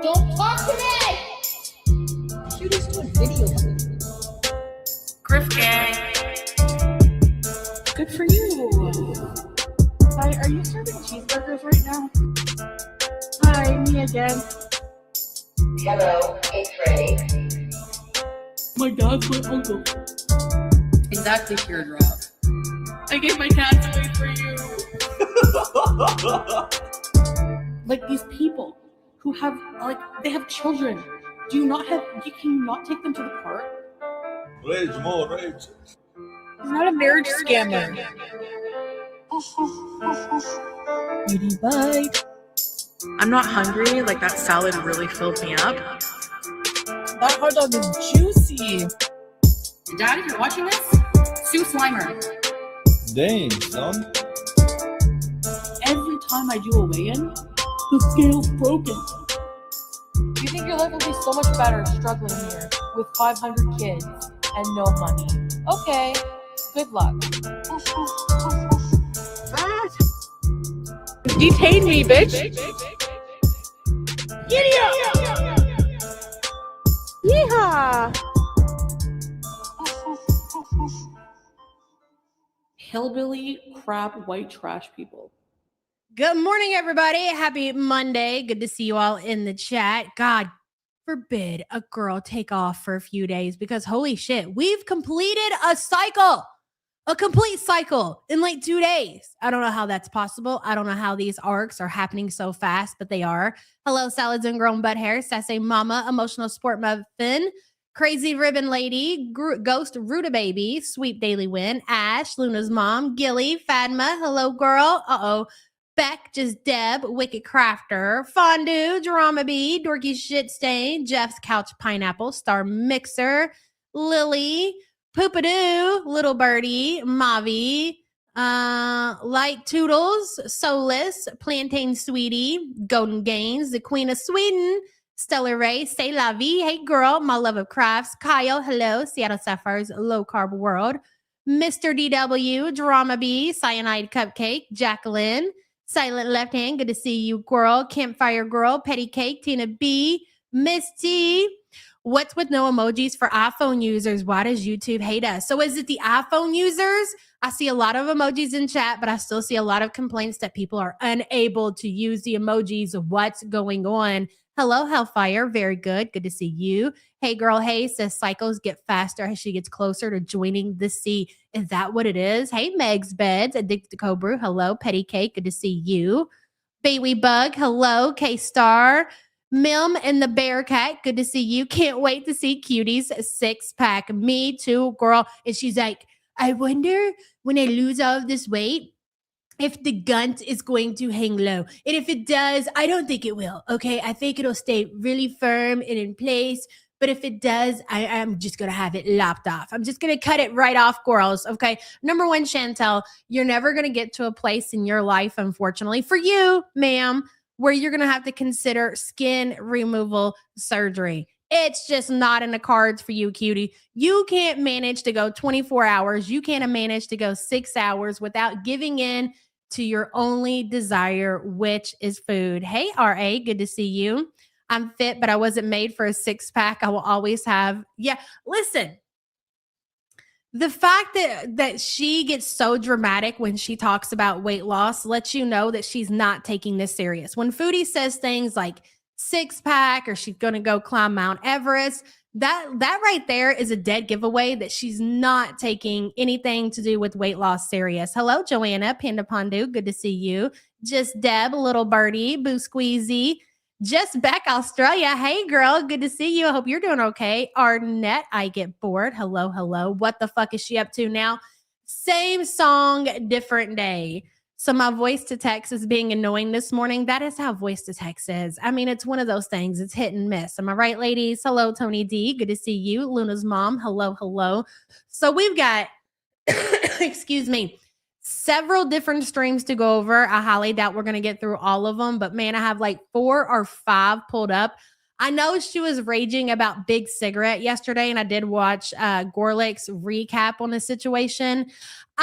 Don't talk to me! Cutie's doing video. Griff gang. Good for you. Hi, are you serving cheeseburgers right now? Hi, me again. Hello, it's Ray. My dad's my uncle. Exactly, Teardrop. I gave my cats away for you. Like these people who have, they have children. You cannot take them to the park? Rage, more rage. He's not a marriage scammer. Beauty bite. I'm not hungry. Like, that salad really filled me up. That hot dog is juicy. Dad, if you're watching this, Sue Slimer. Dang, son. Every time I do a weigh-in, the scale's broken. You think your life will be so much better struggling here with 500 kids and no money? Okay, good luck. Detain me, bitch! Giddy up! Yeehaw! Hillbilly, crap, white trash people. Good morning, everybody. Happy Monday. Good to see you all in the chat. God forbid a girl take off for a few days because holy shit, we've completed a complete cycle in like 2 days. I don't know how that's possible. I don't know how these arcs are happening so fast, but they are. Hello, salads and grown butt hair, sassy mama, emotional sport muffin, crazy ribbon lady, ghost rutababy, sweep daily win, Ash, Luna's mom, Gilly, Fadma, hello girl, Beck, just Deb, Wicked Crafter, Fondue, Drama Bee, Dorky Shit Stain, Jeff's Couch Pineapple, Star Mixer, Lily, Poopadoo, Little Birdie, Mavi, Light Toodles, Soulless, Plantain Sweetie, Golden Gains, the Queen of Sweden, Stellar Ray, Say La Vie, Hey Girl, My Love of Crafts, Kyle, hello, Seattle Sapphires, Low Carb World, Mr. DW, Drama Bee, Cyanide Cupcake, Jacqueline, Silent Left Hand, good to see you, girl. Campfire Girl, Petty Cake, Tina B, Miss T. What's with no emojis for iPhone users? Why does YouTube hate us? So is it the iPhone users? I see a lot of emojis in chat, but I still see a lot of complaints that people are unable to use the emojis of what's going on. Hello, Hellfire. Very good. Good to see you. Hey, girl. Hey, says cycles get faster as she gets closer to joining the sea. Is that what it is? Hey, Meg's Beds. Addicted to Cobra. Hello, Petty Cake. Good to see you. Baby Bug. Hello, K-Star. Mim and the Bear Cat. Good to see you. Can't wait to see Cutie's six-pack. Me too, girl. And she's like, I wonder when I lose all of this weight, if the gunt is going to hang low. And if it does, I don't think it will, okay? I think it'll stay really firm and in place. But if it does, I'm just going to have it lopped off. I'm just going to cut it right off, girls, okay? Number one, Chantel, you're never going to get to a place in your life, unfortunately, for you, ma'am, where you're going to have to consider skin removal surgery. It's just not in the cards for you, cutie. You can't manage to go 24 hours. You can't manage to go 6 hours without giving in to your only desire, which is food. Hey, RA, good to see you. I'm fit, but I wasn't made for a six-pack. I will always have. Yeah, listen. The fact that she gets so dramatic when she talks about weight loss lets you know that she's not taking this serious. When Foodie says things like six-pack or she's going to go climb Mount Everest, that right there is a dead giveaway that she's not taking anything to do with weight loss serious. Hello, Joanna, Panda Pondu, good to see you. Just Deb, Little Birdie, Boo Squeezy, Just Beck, Australia. Hey, girl, good to see you. I hope you're doing okay. Arnett, I get bored. Hello, hello. What the fuck is she up to now? Same song, different day. So my voice to text is being annoying this morning. That is how voice to text is. I mean, it's one of those things. It's hit and miss. Am I right, ladies? Hello, Tony D. Good to see you. Luna's mom. Hello, hello. So we've got, excuse me, several different streams to go over. I highly doubt we're going to get through all of them. But man, I have like 4 or 5 pulled up. I know she was raging about Big Cigarette yesterday, and I did watch Gorlick's recap on the situation.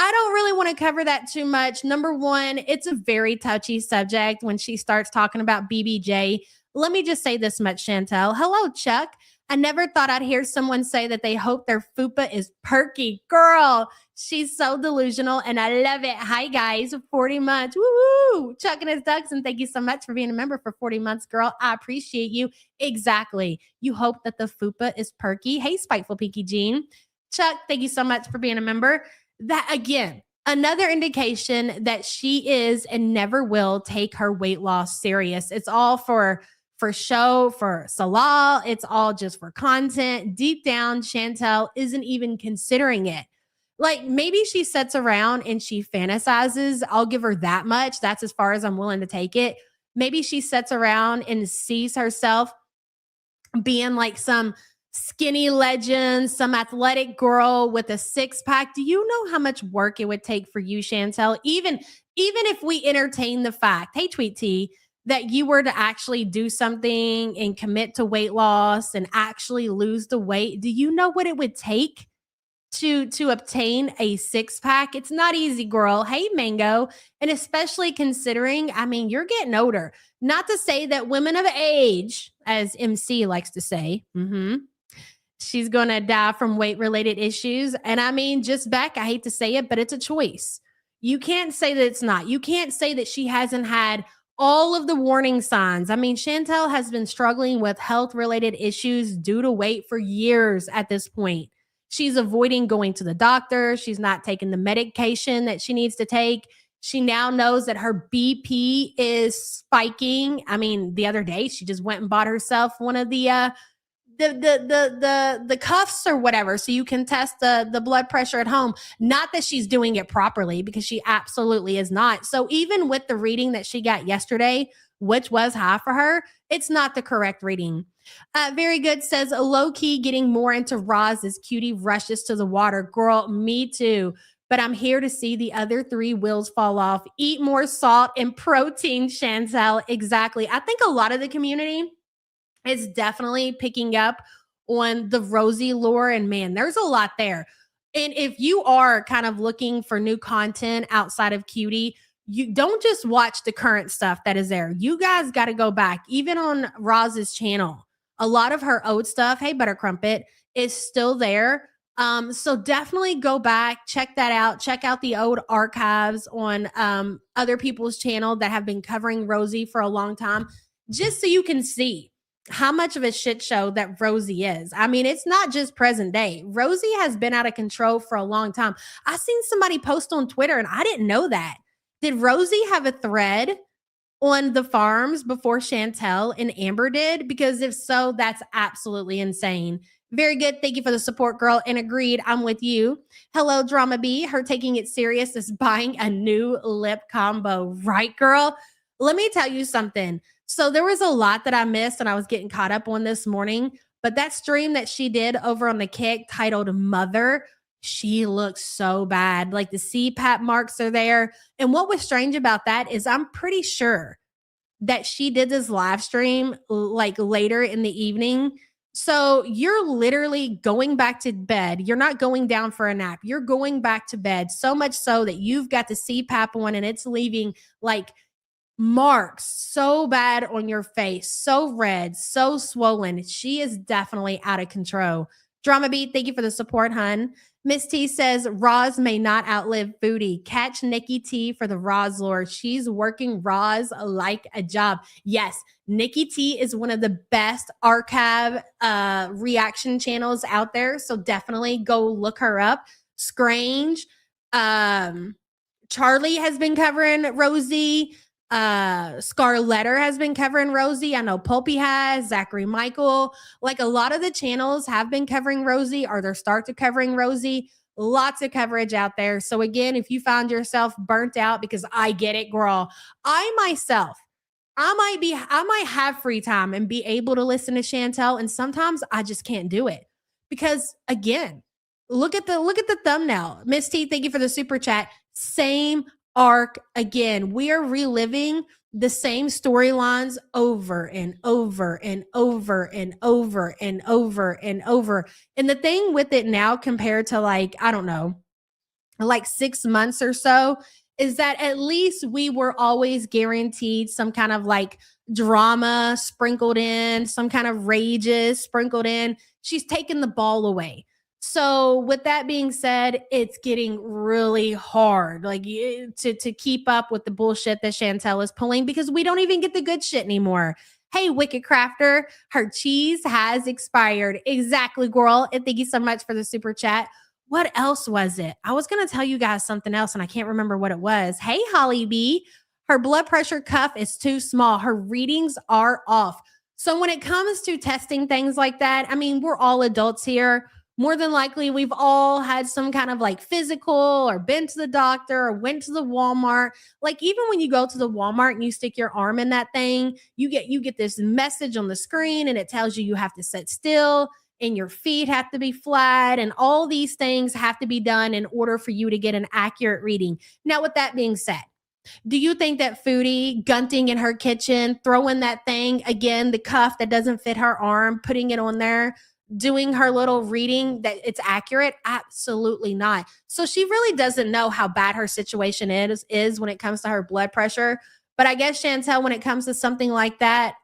I don't really want to cover that too much. Number one, it's a very touchy subject when she starts talking about BBJ. Let me just say this much, Chantel. Hello, Chuck. I never thought I'd hear someone say that they hope their fupa is perky. Girl, she's so delusional and I love it. Hi, guys. 40 months. Woo! Chuck and his ducks. And thank you so much for being a member for 40 months, girl. I appreciate you. Exactly. You hope that the fupa is perky. Hey, Spiteful Pinky Jean. Chuck, thank you so much for being a member. That, again, another indication that she is and never will take her weight loss serious. It's all for show, for Salah. It's all just for content. Deep down, Chantel isn't even considering it. Like, maybe she sits around and she fantasizes. I'll give her that much. That's as far as I'm willing to take it. Maybe she sits around and sees herself being like some skinny legend, some athletic girl with a six-pack. Do you know how much work it would take for you, Chantel? Even if we entertain the fact, hey, Tweet T, that you were to actually do something and commit to weight loss and actually lose the weight, do you know what it would take to obtain a six-pack? It's not easy, girl. Hey, Mango. And especially considering, I mean, you're getting older. Not to say that women of age, as MC likes to say, she's going to die from weight-related issues. And I mean, just Beck, I hate to say it, but it's a choice. You can't say that it's not. You can't say that she hasn't had all of the warning signs. I mean, Chantel has been struggling with health-related issues due to weight for years at this point. She's avoiding going to the doctor. She's not taking the medication that she needs to take. She now knows that her BP is spiking. I mean, the other day she just went and bought herself one of the cuffs or whatever, so you can test the blood pressure at home. Not that she's doing it properly, because she absolutely is not. So even with the reading that she got yesterday, which was high for her, it's not the correct reading. Very good says, low key getting more into Roz as Cutie rushes to the water. Girl, me too. But I'm here to see the other three wheels fall off. Eat more salt and protein, Chantel. Exactly. I think a lot of the community is definitely picking up on the Rosie lore. And man, there's a lot there. And if you are kind of looking for new content outside of Cutie, you don't just watch the current stuff that is there. You guys got to go back. Even on Roz's channel, a lot of her old stuff, hey, Butter Crumpet, is still there. So definitely go back, check that out. Check out the old archives on other people's channel that have been covering Rosie for a long time, just so you can see how much of a shit show that Rosie is. I mean, it's not just present day. Rosie has been out of control for a long time. I seen somebody post on Twitter and I didn't know that. Did Rosie have a thread on the farms before Chantel and Amber did? Because if so, that's absolutely insane. Very good. Thank you for the support, girl. And agreed, I'm with you. Hello, Drama B. Her taking it serious is buying a new lip combo. Right, girl? Let me tell you something. So there was a lot that I missed and I was getting caught up on this morning. But that stream that she did over on the Kick titled Mother, she looks so bad. Like the CPAP marks are there. And what was strange about that is I'm pretty sure that she did this live stream like later in the evening. So you're literally going back to bed. You're not going down for a nap. You're going back to bed, so much so that you've got the CPAP on and it's leaving like marks so bad on your face, so red, so swollen. She is definitely out of control. Drama Beat, thank you for the support, hun. Miss T says, Roz may not outlive Foodie. Catch Nikki T for the Roz lore. She's working Roz like a job. Yes, Nikki T is one of the best archive reaction channels out there. So definitely go look her up. Scrange. Charlie has been covering Rosie. Scarletter has been covering Rosie. I know Pulpy has, Zachary Michael. Like a lot of the channels have been covering Rosie or they're start to covering Rosie. Lots of coverage out there. So again, if you found yourself burnt out, because I get it, girl. I myself, I might have free time and be able to listen to Chantel. And sometimes I just can't do it. Because again, look at the thumbnail. Miss T, thank you for the super chat. Same arc again. We are reliving the same storylines over and over and over and over and over and over. And the thing with it now compared to like, I don't know, like 6 months or so, is that at least we were always guaranteed some kind of like drama sprinkled in, some kind of rages sprinkled in. She's taken the ball away. So with that being said, it's getting really hard like to keep up with the bullshit that Chantel is pulling because we don't even get the good shit anymore. Hey, Wicked Crafter, her cheese has expired. Exactly, girl. And thank you so much for the super chat. What else was it? I was going to tell you guys something else and I can't remember what it was. Hey, Holly B, her blood pressure cuff is too small. Her readings are off. So when it comes to testing things like that, I mean, we're all adults here. More than likely, we've all had some kind of like physical or been to the doctor or went to the Walmart. Like even when you go to the Walmart and you stick your arm in that thing, you get this message on the screen and it tells you have to sit still and your feet have to be flat and all these things have to be done in order for you to get an accurate reading. Now, with that being said, do you think that Foodie gunting in her kitchen, throwing that thing again, the cuff that doesn't fit her arm, putting it on there, doing her little reading that it's accurate? Absolutely not. So she really doesn't know how bad her situation is when it comes to her blood pressure. But I guess Chantel, when it comes to something like that,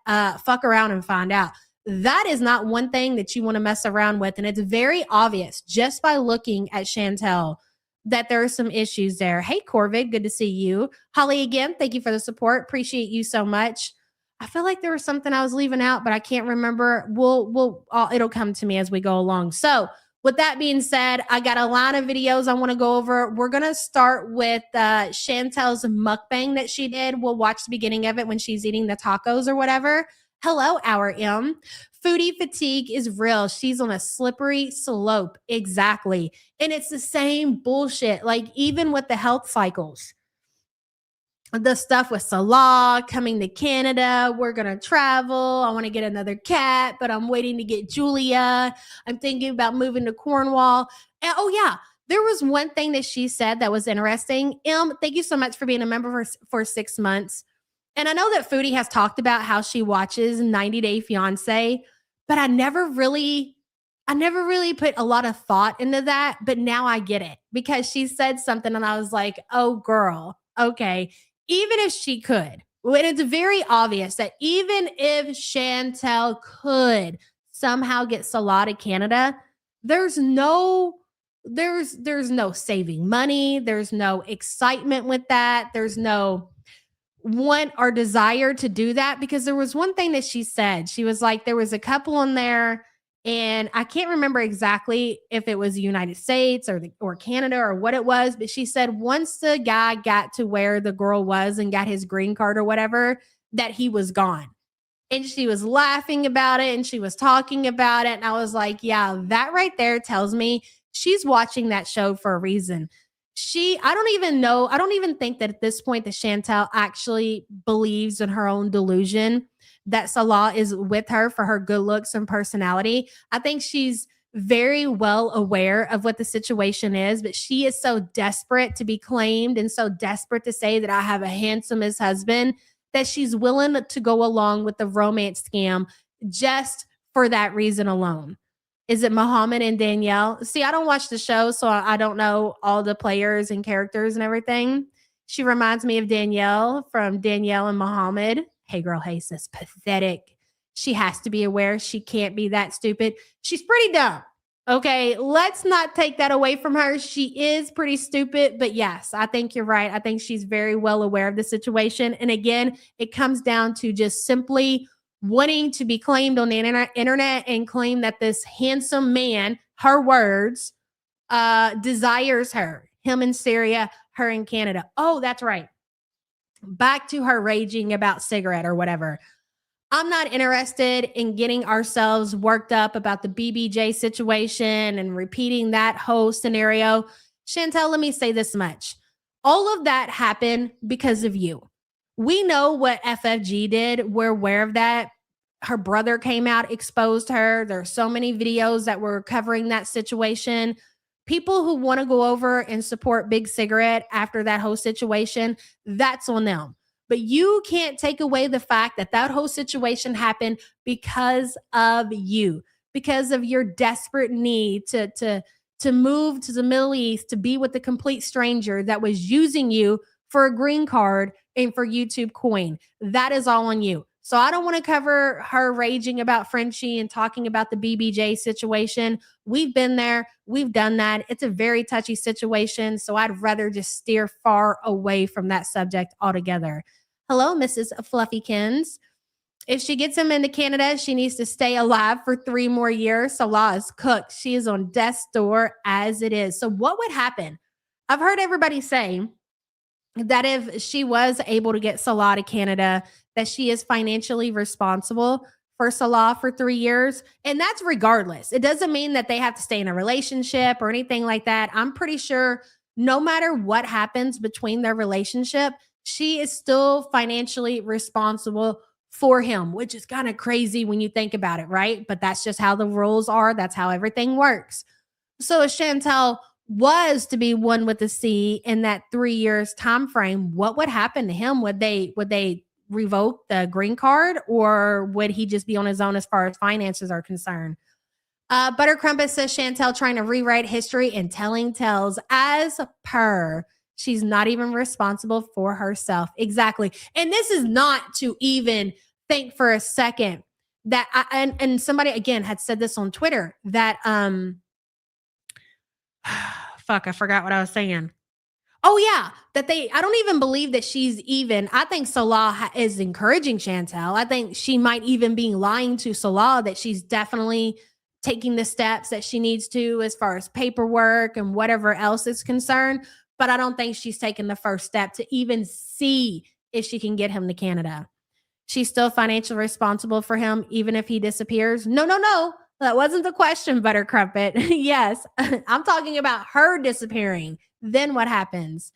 fuck around and find out. That is not one thing that you want to mess around with. And it's very obvious just by looking at Chantel that there are some issues there. Hey, Corvid, good to see you. Holly, again, thank you for the support. Appreciate you so much. I feel like there was something I was leaving out, but I can't remember. It'll come to me as we go along. So with that being said, I got a lot of videos I want to go over. We're going to start with Chantel's mukbang that she did. We'll watch the beginning of it when she's eating the tacos or whatever. Hello, Our M. Foodie fatigue is real. She's on a slippery slope. Exactly. And it's the same bullshit. Like even with the health cycles, the stuff with Salah coming to Canada, we're going to travel. I want to get another cat, but I'm waiting to get Julia. I'm thinking about moving to Cornwall. And, oh yeah, there was one thing that she said that was interesting. Thank you so much for being a member for 6 months. And I know that Foodie has talked about how she watches 90 Day Fiancé, but I never really put a lot of thought into that. But now I get it because she said something and I was like, oh, girl, okay. Even if she could, when it's very obvious that even if Chantel could somehow get Salah to Canada, there's no saving money. There's no excitement with that. There's no want or desire to do that because there was one thing that she said. She was like, there was a couple in there and I can't remember exactly if it was the United States or Canada or what it was, but she said once the guy got to where the girl was and got his green card or whatever, that he was gone. And she was laughing about it and she was talking about it. And I was like, yeah, that right there tells me she's watching that show for a reason. I don't even think that at this point that Chantel actually believes in her own delusion that Salah is with her for her good looks and personality. I think she's very well aware of what the situation is, but she is so desperate to be claimed and so desperate to say that I have a handsomest husband that she's willing to go along with the romance scam just for that reason alone. Is it Muhammad and Danielle? See, I don't watch the show, so I don't know all the players and characters and everything. She reminds me of Danielle from Danielle and Muhammad. Hey, girl, hey, sis, pathetic. She has to be aware. She can't be that stupid. She's pretty dumb. Okay, let's not take that away from her. She is pretty stupid, but yes, I think you're right. I think she's very well aware of the situation. And again, it comes down to just simply wanting to be claimed on the internet and claim that this handsome man, her words, desires her, him in Syria, her in Canada. Oh, that's right. Back to her raging about cigarette or whatever. I'm not interested in getting ourselves worked up about the BBJ situation and repeating that whole scenario. Chantel, let me say this much. All of that happened because of you. We know what FFG did. We're aware of that. Her brother came out, exposed her. There are so many videos that were covering that situation. People who want to go over and support Big Cigarette after that whole situation, that's on them. But you can't take away the fact that that whole situation happened because of you, because of your desperate need to to move to the Middle East to be with a complete stranger that was using you for a green card and for YouTube coin. That is all on you. So I don't want to cover her raging about Frenchie and talking about the BBJ situation. We've been there. We've done that. It's a very touchy situation. So I'd rather just steer far away from that subject altogether. Hello, Mrs. Fluffykins. If she gets him into Canada, she needs to stay alive for 3 more years. Salah is cooked. She is on death's door as it is. So what would happen? I've heard everybody say that if she was able to get Salah to Canada, that she is financially responsible for Salah for 3 years. And that's regardless. It doesn't mean that they have to stay in a relationship or anything like that. I'm pretty sure no matter what happens between their relationship, she is still financially responsible for him, which is kind of crazy when you think about it, right? But that's just how the rules are. That's how everything works. So if Chantel was to be one with the C in that 3 years time frame, what would happen to him? Would they revoke the green card, or would he just be on his own as far as finances are concerned? Butter Crumpet says Chantel trying to rewrite history and telling tales as per. She's not even responsible for herself. Exactly. And this is not to even think for a second that and somebody again had said this on Twitter that fuck, I forgot what I was saying. Oh yeah, I don't even believe that she's even, I think Salah is encouraging Chantel. I think she might even be lying to Salah that she's definitely taking the steps that she needs to as far as paperwork and whatever else is concerned. But I don't think she's taken the first step to even see if she can get him to Canada. She's still financially responsible for him, even if he disappears. No. That wasn't the question, Butter Crumpet. Yes, I'm talking about her disappearing. Then what happens?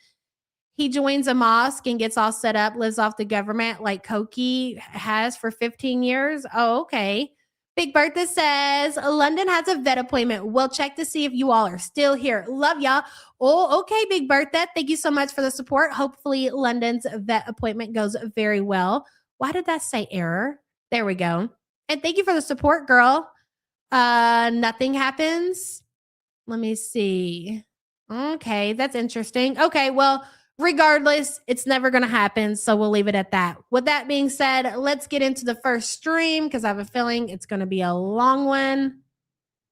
He joins a mosque and gets all set up, lives off the government like Koki has for 15 years. Oh, okay. Big Bertha says, London has a vet appointment. We'll check to see if you all are still here. Love y'all. Oh, okay, Big Bertha. Thank you so much for the support. Hopefully London's vet appointment goes very well. Why did that say error? There we go. And thank you for the support, girl. Nothing happens. Let me see. Okay, that's interesting. Okay, well, regardless, it's never going to happen. So we'll leave it at that. With that being said, let's get into the first stream because I have a feeling it's going to be a long one.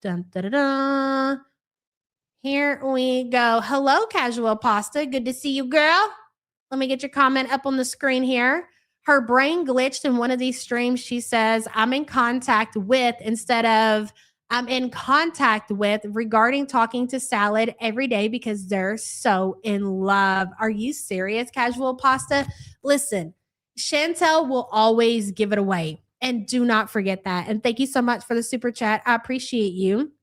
Dun, da, da, da. Here we go. Hello, Casual Pasta. Good to see you, girl. Let me get your comment up on the screen here. Her brain glitched in one of these streams. She says, I'm in contact with instead of I'm in contact with regarding talking to Salad every day because they're so in love. Are you serious, Casual Pasta? Listen, Chantel will always give it away. And do not forget that. And thank you so much for the super chat. I appreciate you.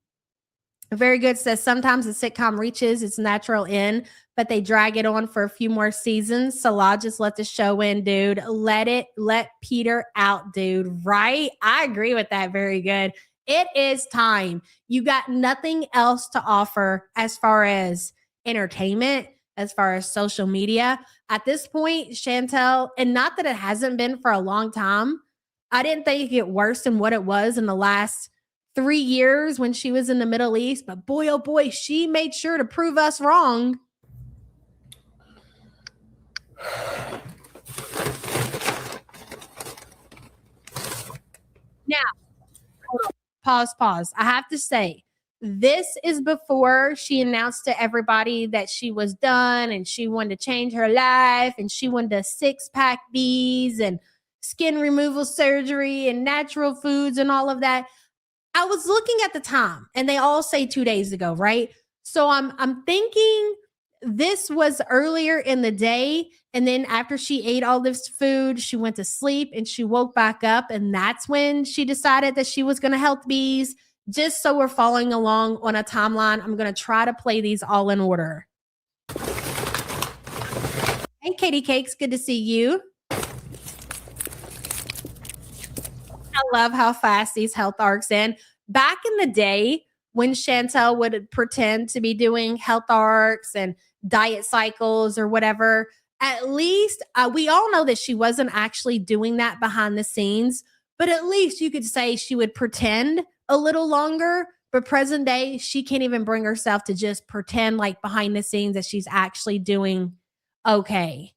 Very good says sometimes the sitcom reaches its natural end, but they drag it on for a few more seasons. Salah just let the show in, dude. Let Peter out, dude. Right? I agree with that. Very good. It is time. You got nothing else to offer as far as entertainment, as far as social media. At this point, Chantel, and not that it hasn't been for a long time, I didn't think it get worse than what it was in the last 3 years when she was in the Middle East. But boy, oh boy, she made sure to prove us wrong. Now, pause. I have to say, this is before she announced to everybody that she was done and she wanted to change her life and she wanted a 6-pack bees and skin removal surgery and natural foods and all of that. I was looking at the time and they all say 2 days ago, right? So I'm thinking this was earlier in the day. And then after she ate all this food, she went to sleep and she woke back up. And that's when she decided that she was going to health bees. Just so we're following along on a timeline, I'm going to try to play these all in order. Hey, Katie Cakes, good to see you. I love how fast these health arcs in. Back in the day when Chantel would pretend to be doing health arcs and diet cycles or whatever, at least we all know that she wasn't actually doing that behind the scenes, but at least you could say she would pretend a little longer But present day, she can't even bring herself to just pretend like behind the scenes that she's actually doing okay.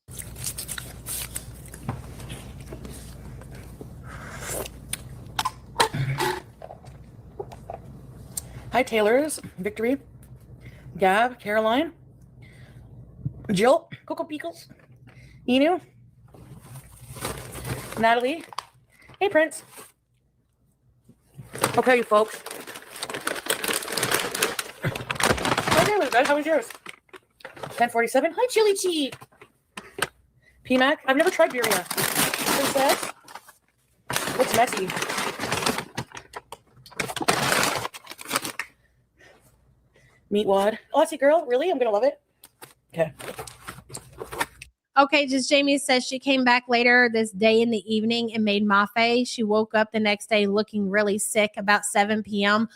Hi, Taylor's, Victory, Gab, Caroline, Jill, Coco Pickles, Inu, Natalie. Hey, Prince. Okay, you folks. My day was good. How was yours? 10:47. Hi, Chili Cheese. PMAC. I've never tried beer yet. Princess. It's messy. Meatwad. Aussie girl. Really? I'm going to love it. Okay. Okay, just Jamie says she came back later this day in the evening and made mafe. She woke up the next day looking really sick about 7 p.m.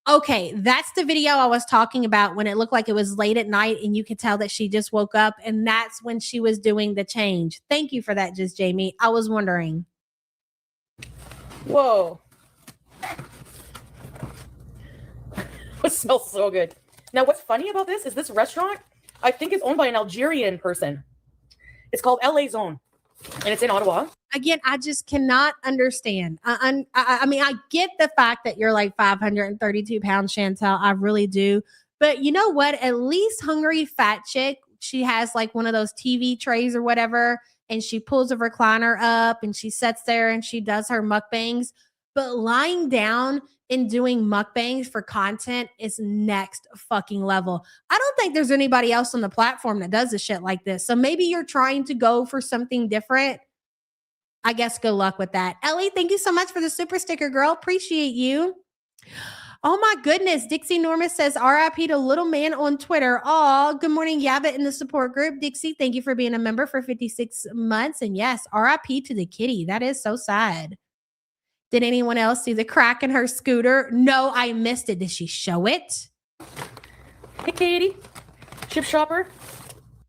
Okay, that's the video I was talking about when it looked like it was late at night and you could tell that she just woke up, and that's when she was doing the change. Thank you for that, just Jamie. I was wondering. Whoa. It smells so good. Now, what's funny about this is this restaurant, I think it's owned by an Algerian person. It's called LA Zone, and it's in Ottawa. Again, I just cannot understand. I mean, I get the fact that you're like 532 pounds, Chantel. I really do. But you know what? At least Hungry Fat Chick, she has like one of those TV trays or whatever, and she pulls a recliner up and she sits there and she does her mukbangs. But lying down and doing mukbangs for content is next fucking level. I don't think there's anybody else on the platform that does a shit like this. So maybe you're trying to go for something different. I guess good luck with that. Ellie, thank you so much for the super sticker, girl. Appreciate you. Oh my goodness. Dixie Norma says RIP to Little Man on Twitter. Oh, good morning, Yabbit in the support group. Dixie, thank you for being a member for 56 months. And yes, RIP to the kitty. That is so sad. Did anyone else see the crack in her scooter? No, I missed it. Did she show it? Hey, Katie. Chip shopper.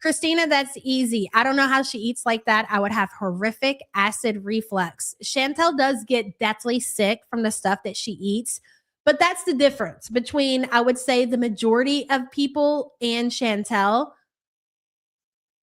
Christina, that's easy. I don't know how she eats like that. I would have horrific acid reflux. Chantel does get deathly sick from the stuff that she eats, but that's the difference between, I would say, the majority of people and Chantel.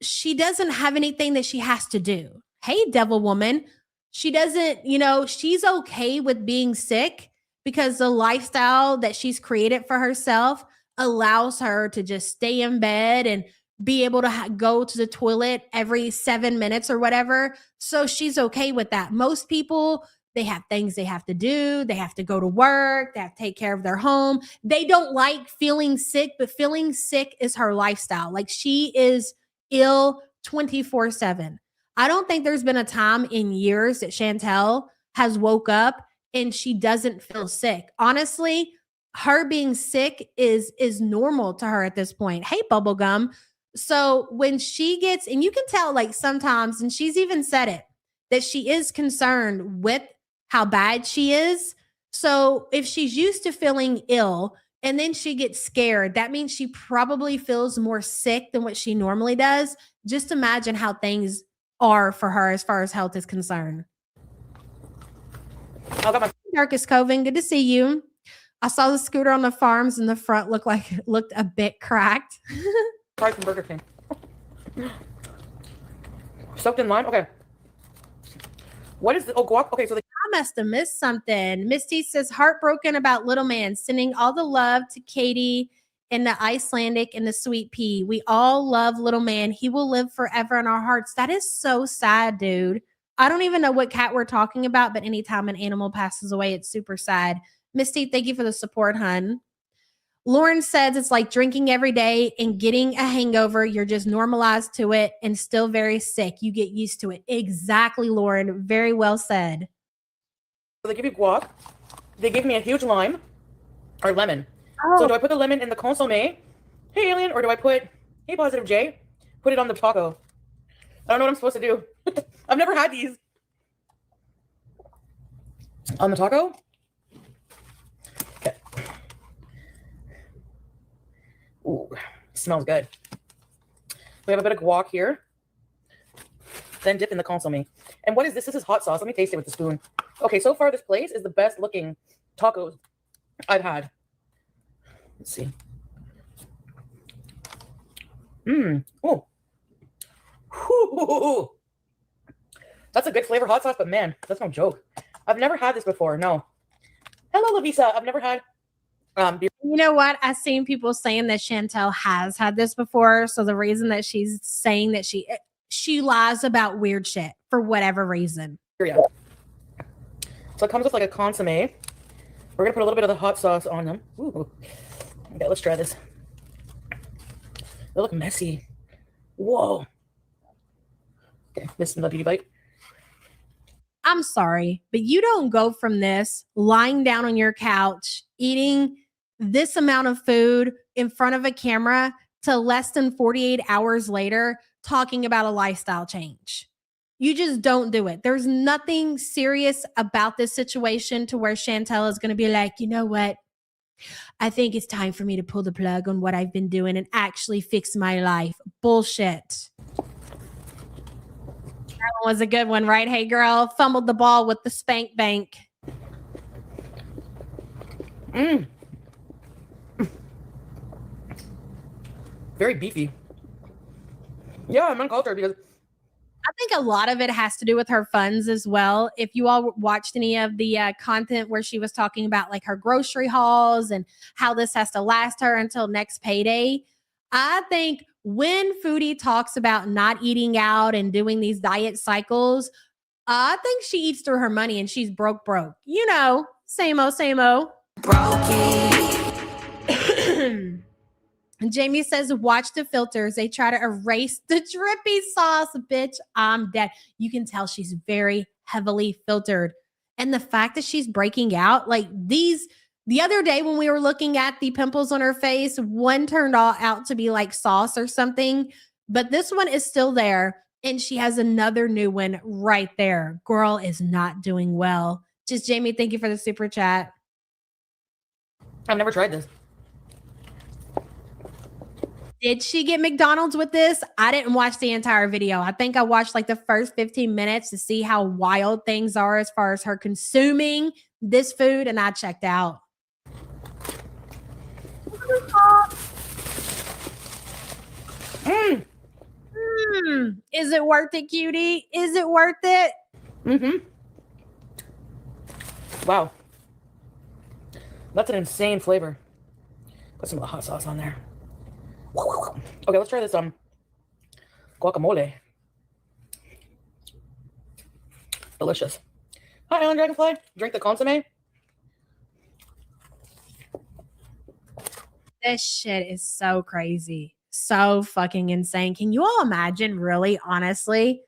She doesn't have anything that she has to do. Hey, devil woman. She doesn't, she's okay with being sick because the lifestyle that she's created for herself allows her to just stay in bed and be able to go to the toilet every 7 minutes or whatever. So she's okay with that. Most people, they have things they have to do. They have to go to work. They have to take care of their home. They don't like feeling sick, but feeling sick is her lifestyle. Like she is ill 24/7. I don't think there's been a time in years that Chantel has woke up and she doesn't feel sick. Honestly, her being sick is normal to her at this point. Hey, Bubblegum. So when she gets, and you can tell like sometimes, and she's even said it, that she is concerned with how bad she is. So if she's used to feeling ill and then she gets scared, that means she probably feels more sick than what she normally does. Just imagine how things are for her as far as health is concerned. Darkest Coven, good to see you. I saw the scooter on the farms and the front looked a bit cracked. Fried from Burger King. Soaked in lime? Okay. What is the guac? Okay, so I must have missed something. Misty says heartbroken about Little Man, sending all the love to Katie and the Icelandic and the Sweet Pea. We all love Little Man. He will live forever in our hearts. That is so sad, dude. I don't even know what cat we're talking about, but anytime an animal passes away, it's super sad. Misty, thank you for the support, hun. Lauren says it's like drinking every day and getting a hangover. You're just normalized to it and still very sick. You get used to it. Exactly, Lauren. Very well said. they give you guac. They give me a huge lime or lemon. Oh. So do I put the lemon in the consomme? Hey, alien. Or do I put, hey, Positive J, put it on the taco? I don't know what I'm supposed to do. I've never had these. On the taco? Okay. Ooh, smells good. We have a bit of guac here. Then dip in the consomme. And what is this? This is hot sauce. Let me taste it with the spoon. Okay, so far this place is the best looking tacos I've had. Let's see. Oh. Whew. That's a good flavor hot sauce, but man, that's no joke. I've never had this before. No. Hello, Lavisa. I've never had beer. You know what? I've seen people saying that Chantel has had this before. So the reason that she's saying that she lies about weird shit for whatever reason. Yeah. So it comes with like a consomme. We're gonna put a little bit of the hot sauce on them. Ooh. Okay, let's try this. They look messy. Whoa. Okay, this is my beauty bite. I'm sorry, but you don't go from this lying down on your couch, eating this amount of food in front of a camera to less than 48 hours later talking about a lifestyle change. You just don't do it. There's nothing serious about this situation to where Chantel is going to be like, you know what? I think it's time for me to pull the plug on what I've been doing and actually fix my life. Bullshit. That one was a good one, right? Hey, girl, fumbled the ball with the spank bank. Very beefy. Yeah, I'm uncultured because I think a lot of it has to do with her funds as well. If you all watched any of the content where she was talking about like her grocery hauls and how this has to last her until next payday, I think when Foodie talks about not eating out and doing these diet cycles, I think she eats through her money and she's broke. You know, same o. And Jamie says, watch the filters. They try to erase the drippy sauce. Bitch, I'm dead. You can tell she's very heavily filtered. And the fact that she's breaking out, like the other day when we were looking at the pimples on her face, one turned out to be like sauce or something. But this one is still there. And she has another new one right there. Girl is not doing well. Just Jamie, thank you for the super chat. I've never tried this. Did she get McDonald's with this? I didn't watch the entire video. I think I watched like the first 15 minutes to see how wild things are as far as her consuming this food, and I checked out. Is it worth it, cutie? Is it worth it? Wow. That's an insane flavor. Put some of the hot sauce on there. Okay, let's try this guacamole. Delicious. Hi, Island Dragonfly. Drink the consomme. This shit is so crazy. So fucking insane. Can you all imagine, really, honestly,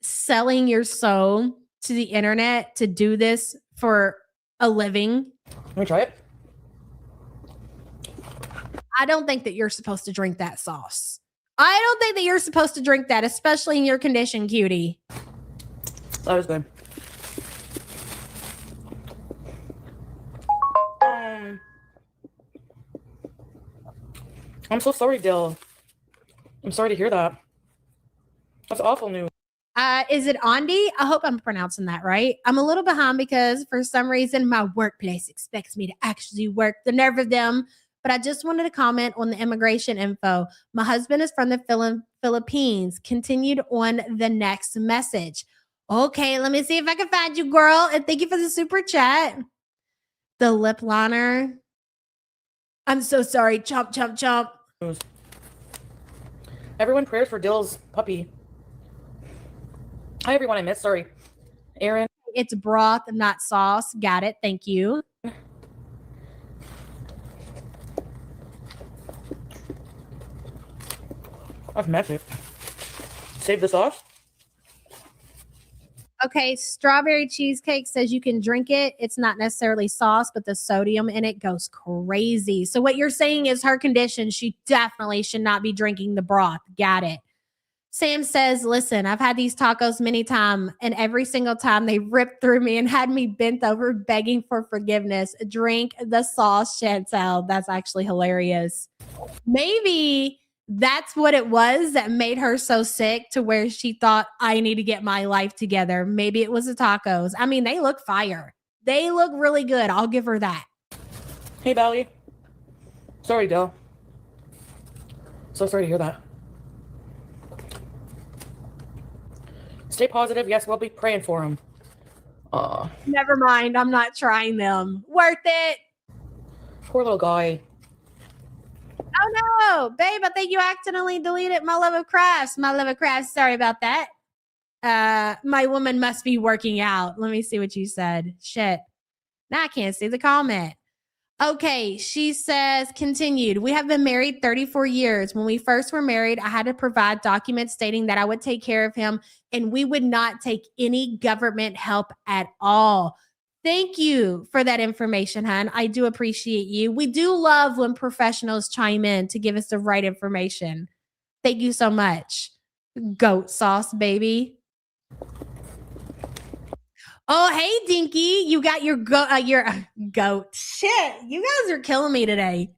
selling your soul to the internet to do this for a living? Let me try it. I don't think that you're supposed to drink that sauce. I don't think that you're supposed to drink that, especially in your condition, cutie. That was good. I'm so sorry, Dill. I'm sorry to hear that. That's awful news. Is it Andy? I hope I'm pronouncing that right. I'm a little behind because for some reason my workplace expects me to actually work. The nerve of them. But I just wanted to comment on the immigration info. My husband is from the Philippines. Continued on the next message. Okay, let me see if I can find you, girl. And thank you for the super chat. The lip liner. I'm so sorry. Chomp, chomp, chomp. Everyone prayers for Dill's puppy. Hi, everyone I missed. Sorry. Aaron. It's broth, not sauce. Got it. Thank you. That's messy. Save the sauce. Okay, strawberry cheesecake says you can drink it. It's not necessarily sauce, but the sodium in it goes crazy. So what you're saying is her condition, she definitely should not be drinking the broth. Got it. Sam says, listen, I've had these tacos many times, and every single time they ripped through me and had me bent over begging for forgiveness. Drink the sauce, Chantel. That's actually hilarious. Maybe that's what it was that made her so sick to where she thought, I need to get my life together. Maybe it was the tacos. I mean, they look fire. They look really good. I'll give her that. Hey, Bally. Sorry, Del. So sorry to hear that. Stay positive. Yes, we'll be praying for him. Never mind. I'm not trying them. Worth it. Poor little guy. Oh no, babe, I think you accidentally deleted my love of crafts. My love of crafts. Sorry about that. My woman must be working out. Let me see what you said. Shit. Now I can't see the comment. Okay, she says, continued. We have been married 34 years. When we first were married, I had to provide documents stating that I would take care of him and we would not take any government help at all. Thank you for that information, hon. I do appreciate you. We do love when professionals chime in to give us the right information. Thank you so much. Goat sauce, baby. Oh, hey, Dinky. You got your goat. Shit, you guys are killing me today.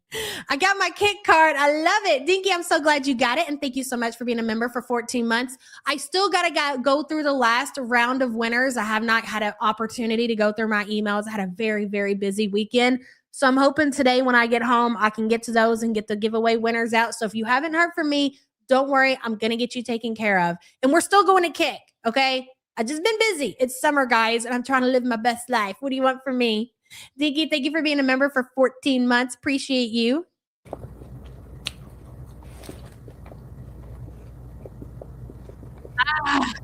I got my Kit card. I love it. Dinky, I'm so glad you got it. And thank you so much for being a member for 14 months. I still got to go through the last round of winners. I have not had an opportunity to go through my emails. I had a very, very busy weekend. So I'm hoping today when I get home, I can get to those and get the giveaway winners out. So if you haven't heard from me, don't worry. I'm going to get you taken care of. And we're still going to kick, okay? I've just been busy. It's summer, guys, and I'm trying to live my best life. What do you want from me? Dinky, thank you for being a member for 14 months. Appreciate you. If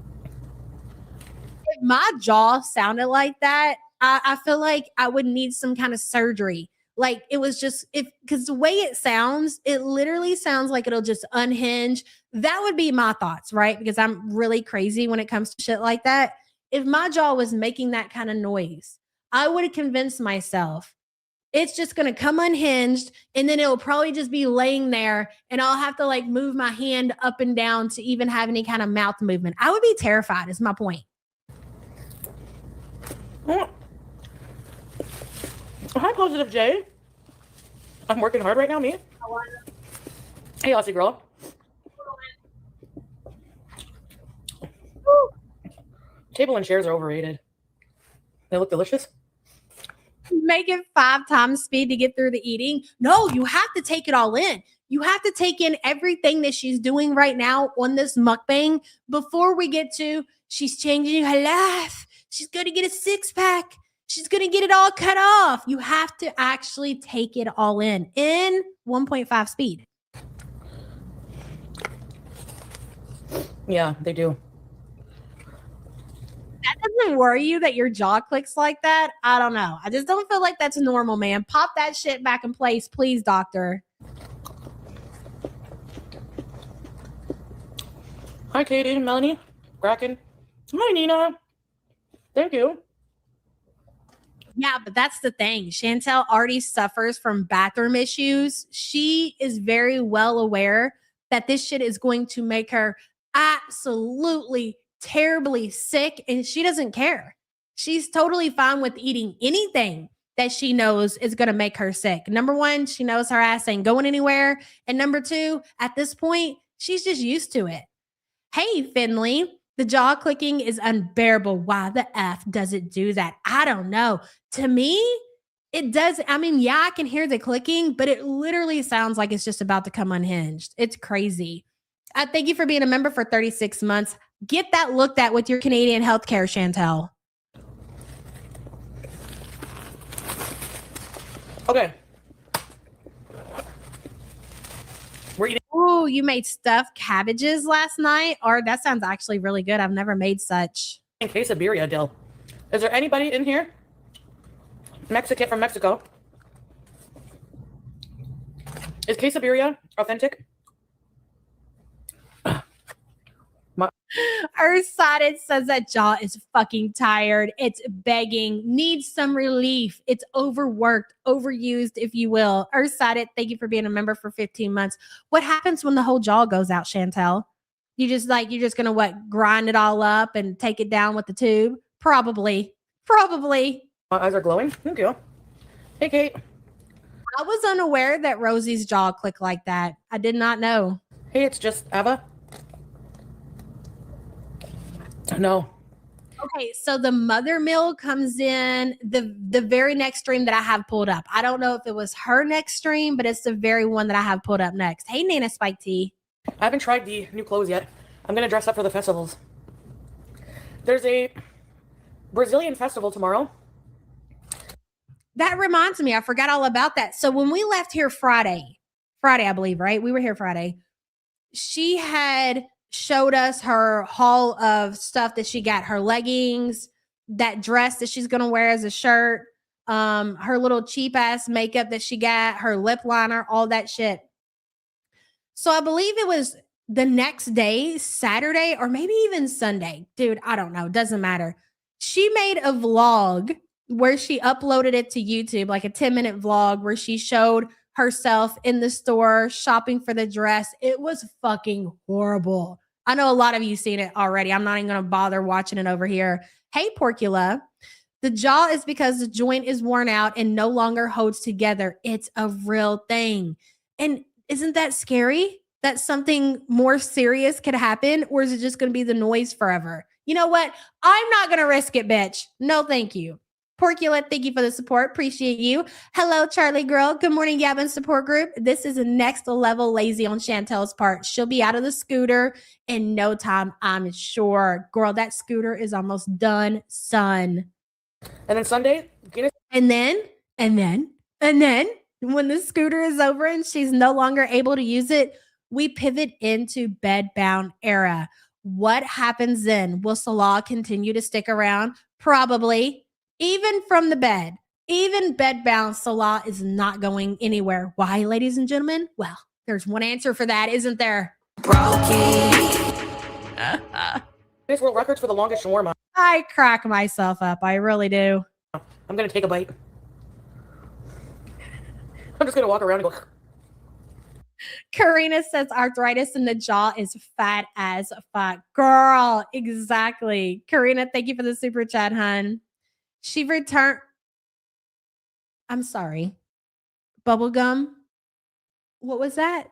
my jaw sounded like that, I feel like I would need some kind of surgery. Like it was just because the way it sounds, it literally sounds like it'll just unhinge. That would be my thoughts, right? Because I'm really crazy when it comes to shit like that. If my jaw was making that kind of noise, I would have convinced myself it's just going to come unhinged and then it'll probably just be laying there and I'll have to like move my hand up and down to even have any kind of mouth movement. I would be terrified is my point. Hi, Positive J. I'm working hard right now, me. Hey, Aussie girl. Table and chairs are overrated. They look delicious. Make it 5 times speed to get through the eating. No, you have to take it all in. You have to take in everything that she's doing right now on this mukbang before we get to she's changing her life. She's going to get a 6-pack. She's going to get it all cut off. You have to actually take it all in 1.5 speed. Yeah, they do. That doesn't worry you that your jaw clicks like that? I don't know. I just don't feel like that's normal, man. Pop that shit back in place, please, doctor. Hi, Katie, Melanie, Bracken. Hi, Nina. Thank you. Yeah, but that's the thing. Chantel already suffers from bathroom issues. She is very well aware that this shit is going to make her absolutely terribly sick, and she doesn't care. She's totally fine with eating anything that she knows is going to make her sick. Number one, she knows her ass ain't going anywhere. And number two, at this point, she's just used to it. Hey, Finley. The jaw clicking is unbearable. Why the F does it do that? I don't know. To me, it does. I mean, yeah, I can hear the clicking, but it literally sounds like it's just about to come unhinged. It's crazy. Thank you for being a member for 36 months. Get that looked at with your Canadian healthcare, Chantel. Okay. We're eating. Ooh, you made stuffed cabbages last night? Or that sounds actually really good. I've never made such. Quesadilla, Dill. Is there anybody in here? Mexican from Mexico. Is quesadilla authentic? Ursided says that jaw is fucking tired. It's begging, needs some relief. It's overworked, overused, if you will. Ursided, thank you for being a member for 15 months. What happens when the whole jaw goes out, Chantel? You're just gonna what, grind it all up and take it down with the tube? Probably. My eyes are glowing. Thank you. Hey, Kate. I was unaware that Rosie's jaw clicked like that. I did not know. Hey, it's just Ava. No. Okay, so the mother meal comes in the very next stream that I have pulled up. I don't know if it was her next stream, but it's the very one that I have pulled up next. Hey, Nana Spike T. I haven't tried the new clothes yet. I'm gonna dress up for the festivals. There's a Brazilian festival tomorrow. That reminds me, I forgot all about that. So when we left here Friday, I believe, right? We were here Friday. She had showed us her haul of stuff that she got, her leggings, that dress that she's going to wear as a shirt, her little cheap ass makeup that she got, her lip liner, all that shit. So I believe it was the next day, Saturday, or maybe even Sunday. Dude, I don't know. Doesn't matter. She made a vlog where she uploaded it to YouTube, like a 10-minute vlog where she showed herself in the store shopping for the dress. It was fucking horrible. I know a lot of you seen it already. I'm not even going to bother watching it over here. Hey, Porcula. The jaw is because the joint is worn out and no longer holds together. It's a real thing. And isn't that scary that something more serious could happen? Or is it just going to be the noise forever? You know what? I'm not going to risk it, bitch. No, thank you. Porcula, thank you for the support. Appreciate you. Hello, Charlie girl. Good morning, Gavin support group. This is a next level lazy on Chantel's part. She'll be out of the scooter in no time, I'm sure. Girl, that scooter is almost done, son. And then Sunday, Guinness. And then, when the scooter is over and she's no longer able to use it, we pivot into bedbound era. What happens then? Will Salah continue to stick around? Probably. Even from the bed, even bedbound, Salah is not going anywhere. Why, ladies and gentlemen? Well, there's one answer for that, isn't there? Guinness World Records for the longest shawarma. I crack myself up. I really do. I'm gonna take a bite. I'm just gonna walk around and go. Karina says arthritis in the jaw is fat as fuck. Girl, exactly. Karina, thank you for the super chat, hun. She returned. I'm sorry. Bubblegum. What was that?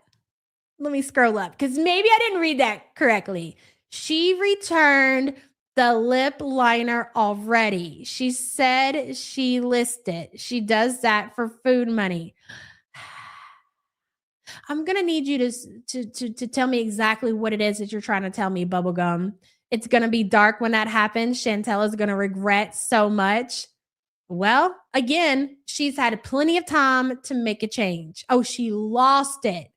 Let me scroll up because maybe I didn't read that correctly. She returned the lip liner already. She said she listed. She does that for food money. I'm gonna need you to tell me exactly what it is that you're trying to tell me, Bubblegum. It's gonna be dark when that happens. Chantel is gonna regret so much. Well, again, she's had plenty of time to make a change. Oh, she lost it.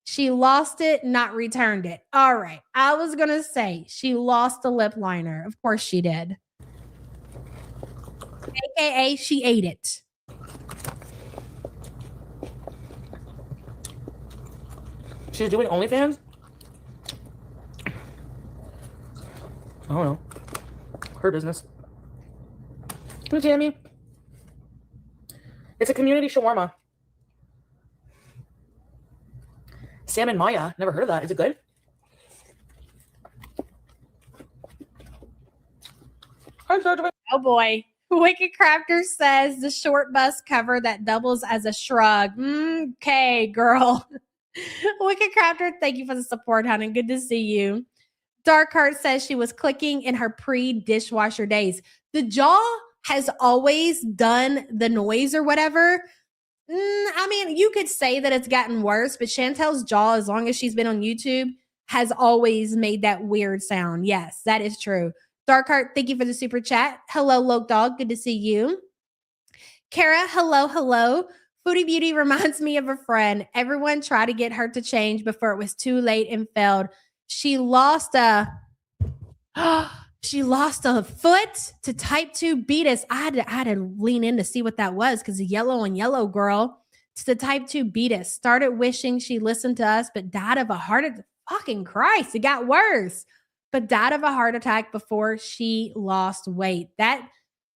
She lost it, not returned it. All right. I was gonna say she lost the lip liner. Of course she did. AKA she ate it. She's doing OnlyFans? I don't know. Her business. Can you tell me? It's a community shawarma. Salmon Maya. Never heard of that. Is it good? Oh boy. Wicked Crafter says the short bus cover that doubles as a shrug. Okay, girl. Wicked Crafter, thank you for the support, honey. Good to see you. Darkheart says she was clicking in her pre-dishwasher days. The jaw has always done the noise or whatever. I mean, you could say that it's gotten worse, but Chantel's jaw, as long as she's been on YouTube, has always made that weird sound. Yes, that is true. Darkheart, thank you for the super chat. Hello, Loke Dog. Good to see you. Kara, hello. Foodie Beauty reminds me of a friend. Everyone tried to get her to change before it was too late and failed. She lost a foot to type 2 beatus. I had to lean in to see what that was because the yellow and yellow girl to the type 2 beatus started wishing she listened to us, but died of a heart attack. Fucking Christ, it got worse. But died of a heart attack before she lost weight. That,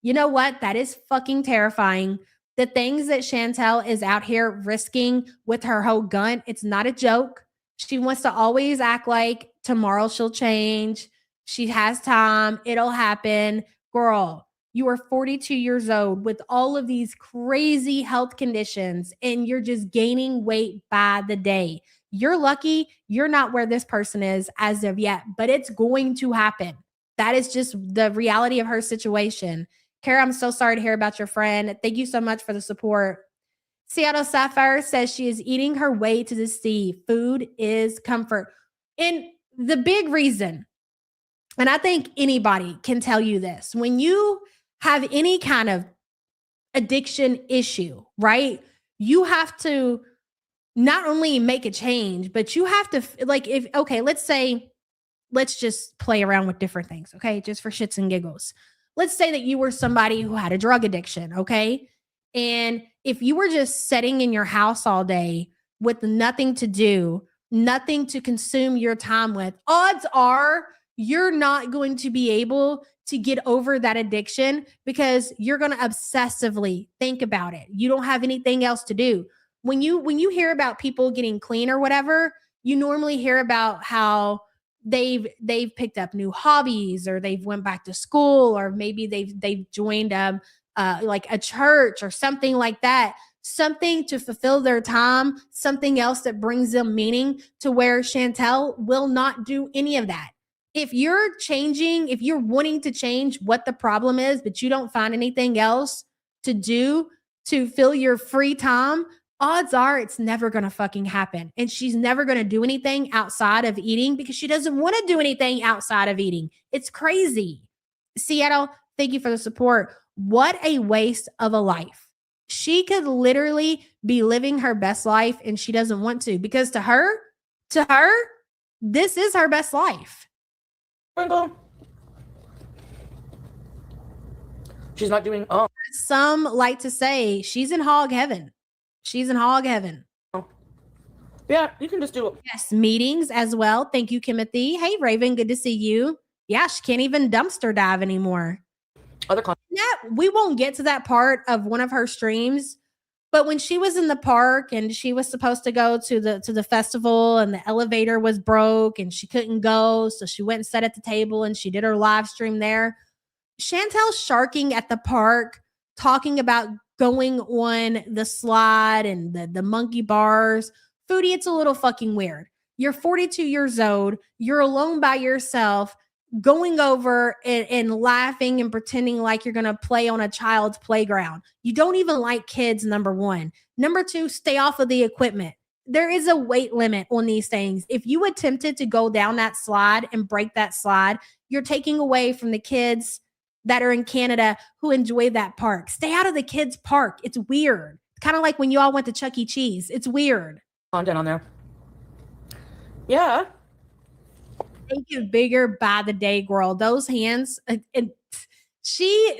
you know what? That is fucking terrifying. The things that Chantel is out here risking with her whole gun, it's not a joke. She wants to always act like tomorrow she'll change. She has time. It'll happen. Girl, you are 42 years old with all of these crazy health conditions and you're just gaining weight by the day. You're lucky you're not where this person is as of yet, but it's going to happen. That is just the reality of her situation. Kara, I'm so sorry to hear about your friend. Thank you so much for the support. Seattle Sapphire says she is eating her way to the sea. Food is comfort. And the big reason, and I think anybody can tell you this, when you have any kind of addiction issue, right? You have to not only make a change, but you have to, like, if, okay, let's just play around with different things, okay? Just for shits and giggles. Let's say that you were somebody who had a drug addiction, okay? And if you were just sitting in your house all day with nothing to do, nothing to consume your time with, odds are you're not going to be able to get over that addiction because you're going to obsessively think about it. You don't have anything else to do. When you hear about people getting clean or whatever, you normally hear about how they've picked up new hobbies, or they've went back to school, or maybe they've joined like a church or something like that, something to fulfill their time, something else that brings them meaning, to where Chantel will not do any of that. If you're wanting to change what the problem is, but you don't find anything else to do to fill your free time, odds are it's never going to fucking happen. And she's never going to do anything outside of eating because she doesn't want to do anything outside of eating. It's crazy. Seattle, thank you for the support. What a waste of a life. She could literally be living her best life and she doesn't want to, because to her, this is her best life. Sprinkle. She's not doing, Some like to say she's in hog heaven. She's in hog heaven. Yeah, you can just do it. Yes, meetings as well. Thank you, Timothy. Hey, Raven, good to see you. Yeah, she can't even dumpster dive anymore. Other content. Yeah, we won't get to that part of one of her streams, but when she was in the park and she was supposed to go to the festival and the elevator was broke and she couldn't go, so she went and sat at the table and she did her live stream there. Chantel sharking at the park, talking about going on the slide and the monkey bars. Foodie, it's a little fucking weird. You're 42 years old. You're alone by yourself, going over and laughing and pretending like you're going to play on a child's playground. You don't even like kids, number one. Number two, stay off of the equipment. There is a weight limit on these things. If you attempted to go down that slide and break that slide, you're taking away from the kids that are in Canada who enjoy that park. Stay out of the kids' park. It's weird. It's kind of like when you all went to Chuck E. Cheese. It's weird. Content on there. Yeah. Think it bigger by the day, girl. Those hands, and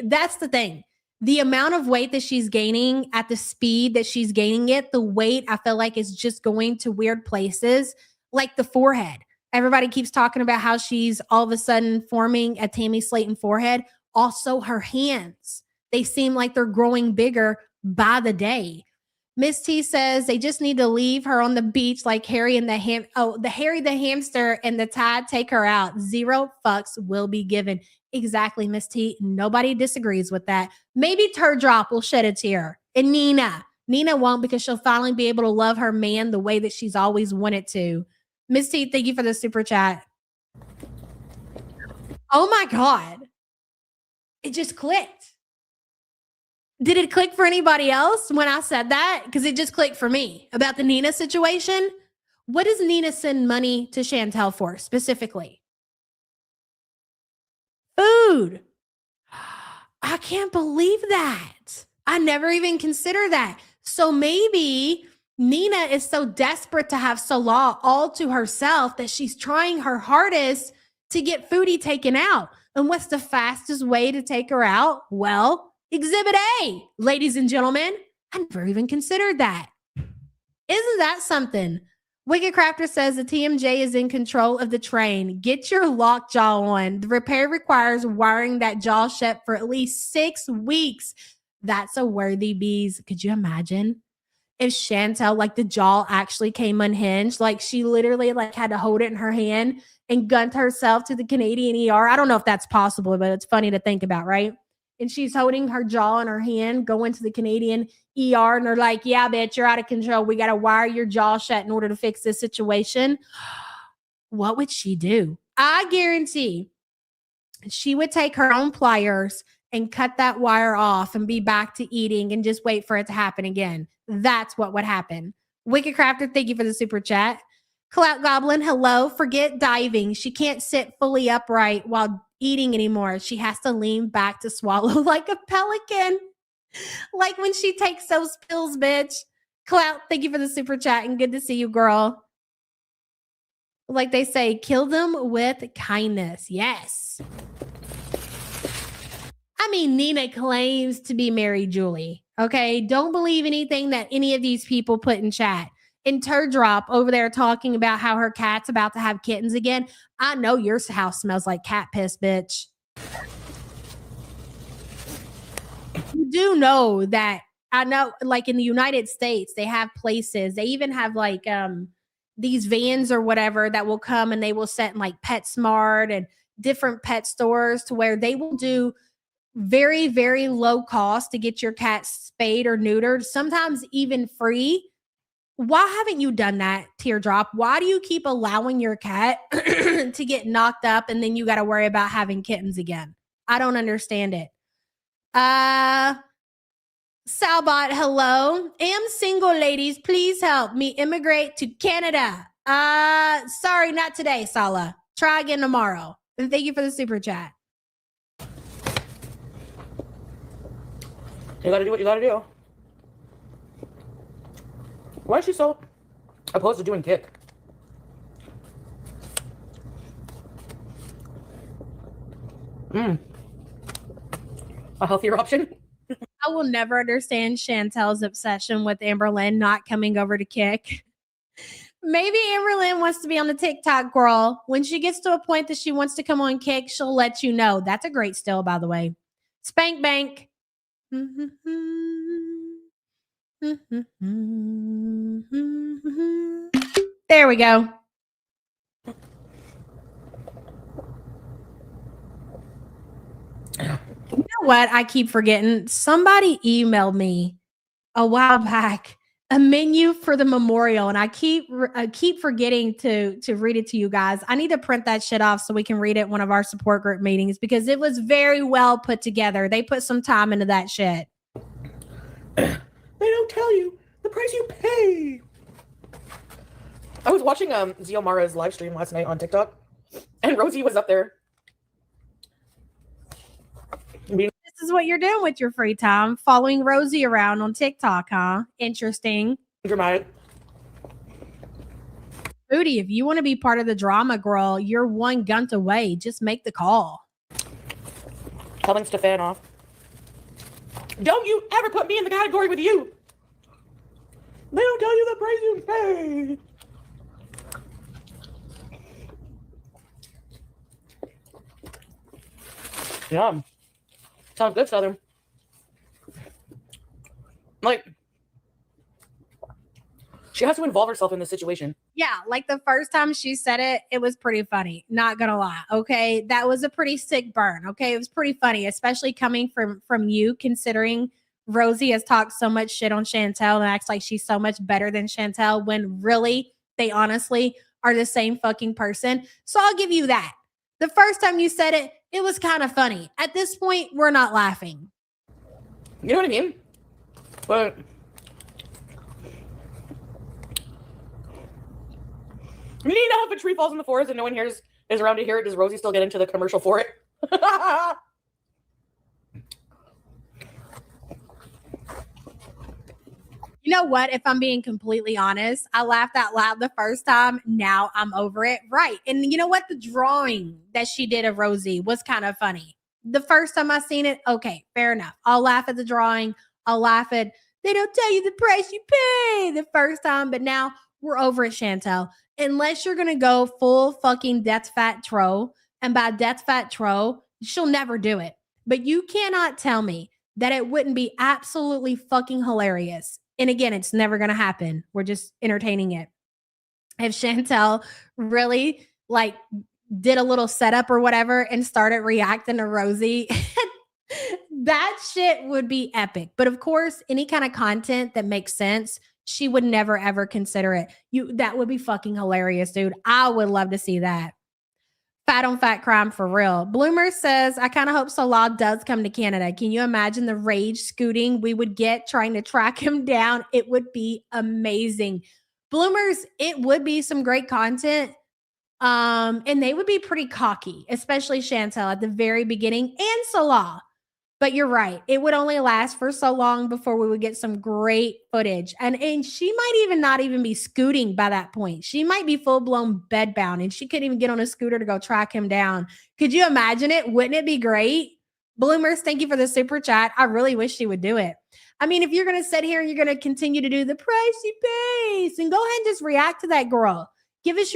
that's the thing. The amount of weight that she's gaining at the speed that she's gaining it, the weight, I feel like is just going to weird places, like the forehead. Everybody keeps talking about how she's all of a sudden forming a Tammy Slayton forehead. Also, her hands, they seem like they're growing bigger by the day. Miss T says they just need to leave her on the beach like Harry and the Harry the hamster and the tide take her out. 0 fucks will be given. Exactly, Miss T. Nobody disagrees with that. Maybe Turdrop will shed a tear. And Nina won't, because she'll finally be able to love her man the way that she's always wanted to. Miss T, thank you for the super chat. Oh my God. It just clicked. Did it click for anybody else when I said that? Because it just clicked for me about the Nina situation. What does Nina send money to Chantel for specifically? Food. I can't believe that. I never even considered that. So maybe Nina is so desperate to have Salah all to herself that she's trying her hardest to get Foodie taken out. And what's the fastest way to take her out? Well, Exhibit A, ladies and gentlemen. I never even considered that. Isn't that something? Wicked Crafter says the TMJ is in control of the train. Get your lockjaw on. The repair requires wiring that jaw shut for at least 6 weeks. That's a worthy bees. Could you imagine if Chantel, like the jaw actually came unhinged? Like she literally like had to hold it in her hand and gunned herself to the Canadian ER. I don't know if that's possible, but it's funny to think about, right? And she's holding her jaw in her hand, going to the Canadian ER, and they're like, yeah, bitch, you're out of control. We got to wire your jaw shut in order to fix this situation. What would she do? I guarantee she would take her own pliers and cut that wire off and be back to eating and just wait for it to happen again. That's what would happen. Wicked Crafter, thank you for the super chat. Clout Goblin, hello. Forget diving. She can't sit fully upright while eating anymore. She has to lean back to swallow like a pelican. Like when she takes those pills, bitch. Clout, thank you for the super chat and good to see you, girl. Like they say, kill them with kindness. Yes. I mean, Nina claims to be Mary Julie. Okay. Don't believe anything that any of these people put in chat. And Turdrop over there talking about how her cat's about to have kittens again. I know your house smells like cat piss, bitch. You do know that. I know, like in the United States, they have places. They even have like these vans or whatever that will come and they will set in like PetSmart and different pet stores to where they will do very, very low cost to get your cat spayed or neutered, sometimes even free. Why haven't you done that, Teardrop? Why do you keep allowing your cat to get knocked up and then you got to worry about having kittens again? I don't understand it. Salbot, hello. Am single, ladies. Please help me immigrate to Canada. Sorry, not today, Sala. Try again tomorrow. And thank you for the super chat. You gotta do what you gotta do. Why is she so opposed to doing kick? A healthier option? I will never understand Chantel's obsession with Amberlynn not coming over to kick. Maybe Amberlynn wants to be on the TikTok, girl. When she gets to a point that she wants to come on kick, she'll let you know. That's a great still, by the way. Spank Bank. There we go. You know what? I keep forgetting. Somebody emailed me a while back a menu for the memorial, and I keep forgetting to read it to you guys. I need to print that shit off so we can read it at one of our support group meetings because it was very well put together. They put some time into that shit. They don't tell you the price you pay. I was watching Ziomara's live stream last night on TikTok, and Rosie was up there. This is what you're doing with your free time, following Rosie around on TikTok, huh? Interesting. Dramatic. Foodie, if you want to be part of the drama, girl, you're one gunt away. Just make the call. Telling Stefan off. Don't you ever put me in the category with you. They don't tell you the price you pay. Yum. Sounds good, Southern. Like, she has to involve herself in this situation. Yeah, like the first time she said it, it was pretty funny. Not gonna lie. Okay, that was a pretty sick burn. Okay, it was pretty funny, especially coming from you, considering Rosie has talked so much shit on Chantel and acts like she's so much better than Chantel when really they honestly are the same fucking person. So I'll give you that. The first time you said it, it was kind of funny. At this point, we're not laughing. You know what I mean? But you need to have a tree falls in the forest and no one is around to hear it. Does Rosie still get into the commercial for it? You know what? If I'm being completely honest, I laughed out loud the first time. Now I'm over it. Right. And you know what? The drawing that she did of Rosie was kind of funny. The first time I seen it, okay, fair enough. I'll laugh at the drawing. I'll laugh at, they don't tell you the price you pay the first time. But now we're over it, Chantel. Unless you're going to go full fucking death fat tro. And by death fat tro, she'll never do it. But you cannot tell me that it wouldn't be absolutely fucking hilarious. And again, it's never going to happen. We're just entertaining it. If Chantel really like did a little setup or whatever and started reacting to Rosie, that shit would be epic. But of course, any kind of content that makes sense, she would never ever consider it. That would be fucking hilarious, dude. I would love to see that. Fat on fat crime for real. Bloomer says, I kind of hope Salah does come to Canada. Can you imagine the rage scooting we would get trying to track him down? It would be amazing. Bloomers, it would be some great content. And they would be pretty cocky, especially Chantel at the very beginning and Salah. But you're right. It would only last for so long before we would get some great footage. And she might even not even be scooting by that point. She might be full-blown bedbound and she couldn't even get on a scooter to go track him down. Could you imagine it? Wouldn't it be great? Bloomers, thank you for the super chat. I really wish she would do it. I mean, if you're going to sit here and you're going to continue to do the pricey pace and go ahead and just react to that girl. Give us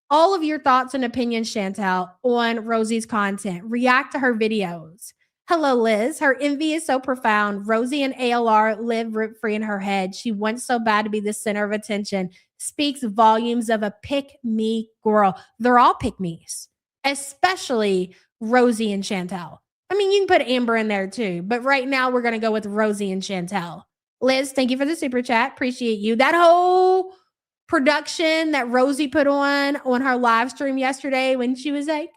all of your thoughts and opinions, Chantel, on Rosie's content. React to her videos. Hello, Liz. Her envy is so profound. Rosie and ALR live rent-free in her head. She wants so bad to be the center of attention. Speaks volumes of a pick-me girl. They're all pick-me's, especially Rosie and Chantel. I mean, you can put Amber in there too, but right now we're going to go with Rosie and Chantel. Liz, thank you for the super chat. Appreciate you. That whole production that Rosie put on her live stream yesterday when she was like,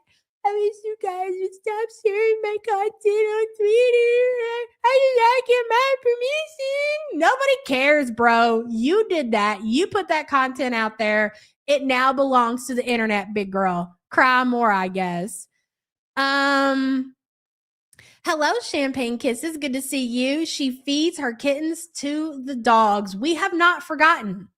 I wish you guys would stop sharing my content on Twitter. I did not get my permission. Nobody cares, bro. You did that. You put that content out there. It now belongs to the internet, big girl. Cry more, I guess. Hello, Champagne Kisses. Good to see you. She feeds her kittens to the dogs. We have not forgotten.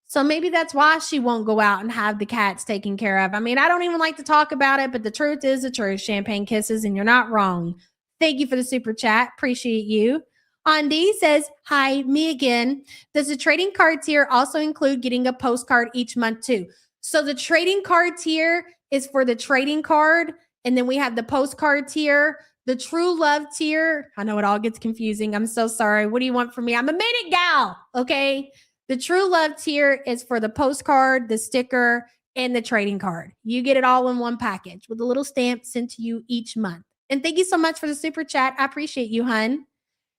So maybe that's why she won't go out and have the cats taken care of. I mean, I don't even like to talk about it, but the truth is the truth. Champagne Kisses, and you're not wrong. Thank you for the super chat. Appreciate you. Andi says, hi, me again. Does the trading card tier also include getting a postcard each month too? So the trading card tier is for the trading card, and then we have the postcard tier. The True Love tier, I know it all gets confusing. I'm so sorry. What do you want from me? I'm a minute gal, okay? The True Love tier is for the postcard, the sticker, and the trading card. You get it all in one package with a little stamp sent to you each month. And thank you so much for the super chat. I appreciate you, hun.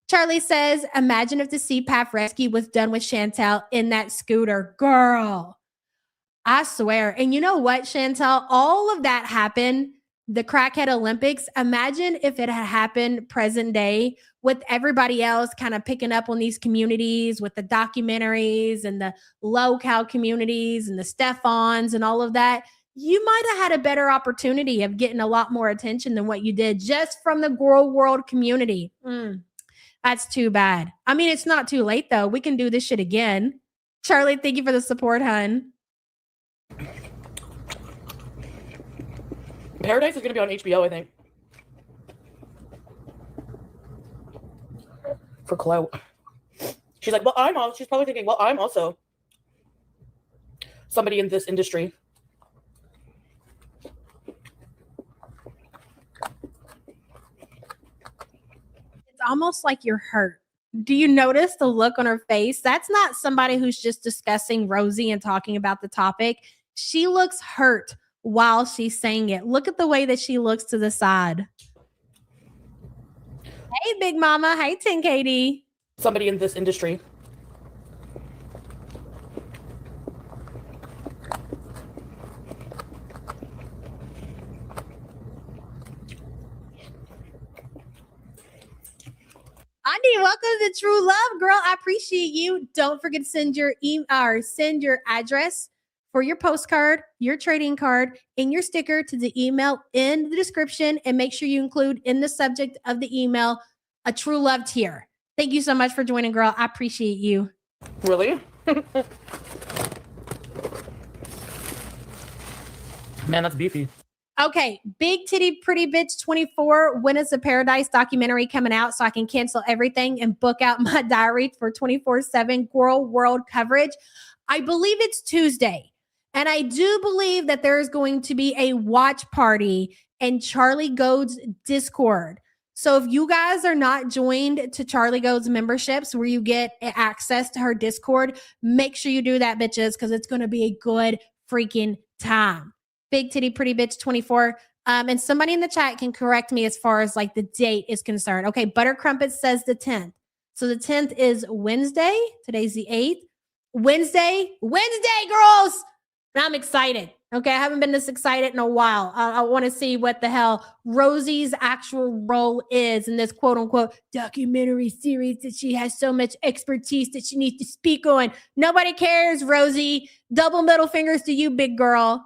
Charlie says, imagine if the CPAP rescue was done with Chantel in that scooter. Girl, I swear. And you know what, Chantel? All of that happened. The Crackhead Olympics. Imagine if it had happened present day with everybody else kind of picking up on these communities with the documentaries and the low-cal communities and the Stefans and all of that. You might have had a better opportunity of getting a lot more attention than what you did just from the girl world community. That's too bad. I mean, it's not too late, though. We can do this shit again. Charlie, thank you for the support, hun. Paradise is going to be on HBO, I think. For clout. She's like, she's probably thinking, well, I'm also somebody in this industry. It's almost like you're hurt. Do you notice the look on her face? That's not somebody who's just discussing Rosie and talking about the topic. She looks hurt while she's saying it. Look at the way that she looks to the side. Hey, Big Mama. Hey, 10KD. Somebody in this industry. Andi, welcome to True Love, girl. I appreciate you. Don't forget to send your send your address for your postcard, your trading card, and your sticker to the email in the description, and make sure you include in the subject of the email a True Love tier. Thank you so much for joining, girl. I appreciate you. Really? Man, that's beefy. Okay, Big Titty Pretty Bitch 24. When is the Paradise documentary coming out so I can cancel everything and book out my diary for 24/7 Girl World coverage? I believe it's Tuesday. And I do believe that there is going to be a watch party in Charlie Goad's Discord. So if you guys are not joined to Charlie Goad's memberships where you get access to her Discord, make sure you do that, bitches, because it's going to be a good freaking time. Big Titty Pretty Bitch 24. And somebody in the chat can correct me as far as like the date is concerned. Okay, Butter Crumpet says the 10th. So the 10th is Wednesday. Today's the 8th. Wednesday, girls. And I'm excited. Okay, I haven't been this excited in a while. I want to see what the hell Rosie's actual role is in this quote unquote documentary series that she has so much expertise that she needs to speak on. Nobody cares, Rosie. Double middle fingers to you, big girl.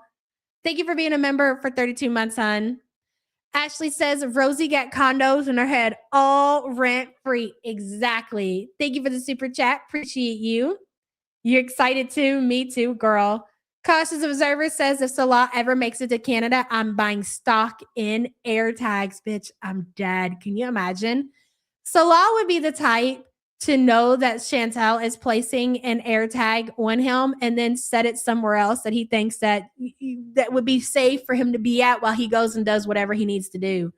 Thank you for being a member for 32 months, hon. Ashley says Rosie got condos in her head, all rent free. Exactly. Thank you for the super chat. Appreciate you. You're excited too? Me too, girl. Cautious Observer says if Salah ever makes it to Canada, I'm buying stock in AirTags. Bitch, I'm dead. Can you imagine? Salah would be the type to know that Chantel is placing an AirTag on him and then set it somewhere else that he thinks that would be safe for him to be at while he goes and does whatever he needs to do.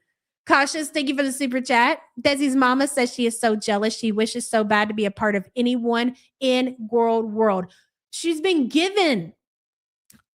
Cautious, thank you for the super chat. Desi's mama says she is so jealous. She wishes so bad to be a part of anyone in world. She's been given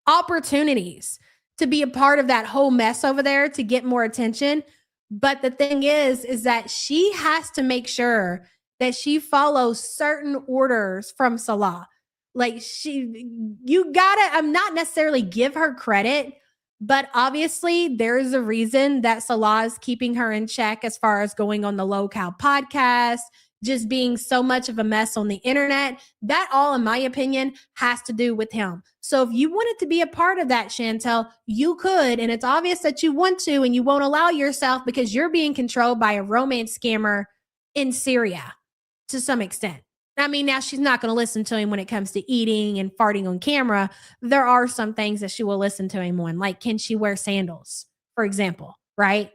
opportunities to be a part of that whole mess over there to get more attention. But the thing is that she has to make sure that she follows certain orders from Salah. Like you gotta, I'm not necessarily give her credit, but obviously there is a reason that Salah is keeping her in check as far as going on the Low Cow podcast, just being so much of a mess on the internet. That all, in my opinion, has to do with him. So if you wanted to be a part of that, Chantel, you could. And it's obvious that you want to, and you won't allow yourself because you're being controlled by a romance scammer in Syria to some extent. I mean, now she's not going to listen to him when it comes to eating and farting on camera. There are some things that she will listen to him on, like can she wear sandals, for example, right?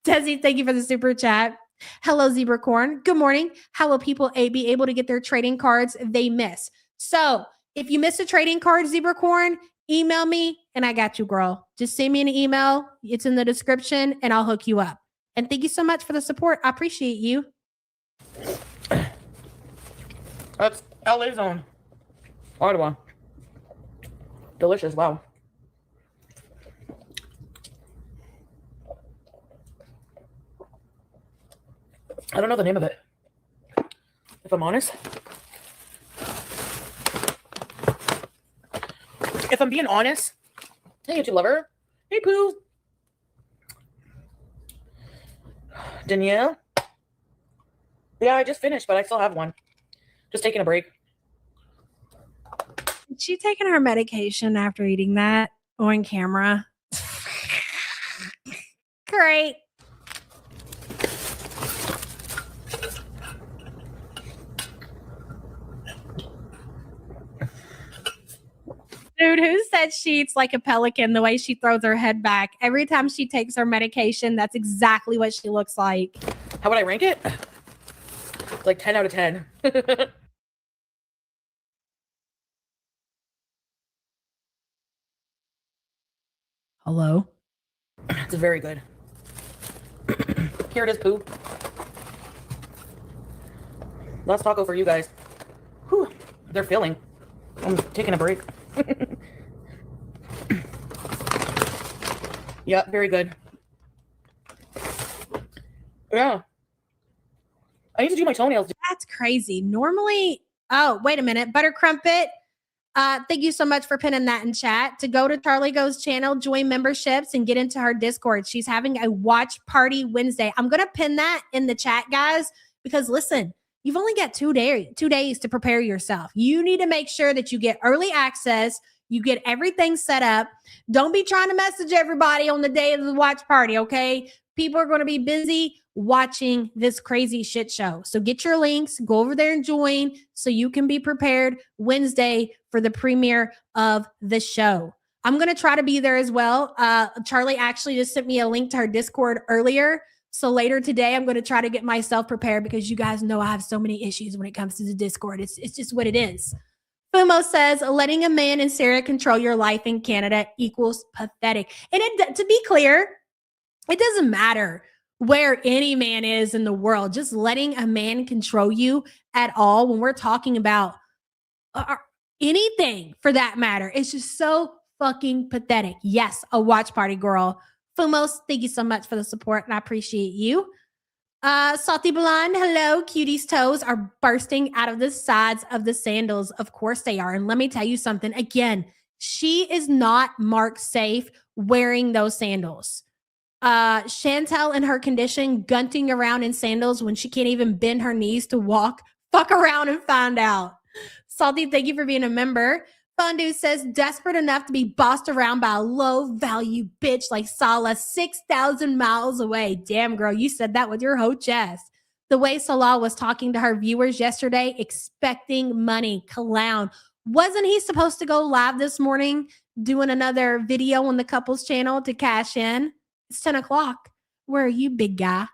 Desi, thank you for the super chat. Hello, Zebra Corn. Good morning. How will people be able to get their trading cards they miss? So if you miss a trading card, Zebra Corn, email me and I got you, girl. Just send me an email. It's in the description and I'll hook you up. And thank you so much for the support. I appreciate you. That's LA Zone. Ottawa. Delicious. Wow. I don't know the name of it, if I'm honest. If I'm being honest, hey, YouTube lover. Hey, Pooh. Danielle. Yeah, I just finished, but I still have one. Just taking a break. Is she taking her medication after eating that on camera? Great. Dude, who said she eats like a pelican the way she throws her head back? Every time she takes her medication, that's exactly what she looks like. How would I rank it? Like 10 out of 10. Hello? It's very good. Here it is, Pooh. Last taco for you guys. Whew, they're filling. I'm taking a break. Yeah, very good. Yeah. I need to do my toenails. That's crazy. Normally, oh, wait a minute. Butter Crumpet. Thank you so much for pinning that in chat. To go to Charlie Go's channel, join memberships, and get into her Discord. She's having a watch party Wednesday. I'm going to pin that in the chat, guys, because listen, you've only got 2 days to prepare yourself. You need to make sure that you get early access. You get everything set up. Don't be trying to message everybody on the day of the watch party, okay? People are going to be busy watching this crazy shit show. So get your links, go over there and join so you can be prepared Wednesday for the premiere of the show. I'm going to try to be there as well. Charlie actually just sent me a link to her Discord earlier. So later today, I'm going to try to get myself prepared because you guys know I have so many issues when it comes to the Discord. It's just what it is. Fumo says, letting a man in Syria control your life in Canada equals pathetic. And to be clear, it doesn't matter where any man is in the world. Just letting a man control you at all when we're talking about anything for that matter, it's just so fucking pathetic. Yes, a watch party girl. Fumos, thank you so much for the support and I appreciate you. Salty Blonde, hello. Cutie's toes are bursting out of the sides of the sandals. Of course they are. And let me tell you something. Again, She is not marked safe wearing those sandals. Chantel in her condition, gunting around in sandals when she can't even bend her knees to walk. Fuck around and find out. Salty, thank you for being a member. Fondue says, desperate enough to be bossed around by a low-value bitch like Salah 6,000 miles away. Damn, girl, you said that with your whole chest. The way Salah was talking to her viewers yesterday, expecting money, clown. Wasn't he supposed to go live this morning doing another video on the couples channel to cash in? It's 10 o'clock. Where are you, big guy?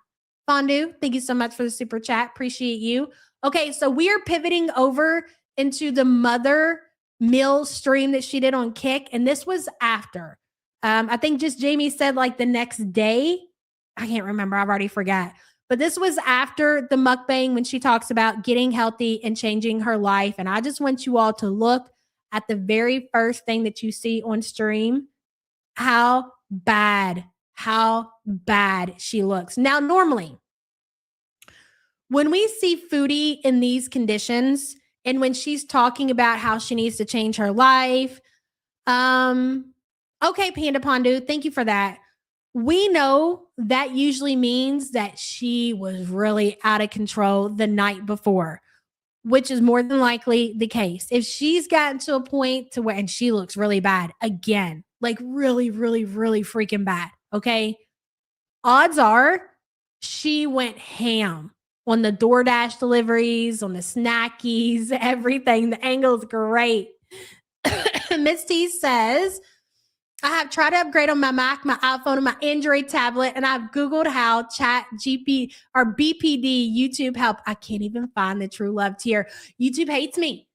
Fondue, thank you so much for the super chat. Appreciate you. Okay, so we are pivoting over into the mother meal stream that she did on Kick, and this was after. I think just Jamie said like the next day. I can't remember. I've already forgot. But this was after the mukbang when she talks about getting healthy and changing her life. And I just want you all to look at the very first thing that you see on stream. How bad she looks. Now, normally, when we see Foodie in these conditions, and when she's talking about how she needs to change her life, okay, Panda Pondu, thank you for that. We know that usually means that she was really out of control the night before, which is more than likely the case. If she's gotten to a point to where, and she looks really bad again, like really, really, really freaking bad, okay? Odds are she went ham on the DoorDash deliveries, on the snackies, everything. The angle's great. Miss T says, I have tried to upgrade on my Mac, my iPhone, and my Android tablet, and I've Googled how Chat GP or BPD YouTube help. I can't even find the true love tier. YouTube hates me.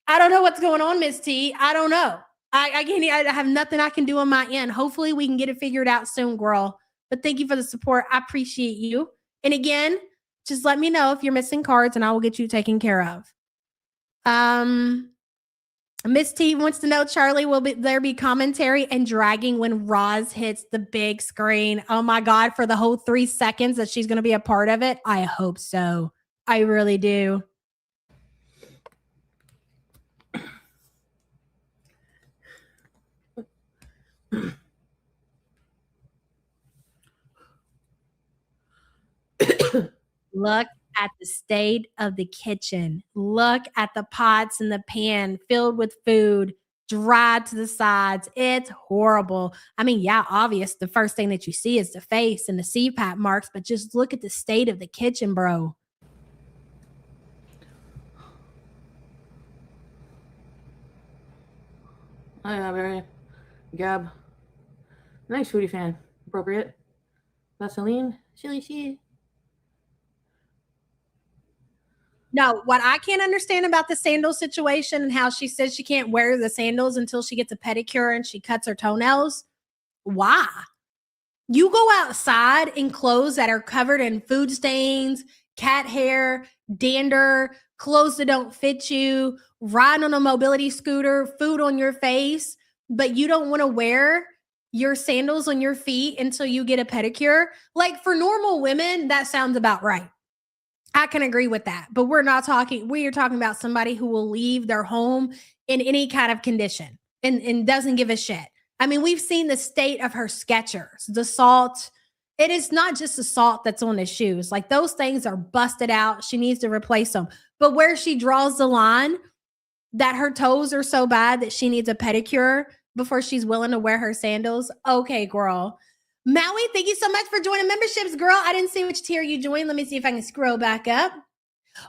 I don't know what's going on, Miss T. I don't know. I can't. I have nothing I can do on my end. Hopefully, we can get it figured out soon, girl. But thank you for the support. I appreciate you. And again, just let me know if you're missing cards, and I will get you taken care of. Miss T wants to know, Charlie, will there be commentary and dragging when Roz hits the big screen? Oh my God, for the whole 3 seconds that she's going to be a part of it? I hope so. I really do. Look at the state of the kitchen. Look at the pots and the pan filled with food, dry to the sides. It's horrible. I mean, yeah, obvious. The first thing that you see is the face and the CPAP marks, but just look at the state of the kitchen, bro. Oh, yeah, very. Gab. Nice Foodie fan. Appropriate. Vaseline. Chili shit. No, what I can't understand about the sandal situation and how she says she can't wear the sandals until she gets a pedicure and she cuts her toenails. Why? You go outside in clothes that are covered in food stains, cat hair, dander, clothes that don't fit you, ride on a mobility scooter, food on your face, but you don't want to wear your sandals on your feet until you get a pedicure. Like for normal women, that sounds about right. I can agree with that, but we are talking about somebody who will leave their home in any kind of condition and doesn't give a shit. I mean, we've seen the state of her Skechers, the salt. It is not just the salt that's on the shoes. Like those things are busted out. She needs to replace them. But where she draws the line that her toes are so bad that she needs a pedicure before she's willing to wear her sandals. Okay, girl. Maui, thank you so much for joining memberships, girl. I didn't see which tier you joined. Let me see if I can scroll back up.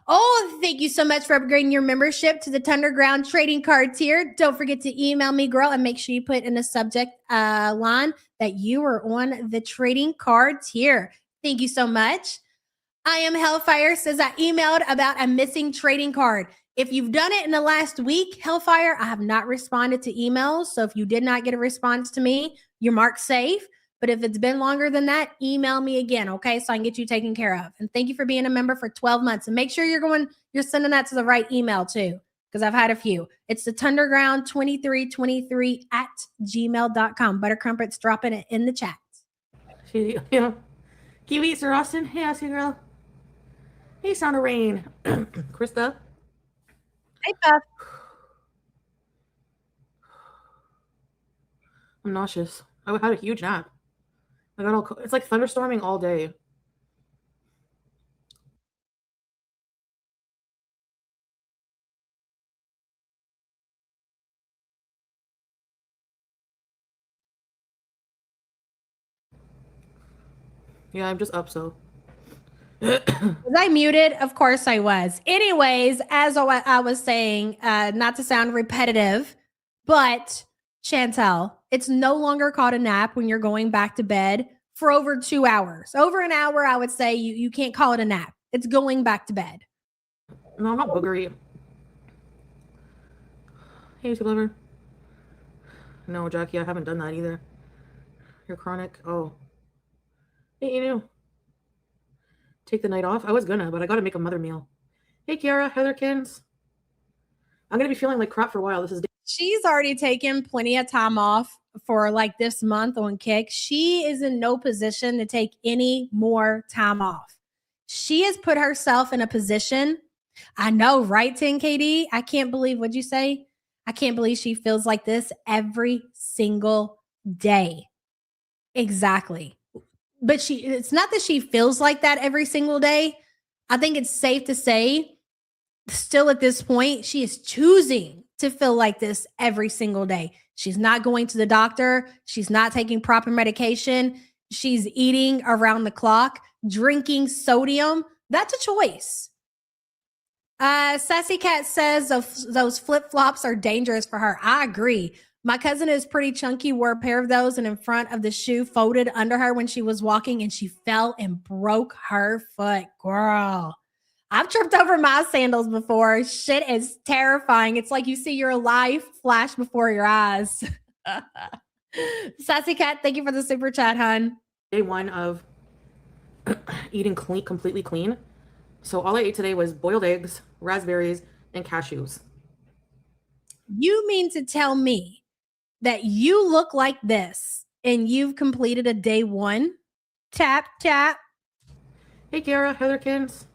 Oh, thank you so much for upgrading your membership to the Thunderground trading card tier. Don't forget to email me, girl, and make sure you put in the subject line that you are on the trading card tier. Thank you so much. I am Hellfire says I emailed about a missing trading card. If you've done it in the last week, Hellfire, I have not responded to emails. So if you did not get a response to me, you're marked safe. But if it's been longer than that, email me again, okay? So I can get you taken care of. And thank you for being a member for 12 months. And make sure you're sending that to the right email too, because I've had a few. It's the Thunderground2323 at gmail.com. Buttercrumpet's dropping it in the chat. She, Kiwi, Sir Austin. Hey, Austin girl. Hey, Sound of Rain. Krista. Hey, Puff. I'm nauseous. I had a huge nap. I got all. It's like thunderstorming all day. Yeah, I'm just up, so. Was I muted? Of course I was. Anyways, as I was saying, not to sound repetitive, but Chantel, it's no longer called a nap when you're going back to bed for over 2 hours. Over an hour, I would say you can't call it a nap. It's going back to bed. No, I'm not boogery. Hey, YouTube lover. No, Jackie, I haven't done that either. You're chronic. Oh. Hey, you knew. Take the night off. I was gonna, but I gotta make a mother meal. Hey, Kiara, Heatherkins. I'm gonna be feeling like crap for a while. This is. She's already taken plenty of time off for like this month on Kick. She is in no position to take any more time off. She has put herself in a position. I know, right, 10KD? I can't believe, what'd you say? I can't believe she feels like this every single day. Exactly. But it's not that she feels like that every single day. I think it's safe to say, still at this point, she is choosing to feel like this every single day. She's not going to the doctor. She's not taking proper medication. She's eating around the clock, drinking sodium. That's a choice. Sassy Cat says those flip-flops are dangerous for her. I agree. My cousin is pretty chunky, wore a pair of those and in front of the shoe folded under her when she was walking and she fell and broke her foot. Girl, I've tripped over my sandals before. Shit is terrifying. It's like you see your life flash before your eyes. Sassy Cat, thank you for the super chat, hun. Day one of eating clean, completely clean. So all I ate today was boiled eggs, raspberries, and cashews. You mean to tell me that you look like this and you've completed a day one? Tap, tap. Hey, Kiara, Heatherkins.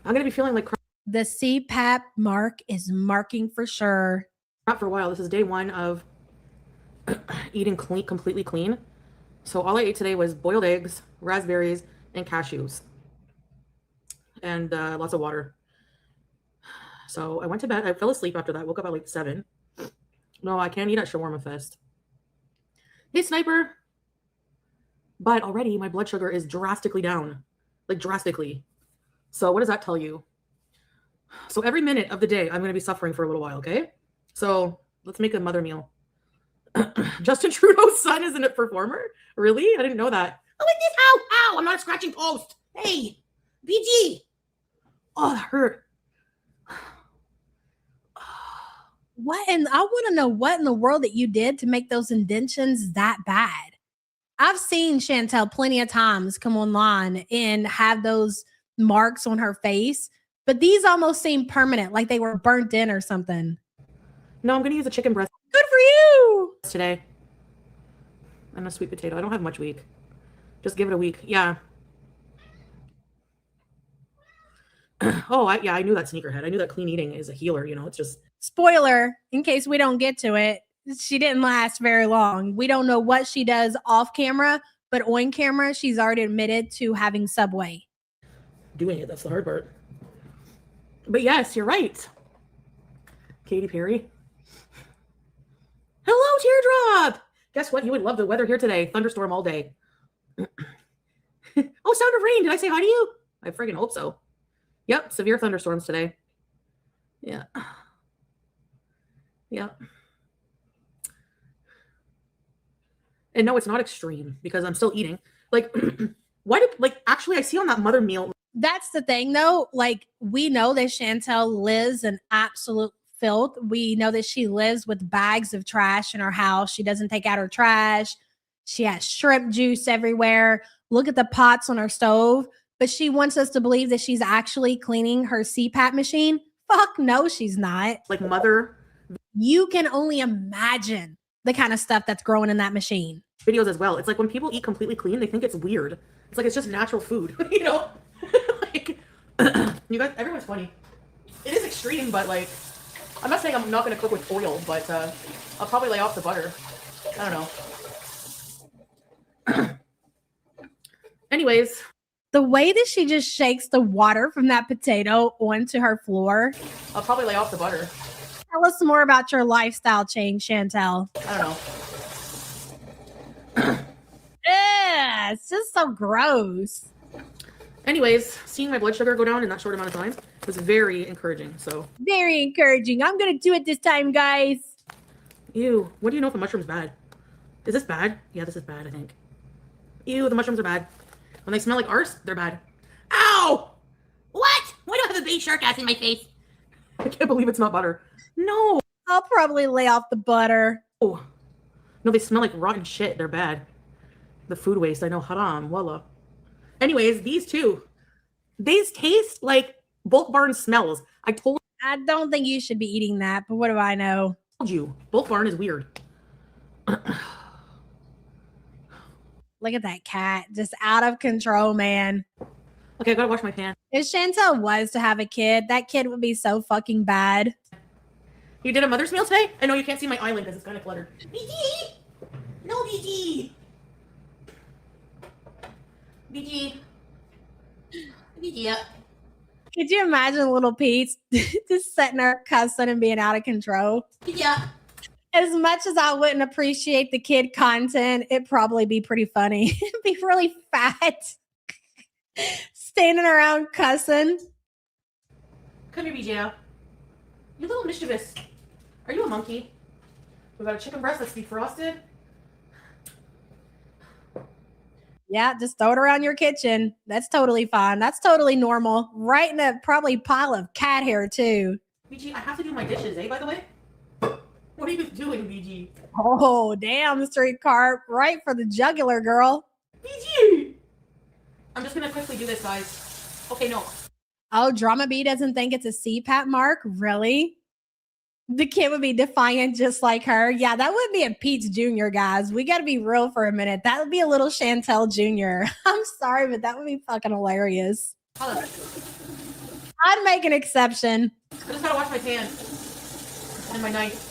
I'm going to be feeling like crap. The CPAP mark is marking for sure. For a while. This is day one of eating clean, completely clean. So all I ate today was boiled eggs, raspberries, and cashews. And lots of water. So I went to bed. I fell asleep after that. Woke up at like 7. No, I can't eat at Shawarma Fest. Hey, Sniper. But already my blood sugar is drastically down. Like drastically. So what does that tell you? So every minute of the day, I'm going to be suffering for a little while, okay? So let's make a mother meal. Justin Trudeau's son isn't a performer? Really? I didn't know that. Oh, like this. Ow, ow. I'm not a scratching post. Hey, BG. Oh, that hurt. What? And I want to know what in the world that you did to make those indentions that bad. I've seen Chantel plenty of times come online and have those marks on her face, but these almost seem permanent, like they were burnt in or something. No, I'm going to use a chicken breast. Good for you. Today. And a sweet potato. I don't have much week. Just give it a week. Yeah. Oh, I knew that sneakerhead. I knew that clean eating is a healer. You know, it's just. Spoiler, in case we don't get to it, she didn't last very long. We don't know what she does off camera, but on camera, she's already admitted to having Subway. Doing it. That's the hard part. But yes, you're right. Katy Perry. Hello, Teardrop. Guess what? You would love the weather here today. Thunderstorm all day. Oh, sound of rain. Did I say hi to you? I friggin' hope so. Yep, severe thunderstorms today. Yeah. Yeah. And no, it's not extreme because I'm still eating. Like, why did, like, actually, I see on that mother meal. That's the thing, though. Like, we know that Chantel lives in absolute filth. We know that she lives with bags of trash in her house. She doesn't take out her trash. She has shrimp juice everywhere. Look at the pots on her stove. But she wants us to believe that she's actually cleaning her CPAP machine. Fuck no, she's not. Like, mother. You can only imagine the kind of stuff that's growing in that machine. Videos as well. It's like when people eat completely clean, they think it's weird. It's like it's just natural food, you know? Like, you guys, everyone's funny. It is extreme, but like, I'm not saying I'm not going to cook with oil, but I'll probably lay off the butter. I don't know. Anyways, The way that she just shakes the water from that potato onto her floor. I'll probably lay off the butter. Tell us more about your lifestyle change, Chantel. I don't know. Yeah, it's just so gross. Anyways, seeing my blood sugar go down in that short amount of time was very encouraging. So, Very encouraging. I'm going to do it this time, guys. ew. What do you know if a mushroom's bad? Is this bad? Yeah, this is bad, I think. Ew, the mushrooms are bad. When they smell like arse, they're bad. Ow! What? Why do I have a baby shark ass in my face? I can't believe it's not butter. No. I'll probably lay off the butter. Oh. No, they smell like rotten shit. They're bad. The food waste, I know. Haram, wallah. Anyways, these two, these taste like Bulk Barn smells. I I don't think you should be eating that, but what do I know? you, Bulk Barn is weird. Look at that cat. Just out of control, man. Okay, I gotta wash my pan. If Chantel was to have a kid, that kid would be so fucking bad. You did a mother's meal today? I know you can't see my island because it's kind of cluttered. BG! No, BG! BG. BG up. Could you imagine little Pete just sitting there cussing and being out of control? BG up. As much as I wouldn't appreciate the kid content, it'd probably be pretty funny. It'd be really fat. Standing around cussing. Come here, BJ. You little mischievous. Are you a monkey? We got a chicken breast that's defrosted. Yeah, just throw it around your kitchen. That's totally fine. That's totally normal. Right in a probably pile of cat hair, too. BG, I have to do my dishes, by the way? What are you doing, BG? Oh, damn, street carp. Right for the jugular, girl. BG! I'm just gonna quickly do this, guys. Okay, no. Oh, Drama B doesn't think it's a CPAP mark? Really? The kid would be defiant just like her. Yeah, that would be a Pete's Jr., guys. We got to be real for a minute. That would be a little Chantel Jr. I'm sorry, but that would be fucking hilarious. I'd make an exception. I just gotta wash my pan. And my knife.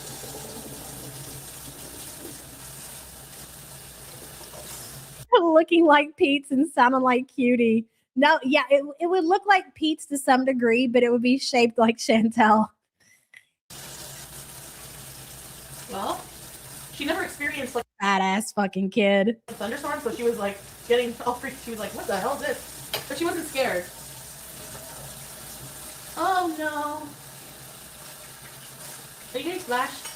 Looking like Pete's and sounding like Cutie. No, yeah, it would look like Pete's to some degree, but it would be shaped like Chantel. Well, she never experienced like Badass fucking kid. a thunderstorm, so she was like getting all freaked. She was like, what the hell is this? But she wasn't scared. Oh no. Are you getting splashed?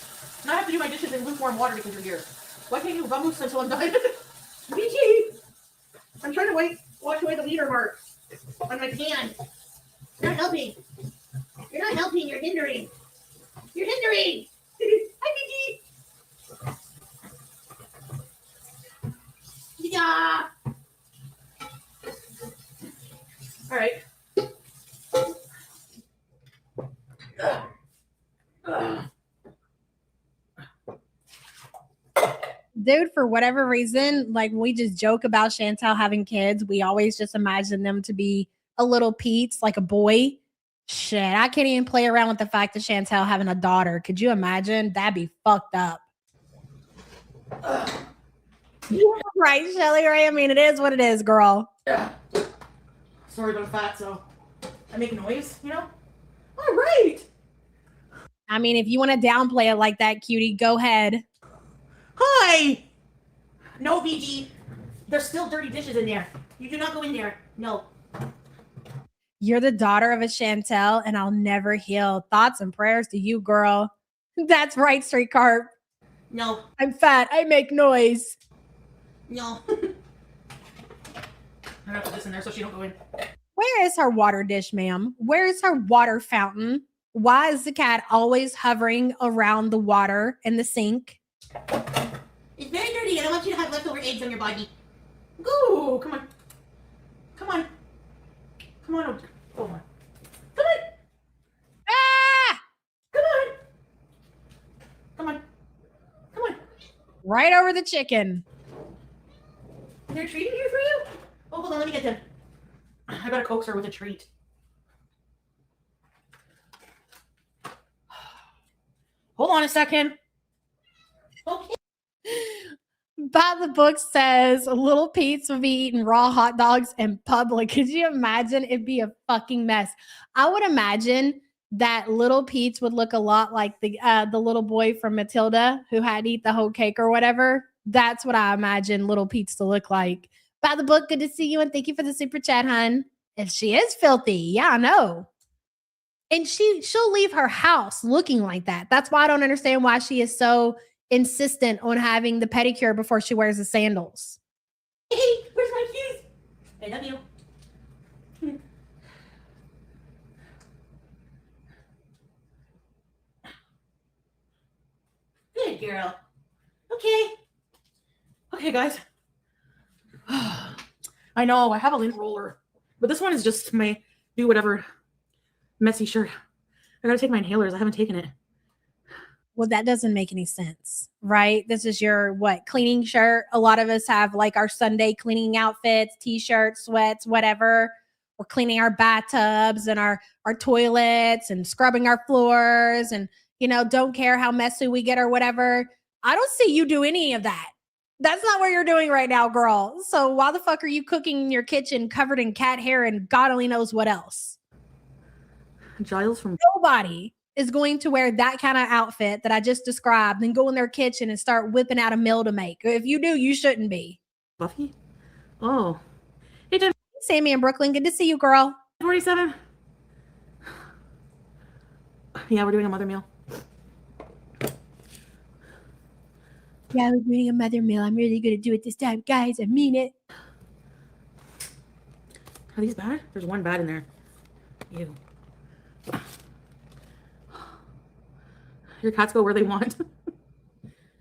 Now I have to do my dishes in lukewarm water because you're here. Why can't you vamos until I'm done? BG! I'm trying to wash away the leader mark on my pan. You're not helping. You're not helping. You're hindering. You're hindering. Hi, BG. Yeah. All right. Dude, for whatever reason, like we just joke about Chantel having kids. We always just imagine them to be a little Pete's, like a boy. Shit, I can't even play around with the fact of Chantel having a daughter. Could you imagine? That'd be fucked up. Right, Shelly, right? I mean, it is what it is, girl. Yeah. Sorry about fat, so I make noise, you know? All right. I mean, if you want to downplay it like that, Cutie, go ahead. Hi. No, BG. There's still dirty dishes in there. You do not go in there. No. You're the daughter of a Chantel, and I'll never heal. Thoughts and prayers to you, girl. That's right, Street Carp. No. I'm fat. I make noise. No. I'm gonna put this in there so she don't go in. Where is her water dish, ma'am? Where is her water fountain? Why is the cat always hovering around the water in the sink? It's very dirty. I don't want you to have leftover eggs on your body. Go. Come on. Come on. Come on. Oh my. Come on. Ah! Come on. Come on. Come on. Right over the chicken. Is there a treat in here for you? Oh, hold on. Let me get them. I gotta coax her with a treat. Hold on a second. Okay. By the book says Little Pete's would be eating raw hot dogs in public. Could you imagine? It'd be a fucking mess. I would imagine that Little Pete's would look a lot like the little boy from Matilda who had to eat the whole cake or whatever. That's what I imagine Little Pete's to look like. By the book, good to see you and thank you for the super chat, hun. If she is filthy, yeah, I know. And she'll leave her house looking like that. That's why I don't understand why she is so insistent on having the pedicure before she wears the sandals. Hey, where's my shoes? I love you. Good girl. Okay. Okay, guys. I know I have a lint roller, but this one is just my do whatever messy shirt. I gotta take my inhalers. I haven't taken it. Well, that doesn't make any sense, right? This is your cleaning shirt. A lot of us have like our Sunday cleaning outfits, t-shirts, sweats, whatever. We're cleaning our bathtubs and our toilets and scrubbing our floors and, don't care how messy we get or whatever. I don't see you do any of that. That's not what you're doing right now, girl. So why the fuck are you cooking in your kitchen covered in cat hair and God only knows what else? Giles from Nobody is going to wear that kind of outfit that I just described and go in their kitchen and start whipping out a meal to make. If you do, you shouldn't be. Buffy? Oh. Hey, Jen. Sammy in Brooklyn, good to see you, girl. 47. Yeah, we're doing a mother meal. Yeah, we're doing a mother meal. I'm really going to do it this time. Guys, I mean it. Are these bad? There's one bad in there. Ew. Your cats go where they want.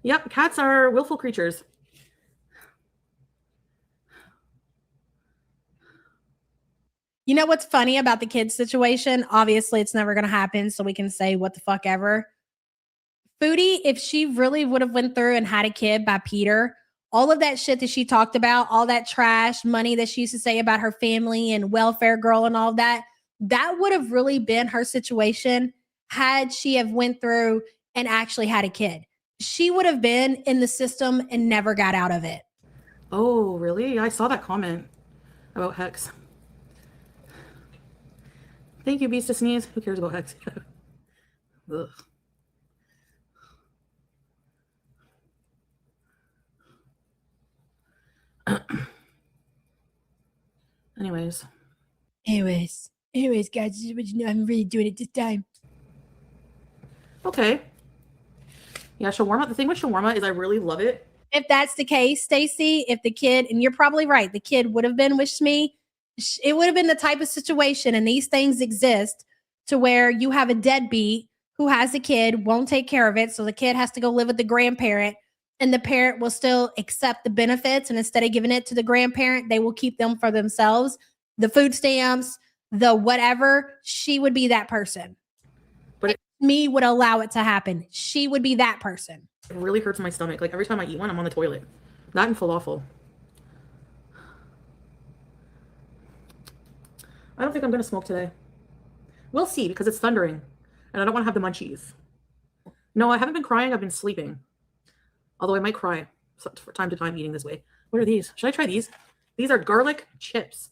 Yep, cats are willful creatures. You know what's funny about the kids situation? Obviously, it's never going to happen, so we can say what the fuck ever. Foodie, if she really would have went through and had a kid by Peter, all of that shit that she talked about, all that trash money that she used to say about her family and welfare girl and all that, that would have really been her situation had she have went through and actually had a kid. She would have been in the system and never got out of it. Oh, really? I saw that comment about Hex. Thank you, Beast to Sneeze. Who cares about Hex? Ugh. Anyways, guys, I'm really doing it this time. Okay. Yeah, shawarma. The thing with shawarma is I really love it. If that's the case, Stacy, if the kid, and you're probably right, the kid would have been with me. It would have been the type of situation, and these things exist, to where you have a deadbeat who has a kid, won't take care of it, so the kid has to go live with the grandparent, and the parent will still accept the benefits, and instead of giving it to the grandparent, they will keep them for themselves. The food stamps, the whatever, she would be that person. But me would allow it to happen. She would be that person. It really hurts my stomach. Like every time I eat one, I'm on the toilet. That and falafel. I don't think I'm going to smoke today. We'll see, because it's thundering. And I don't want to have the munchies. No, I haven't been crying. I've been sleeping. Although I might cry from time to time eating this way. What are these? Should I try these? These are garlic chips.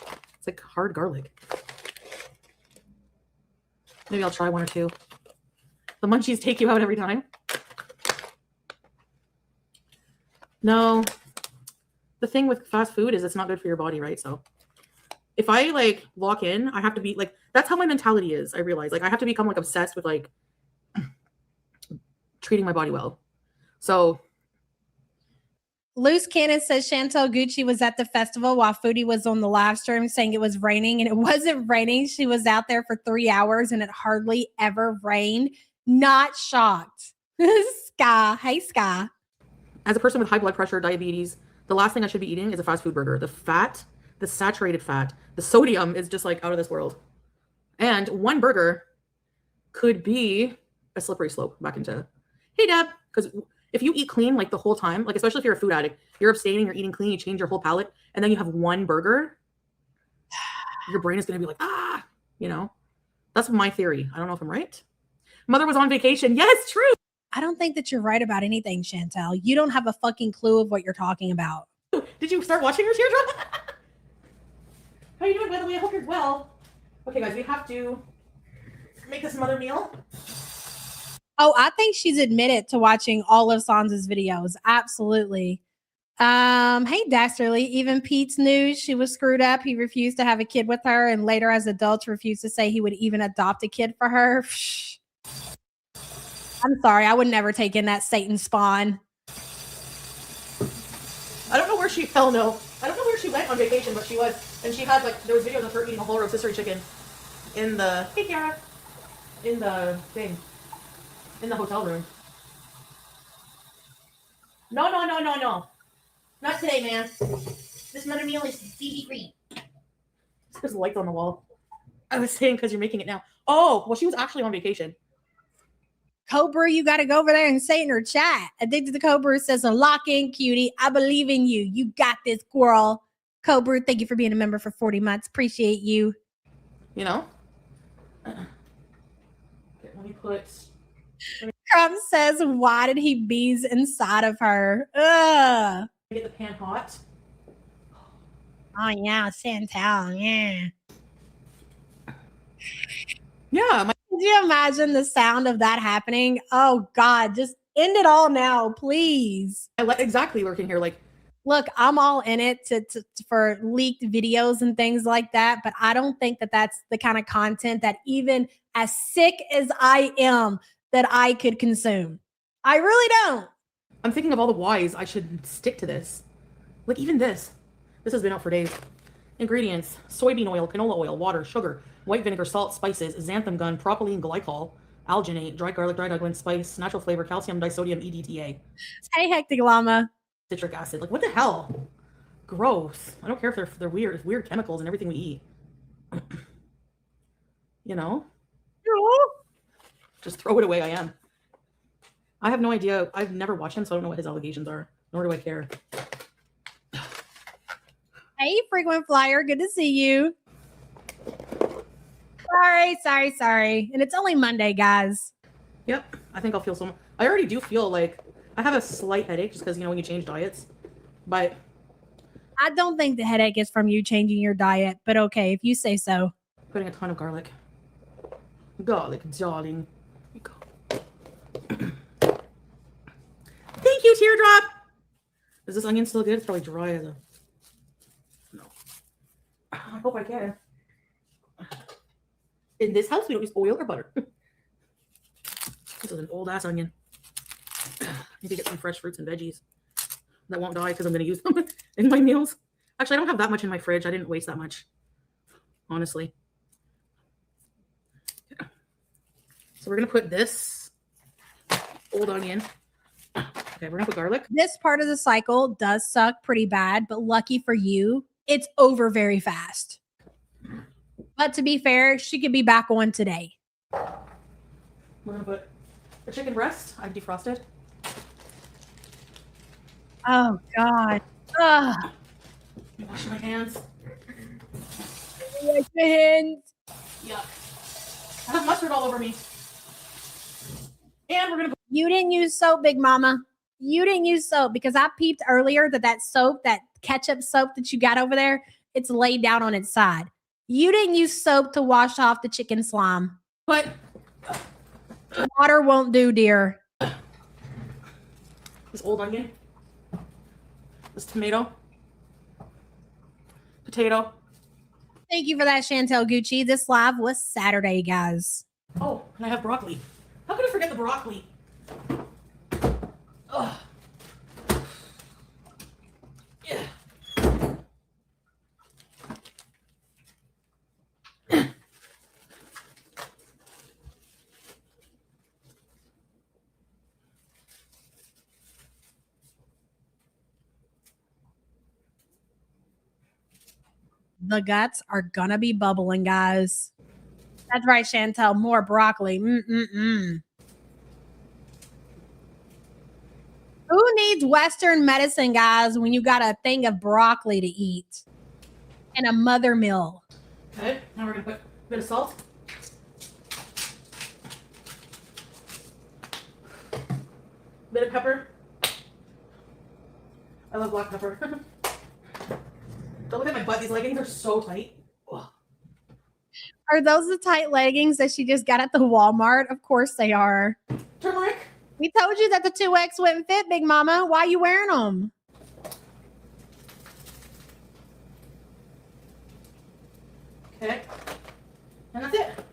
It's like hard garlic. Maybe I'll try one or two. The munchies take you out every time. No. The thing with fast food is it's not good for your body, right? So if I like walk in, I have to be like, that's how my mentality is. I realize like I have to become like obsessed with like treating my body well. So Loose Cannon says Chantel Gucci was at the festival while Foodie was on the live stream saying it was raining, and it wasn't raining. She was out there for 3 hours and it hardly ever rained. Not shocked. Sky. Hey, Sky. As a person with high blood pressure, diabetes, the last thing I should be eating is a fast food burger. The fat, the saturated fat, the sodium is just like out of this world. And one burger could be a slippery slope back into, hey, Deb, because if you eat clean like the whole time, like especially if you're a food addict, you're abstaining, you're eating clean, you change your whole palate, and then you have one burger, your brain is going to be like, you know, that's my theory. I don't know if I'm right. Mother was on vacation. Yes, true. I don't think that you're right about anything, Chantel. You don't have a fucking clue of what you're talking about. Did you start watching her teardrop? How are you doing, by the way? I hope you're well. Okay, guys, we have to make this another meal. Oh, I think she's admitted to watching all of Sansa's videos. Absolutely. Hey Dastardly, even Pete's news she was screwed up. He refused to have a kid with her, and later as adults refused to say he would even adopt a kid for her. I'm sorry, I would never take in that Satan spawn. I don't know where she I don't know where she went on vacation, but she was, and she had like there was videos of her eating a whole rotisserie chicken in the in the thing. In the hotel room. No. Not today, man. This mother meal is CG free. There's lights on the wall. I was saying because you're making it now. Oh, well, she was actually on vacation. Cobra, you got to go over there and say in her chat. Addicted to Cobra says, lock in, cutie. I believe in you. You got this, girl. Cobra, thank you for being a member for 40 months. Appreciate you. You know? Okay, let me put... Crumb says, why did he bees inside of her? Ugh. Get the pan hot. Oh, yeah, Chantel, yeah. Yeah. Could you imagine the sound of that happening? Oh, God, just end it all now, please. Exactly working here. Like, look, I'm all in it for leaked videos and things like that, but I don't think that that's the kind of content that even as sick as I am, that I could consume. I really don't. I'm thinking of all the whys I should stick to this. Like even this. This has been out for days. Ingredients: soybean oil, canola oil, water, sugar, white vinegar, salt, spices, xanthan gum, propylene glycol, alginate, dry garlic, dried onion, spice, natural flavor, calcium, disodium, EDTA. Hey, Hectic Llama. Citric acid. Like what the hell? Gross. I don't care if they're weird. It's weird chemicals in everything we eat. You know? Just throw it away. I am. I have no idea. I've never watched him, so I don't know what his allegations are. Nor do I care. Hey, frequent flyer. Good to see you. Sorry. And it's only Monday, guys. Yep. I think I'll feel so. I already do feel like I have a slight headache just because, you know, when you change diets. But I don't think the headache is from you changing your diet, but okay, if you say so. Putting a ton of garlic. Garlic, darling. Thank you, Teardrop. Is this onion still good? It's probably dry as a... No. I hope I can. In this house, we don't use oil or butter. This is an old-ass onion. Need to get some fresh fruits and veggies that won't die because I'm going to use them in my meals. Actually, I don't have that much in my fridge. I didn't waste that much, honestly. So we're going to put this old onion. Okay, we're going to put garlic. This part of the cycle does suck pretty bad, but lucky for you, it's over very fast. But to be fair, she could be back on today. We're going to put the chicken breast. I've defrosted. Oh, God. Ugh. Wash my hands. Wash your hands. Yuck. I have mustard all over me. And we're going to... You didn't use soap, Big Mama. You didn't use soap because I peeped earlier that soap, that ketchup soap that you got over there, it's laid down on its side. You didn't use soap to wash off the chicken slime. But water won't do, dear. This old onion. This tomato. Potato. Thank you for that, Chantel Gucci. This live was Saturday, guys. Oh, and I have broccoli. How could I forget the broccoli? Ugh. Yeah. The guts are gonna be bubbling, guys. That's right, Chantel. More broccoli. Mm-mm-mm. Who needs Western medicine, guys, when you got a thing of broccoli to eat and a mother meal? Okay, now we're going to put a bit of salt. bit of pepper. I love black pepper. Don't look at my butt. These leggings are so tight. Ugh. Are those the tight leggings that she just got at the Walmart? Of course they are. Turmeric. We told you that the 2X wouldn't fit, Big Mama. Why are you wearing them? Okay. And that's it.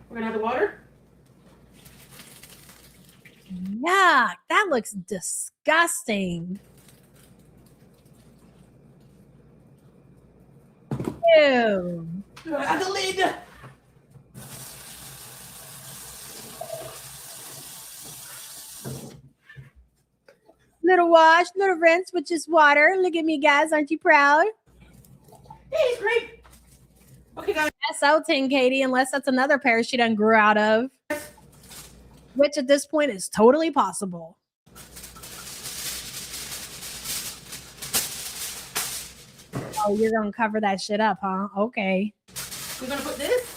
We're gonna have the water. Yuck, that looks disgusting. Ew. Add the lid. Little wash, little rinse with just water. Look at me, guys. Aren't you proud? Hey, it's great. Okay, guys. SL10, Katie, unless that's another pair she done grew out of. Which at this point is totally possible. Oh, you're going to cover that shit up, huh? Okay. We're gonna put this.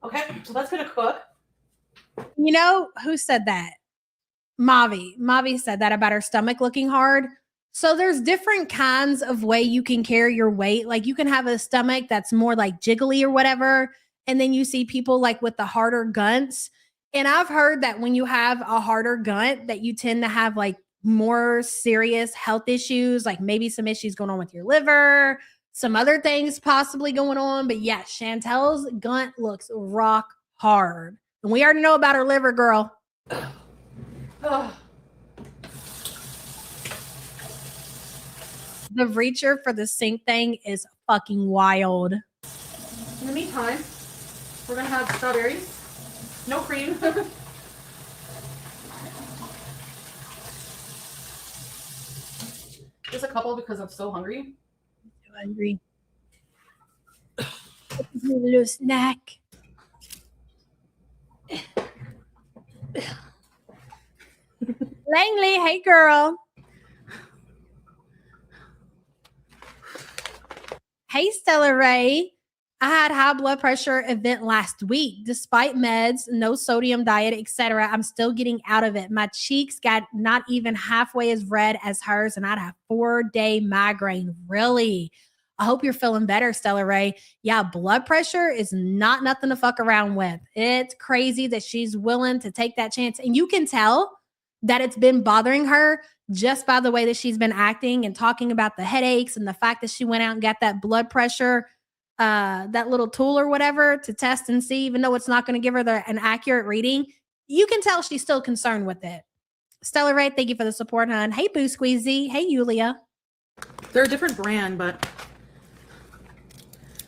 Okay, so that's gonna cook. You know who said that? Mavi. Mavi said that about her stomach looking hard. So there's different kinds of way you can carry your weight. Like you can have a stomach that's more like jiggly or whatever. And then you see people like with the harder gunts. And I've heard that when you have a harder gunt, that you tend to have like more serious health issues, like maybe some issues going on with your liver, some other things possibly going on. But yeah, Chantel's gunt looks rock hard. And we already know about her liver, girl. Ugh. The reacher for the sink thing is fucking wild. In the meantime, we're gonna have strawberries. No cream. Just a couple because I'm so hungry. Hungry. Little snack. Langley, hey girl. Hey Stella Ray. I had high blood pressure event last week. Despite meds, no sodium diet, etc., I'm still getting out of it. My cheeks got not even halfway as red as hers, and I had a 4-day migraine. Really? I hope you're feeling better, Stella Ray. Yeah, blood pressure is not nothing to fuck around with. It's crazy that she's willing to take that chance. And you can tell that it's been bothering her just by the way that she's been acting and talking about the headaches and the fact that she went out and got that blood pressure, that little tool or whatever to test and see, even though it's not going to give her an accurate reading. You can tell she's still concerned with it. Stella Ray, thank you for the support, hon. Hey, Boo Squeezy. Hey, Yulia. They're a different brand, but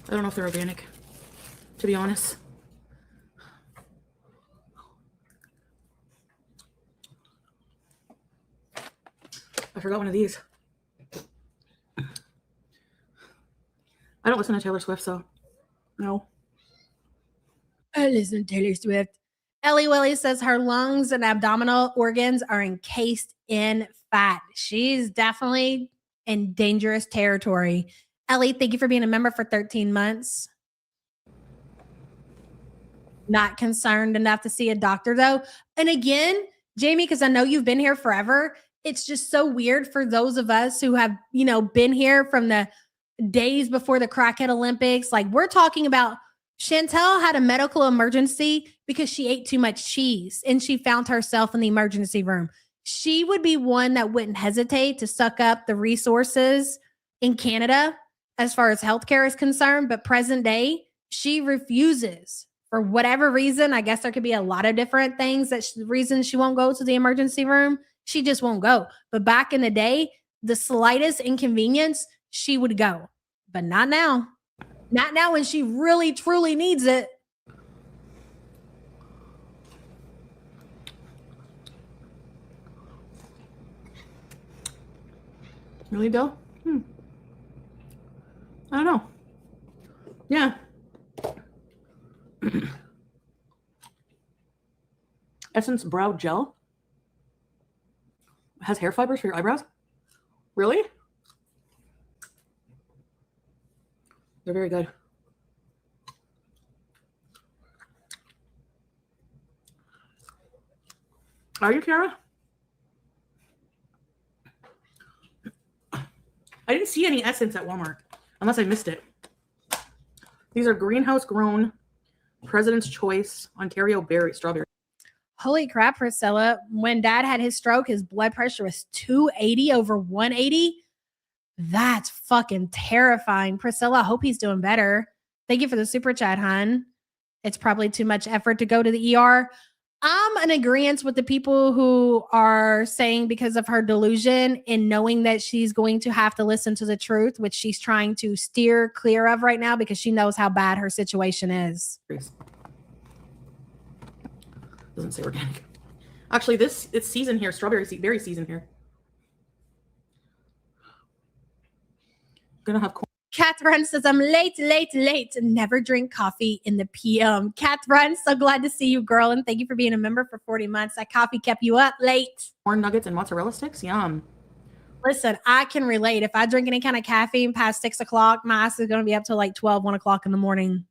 I don't know if they're organic, to be honest. I forgot one of these. I don't listen to Taylor Swift, so no. I listen to Taylor Swift. Ellie Willie says her lungs and abdominal organs are encased in fat. She's definitely in dangerous territory. Ellie, thank you for being a member for 13 months. Not concerned enough to see a doctor, though. And again, Jamie, because I know you've been here forever, it's just so weird for those of us who have, been here from the days before the Crackhead Olympics. Like, we're talking about Chantel had a medical emergency because she ate too much cheese and she found herself in the emergency room. She would be one that wouldn't hesitate to suck up the resources in Canada as far as healthcare is concerned. But present day, she refuses for whatever reason. I guess there could be a lot of different things reasons she won't go to the emergency room. She just won't go. But back in the day, the slightest inconvenience, she would go. But not now. Not now when she really, truly needs it. Really, Bill? I don't know. Yeah. Essence Brow Gel. Has hair fibers for your eyebrows? Really? They're very good. Are you, Kara? I didn't see any Essence at Walmart, unless I missed it. These are greenhouse grown, President's Choice, Ontario berry, strawberry. Holy crap, Priscilla. When dad had his stroke, his blood pressure was 280 over 180. That's fucking terrifying. Priscilla, I hope he's doing better. Thank you for the super chat, hon. It's probably too much effort to go to the ER. I'm in agreement with the people who are saying because of her delusion and knowing that she's going to have to listen to the truth, which she's trying to steer clear of right now because she knows how bad her situation is. Doesn't say organic. Actually, it's season here. Berry season here. Gonna have corn. Catherine says, I'm late. Never drink coffee in the PM. Catherine, so glad to see you, girl. And thank you for being a member for 40 months. That coffee kept you up late. Corn nuggets and mozzarella sticks. Yum. Listen, I can relate. If I drink any kind of caffeine past 6 o'clock, my ass is going to be up till like 12, 1 o'clock in the morning.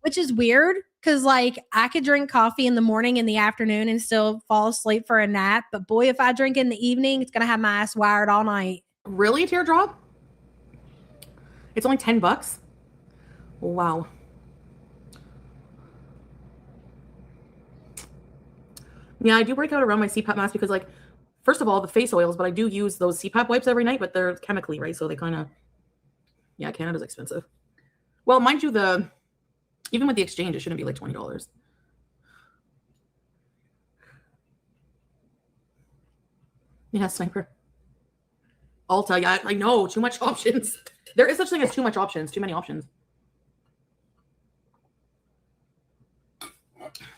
Which is weird because like I could drink coffee in the morning, in the afternoon and still fall asleep for a nap. But boy, if I drink in the evening, it's going to have my ass wired all night. Really, Teardrop? It's only $10? Wow. Yeah, I do break out around my CPAP mask because, like, first of all, the face oils, but I do use those CPAP wipes every night, but they're chemically, right? So they kind of, yeah, Canada's expensive. Well, mind you, even with the exchange, it shouldn't be like $20. Yeah, Sniper. Ulta, yeah, I know, too much options. There is such thing as too much options, too many options.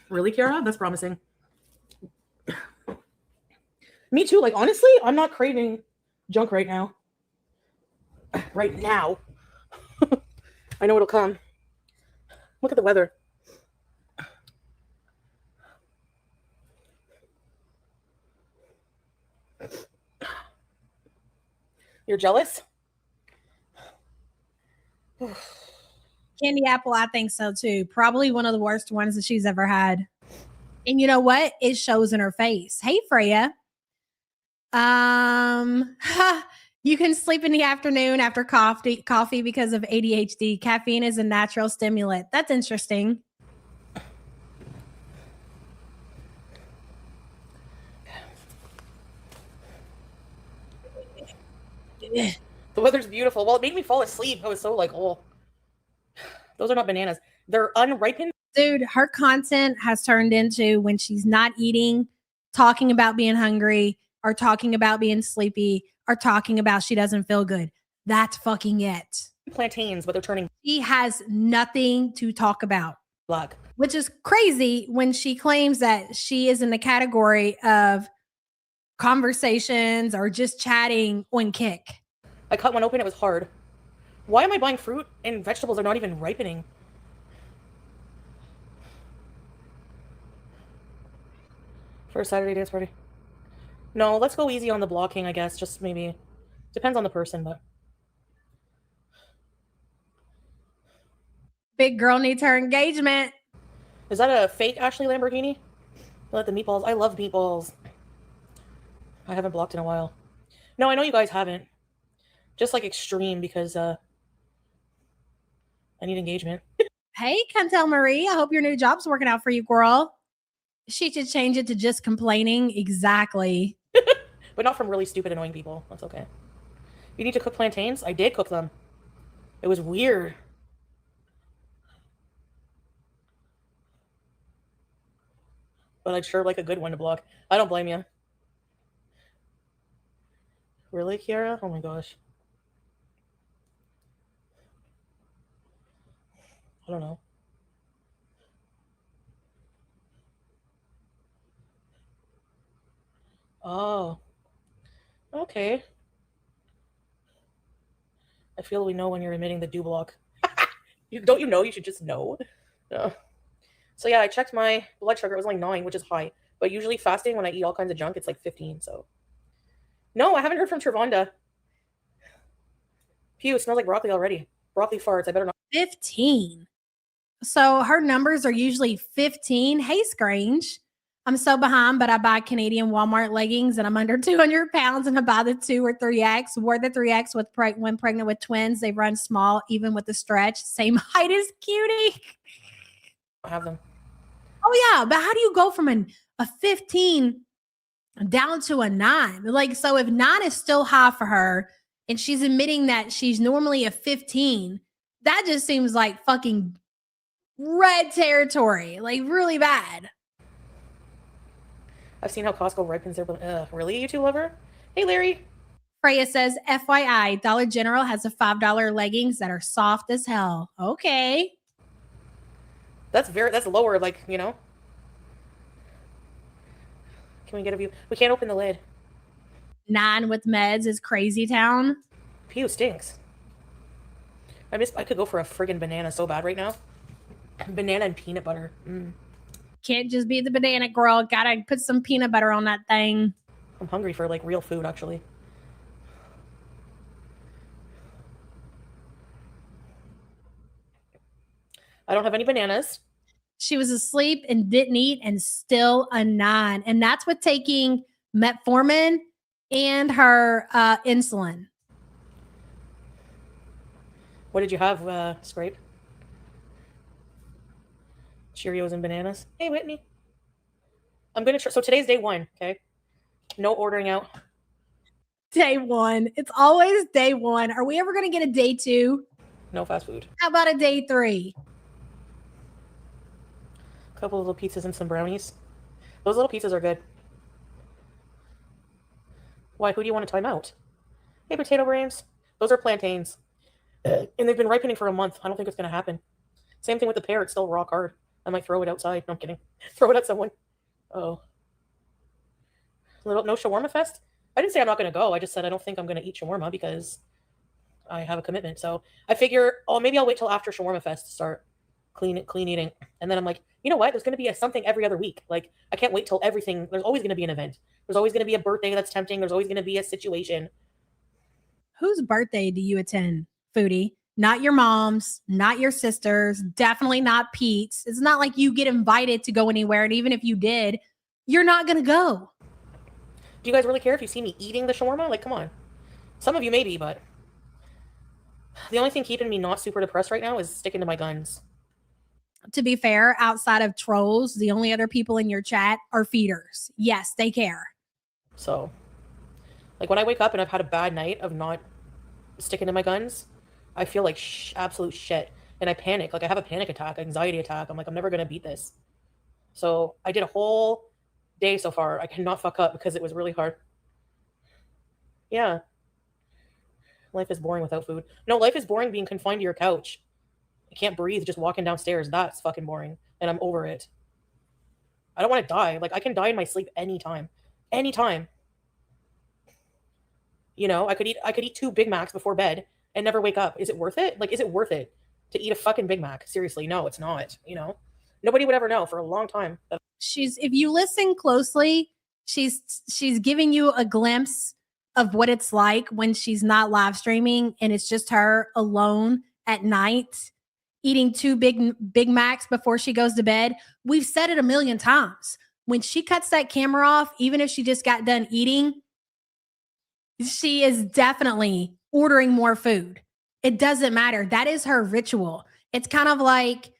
Really, Kiara? That's promising. Me too. Like, honestly, I'm not craving junk right now. Right now. I know it'll come. Look at the weather. You're jealous? Candy apple, I think so too. Probably one of the worst ones that she's ever had. And you know what? It shows in her face. Hey, Freya. You can sleep in the afternoon after coffee because of ADHD. Caffeine is a natural stimulant. That's interesting. The weather's beautiful. Well, it made me fall asleep. I was so like, oh, those are not bananas. They're unripened. Dude, her content has turned into when she's not eating, talking about being hungry, or talking about being sleepy, or talking about she doesn't feel good. That's fucking it. Plantains, but they're turning. She has nothing to talk about. Black. Which is crazy when she claims that she is in the category of conversations or just chatting on Kick. I cut one open. It was hard. Why am I buying fruit and vegetables that are not even ripening? For a Saturday dance party. No, let's go easy on the blocking, I guess. Just maybe. Depends on the person, but. Big girl needs her engagement. Is that a fake Ashley Lamborghini? Let the meatballs. I love meatballs. I haven't blocked in a while. No, I know you guys haven't. Just like extreme because I need engagement. Hey, Cantel Marie. I hope your new job's working out for you, girl. She should change it to just complaining. Exactly. But not from really stupid, annoying people. That's okay. You need to cook plantains? I did cook them. It was weird. But I'd sure like a good one to block. I don't blame you. Really, Kiara? Oh my gosh. I don't know. Oh. Okay. I feel we know when you're admitting the do block. Don't you know? You should just know. So yeah, I checked my blood sugar. It was like 9, which is high. But usually fasting, when I eat all kinds of junk, it's like 15. So no, I haven't heard from Trevonda. Phew, it smells like broccoli already. Broccoli farts. I better not. 15. So her numbers are usually 15. Hey, Scrange. I'm so behind, but I buy Canadian Walmart leggings and I'm under 200 pounds and I buy the 2 or 3X. Wore the 3X when pregnant with twins. They run small, even with the stretch. Same height as Cutie. I have them. Oh, yeah. But how do you go from a 15 down to a 9? Like, so if 9 is still high for her and she's admitting that she's normally a 15, that just seems like fucking red territory, like really bad. I've seen how Costco ripens their. Really, you two lover? Hey, Larry. Freya says, FYI, Dollar General has a $5 leggings that are soft as hell. Okay. That's lower, like, you know. Can we get a view? We can't open the lid. 9 with meds is crazy town. Pew stinks. I could go for a friggin' banana so bad right now. Banana and peanut butter. Can't just be the banana girl. Gotta put some peanut butter on that thing. I'm hungry for like real food, actually. I don't have any bananas. She was asleep and didn't eat and still a 9. And that's with taking metformin and her insulin. What did you have, Scrape? Cheerios and bananas. Hey, Whitney. I'm going to try. So today's day 1, okay? No ordering out. Day 1. It's always day 1. Are we ever going to get a day 2? No fast food. How about a day 3? A couple of little pizzas and some brownies. Those little pizzas are good. Why? Who do you want to time out? Hey, potato brains. Those are plantains. And they've been ripening for a month. I don't think it's going to happen. Same thing with the pear. It's still rock hard. I might throw it outside. No, I'm kidding. Throw it at someone. Oh. No shawarma fest? I didn't say I'm not going to go. I just said I don't think I'm going to eat shawarma because I have a commitment. So I figure, maybe I'll wait till after shawarma fest to start clean eating. And then I'm like, you know what? There's going to be something every other week. Like, I can't wait till everything. There's always going to be an event. There's always going to be a birthday that's tempting. There's always going to be a situation. Whose birthday do you attend, Foodie? Not your mom's, not your sister's, definitely not Pete's. It's not like you get invited to go anywhere. And even if you did, you're not going to go. Do you guys really care if you see me eating the shawarma? Like, come on. Some of you maybe, but the only thing keeping me not super depressed right now is sticking to my guns. To be fair, outside of trolls, the only other people in your chat are feeders. Yes, they care. So, like, when I wake up and I've had a bad night of not sticking to my guns, I feel like absolute shit. And I panic. Like, I have a panic attack, anxiety attack. I'm like, I'm never going to beat this. So I did a whole day so far. I cannot fuck up because it was really hard. Yeah. Life is boring without food. No, life is boring being confined to your couch. I can't breathe just walking downstairs. That's fucking boring. And I'm over it. I don't want to die. Like, I can die in my sleep anytime. Anytime. You know, I could eat 2 Big Macs before bed and never wake up. Is it worth it? Like, is it worth it to eat a fucking Big Mac? Seriously, no, it's not. You know, nobody would ever know for a long time. If you listen closely, she's giving you a glimpse of what it's like when she's not live streaming and it's just her alone at night eating 2 Big Macs before she goes to bed. We've said it a million times. When she cuts that camera off, even if she just got done eating, she is definitely ordering more food. It doesn't matter. That is her ritual. It's kind of like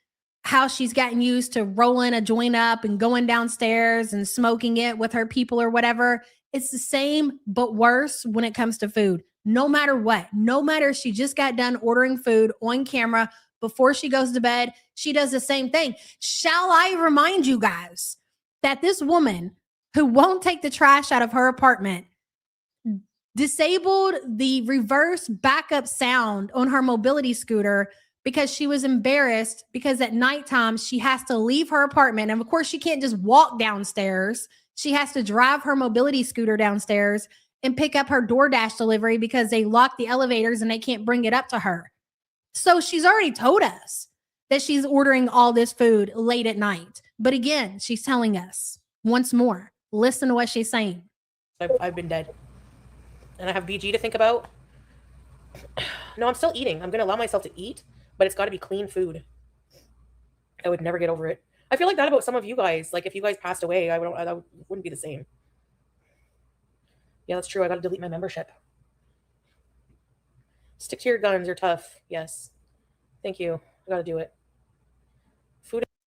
how she's gotten used to rolling a joint up and going downstairs and smoking it with her people or whatever. It's the same, but worse when it comes to food. No matter what, no matter if she just got done ordering food on camera before she goes to bed, she does the same thing. Shall I remind you guys that this woman who won't take the trash out of her apartment disabled the reverse backup sound on her mobility scooter because she was embarrassed because at nighttime she has to leave her apartment. And of course, she can't just walk downstairs. She has to drive her mobility scooter downstairs and pick up her DoorDash delivery because they lock the elevators and they can't bring it up to her. So she's already told us that she's ordering all this food late at night. But again, she's telling us once more, listen to what she's saying. I've been dead. And I have BG to think about. No, I'm still eating. I'm going to allow myself to eat, but it's got to be clean food. I would never get over it. I feel like that about some of you guys. Like, if you guys passed away, I wouldn't be the same. Yeah, that's true. I got to delete my membership. Stick to your guns. You're tough. Yes. Thank you. I got to do it.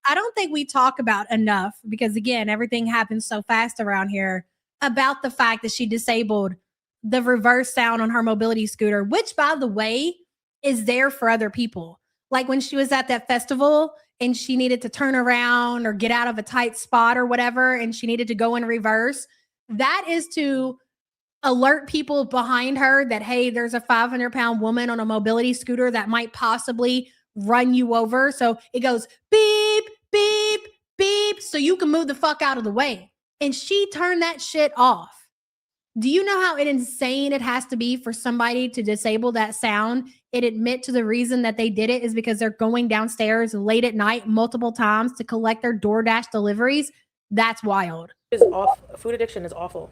I don't think we talk about enough, because again, everything happens so fast around here, about the fact that she disabled the reverse sound on her mobility scooter, which, by the way, is there for other people. Like when she was at that festival and she needed to turn around or get out of a tight spot or whatever, and she needed to go in reverse, that is to alert people behind her that, hey, there's a 500-pound woman on a mobility scooter that might possibly run you over. So it goes beep, beep, beep, so you can move the fuck out of the way. And she turned that shit off. Do you know how insane it has to be for somebody to disable that sound and admit to the reason that they did it is because they're going downstairs late at night multiple times to collect their DoorDash deliveries? That's wild. Food addiction is awful.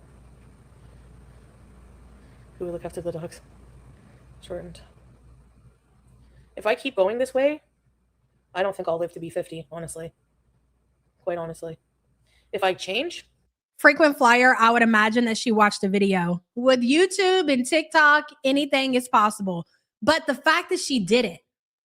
Who will look after the dogs? Shortened. If I keep going this way, I don't think I'll live to be 50, honestly. Quite honestly. If I change... Frequent flyer, I would imagine that she watched a video. With YouTube and TikTok, anything is possible. But the fact that she did it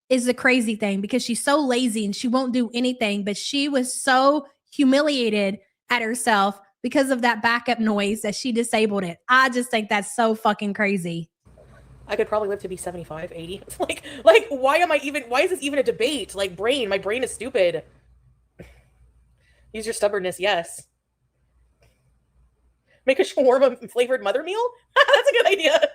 is the crazy thing, because she's so lazy and she won't do anything. But she was so humiliated at herself because of that backup noise that she disabled it. I just think that's so fucking crazy. I could probably live to be 75, 80. like, why is this even a debate? Like, my brain is stupid. Use your stubbornness, yes. Make a shawarma flavored mother meal? That's a good idea.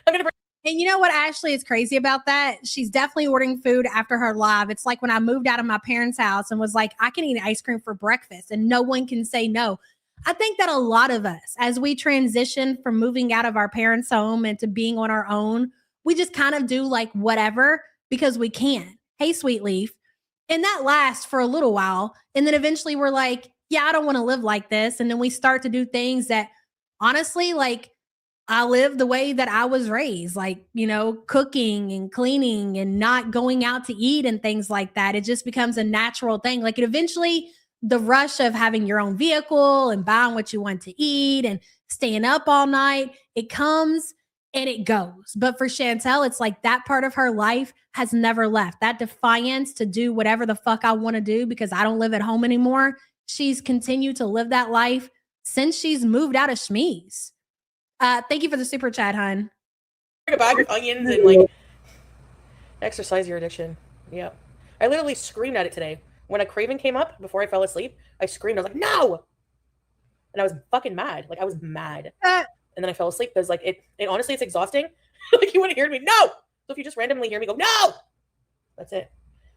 And you know what actually is crazy about that? She's definitely ordering food after her live. It's like when I moved out of my parents' house and was like, I can eat ice cream for breakfast and no one can say no. I think that a lot of us, as we transition from moving out of our parents' home and to being on our own, we just kind of do like whatever because we can. Hey, Sweet Leaf. And that lasts for a little while. And then eventually we're like, yeah, I don't want to live like this. And then we start to do things that honestly, like, I live the way that I was raised, like, you know, cooking and cleaning and not going out to eat and things like that. It just becomes a natural thing. Like, it eventually, the rush of having your own vehicle and buying what you want to eat and staying up all night, it comes and it goes. But for Chantel, it's like that part of her life has never left. That defiance to do whatever the fuck I want to do because I don't live at home anymore. She's continued to live that life since she's moved out of Schmeez. Thank you for the super chat, hun. A bag of onions and like exercise your addiction. Yeah. I literally screamed at it today. When a craving came up before I fell asleep, I screamed. I was like, no! And I was fucking mad. Like, I was mad. And then I fell asleep because like it honestly, it's exhausting. Like, you wouldn't hear me. No! So if you just randomly hear me go, no! That's it.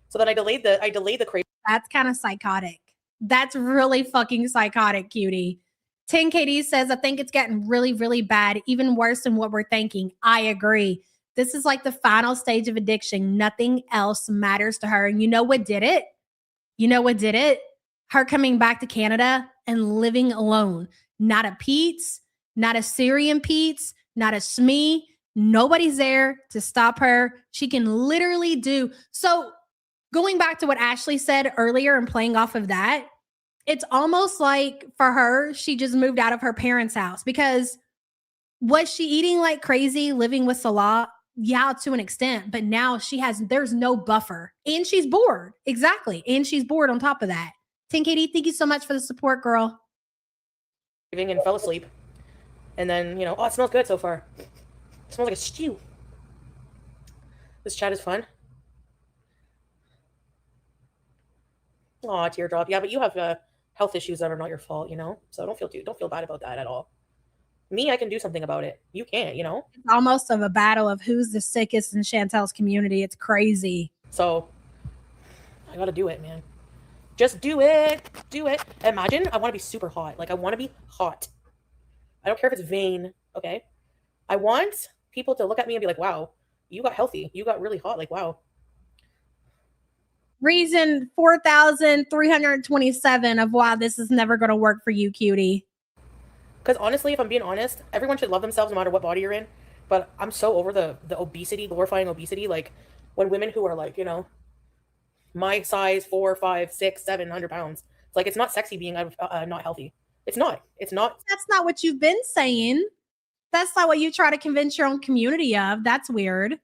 So then I delayed the craving. That's kind of psychotic. That's really fucking psychotic, cutie. 10KD says, I think it's getting really, really bad, even worse than what we're thinking. I agree. This is like the final stage of addiction. Nothing else matters to her. And you know what did it? You know what did it? Her coming back to Canada and living alone. Not a Pete's, not a Syrian Pete's, not a Smee. Nobody's there to stop her. She can literally do. So going back to what Ashley said earlier and playing off of that, it's almost like for her, she just moved out of her parents' house because was she eating like crazy, living with Salah? Yeah, to an extent, but now there's no buffer and she's bored. Exactly. And she's bored on top of that. 10KD, thank you so much for the support, girl. And fell asleep. And then, you know, oh, it smells good so far. It smells like a stew. This chat is fun. Aw, teardrop. Yeah, but you have health issues that are not your fault, you know? So don't feel bad about that at all. Me, I can do something about it. You can't, you know? It's almost of a battle of who's the sickest in Chantel's community. It's crazy. So I gotta do it, man. Just do it. Do it. Imagine I want to be super hot. Like, I want to be hot. I don't care if it's vain, okay? I want people to look at me and be like, wow, you got healthy. You got really hot. Like, wow. Reason 4,327 of why this is never going to work for you, cutie. Because honestly, if I'm being honest, everyone should love themselves no matter what body you're in. But I'm so over the obesity, glorifying obesity. Like when women who are like, you know, my size 4, 5, 6, 700 pounds. It's like it's not sexy being not healthy. It's not. It's not. That's not what you've been saying. That's not what you try to convince your own community of. That's weird.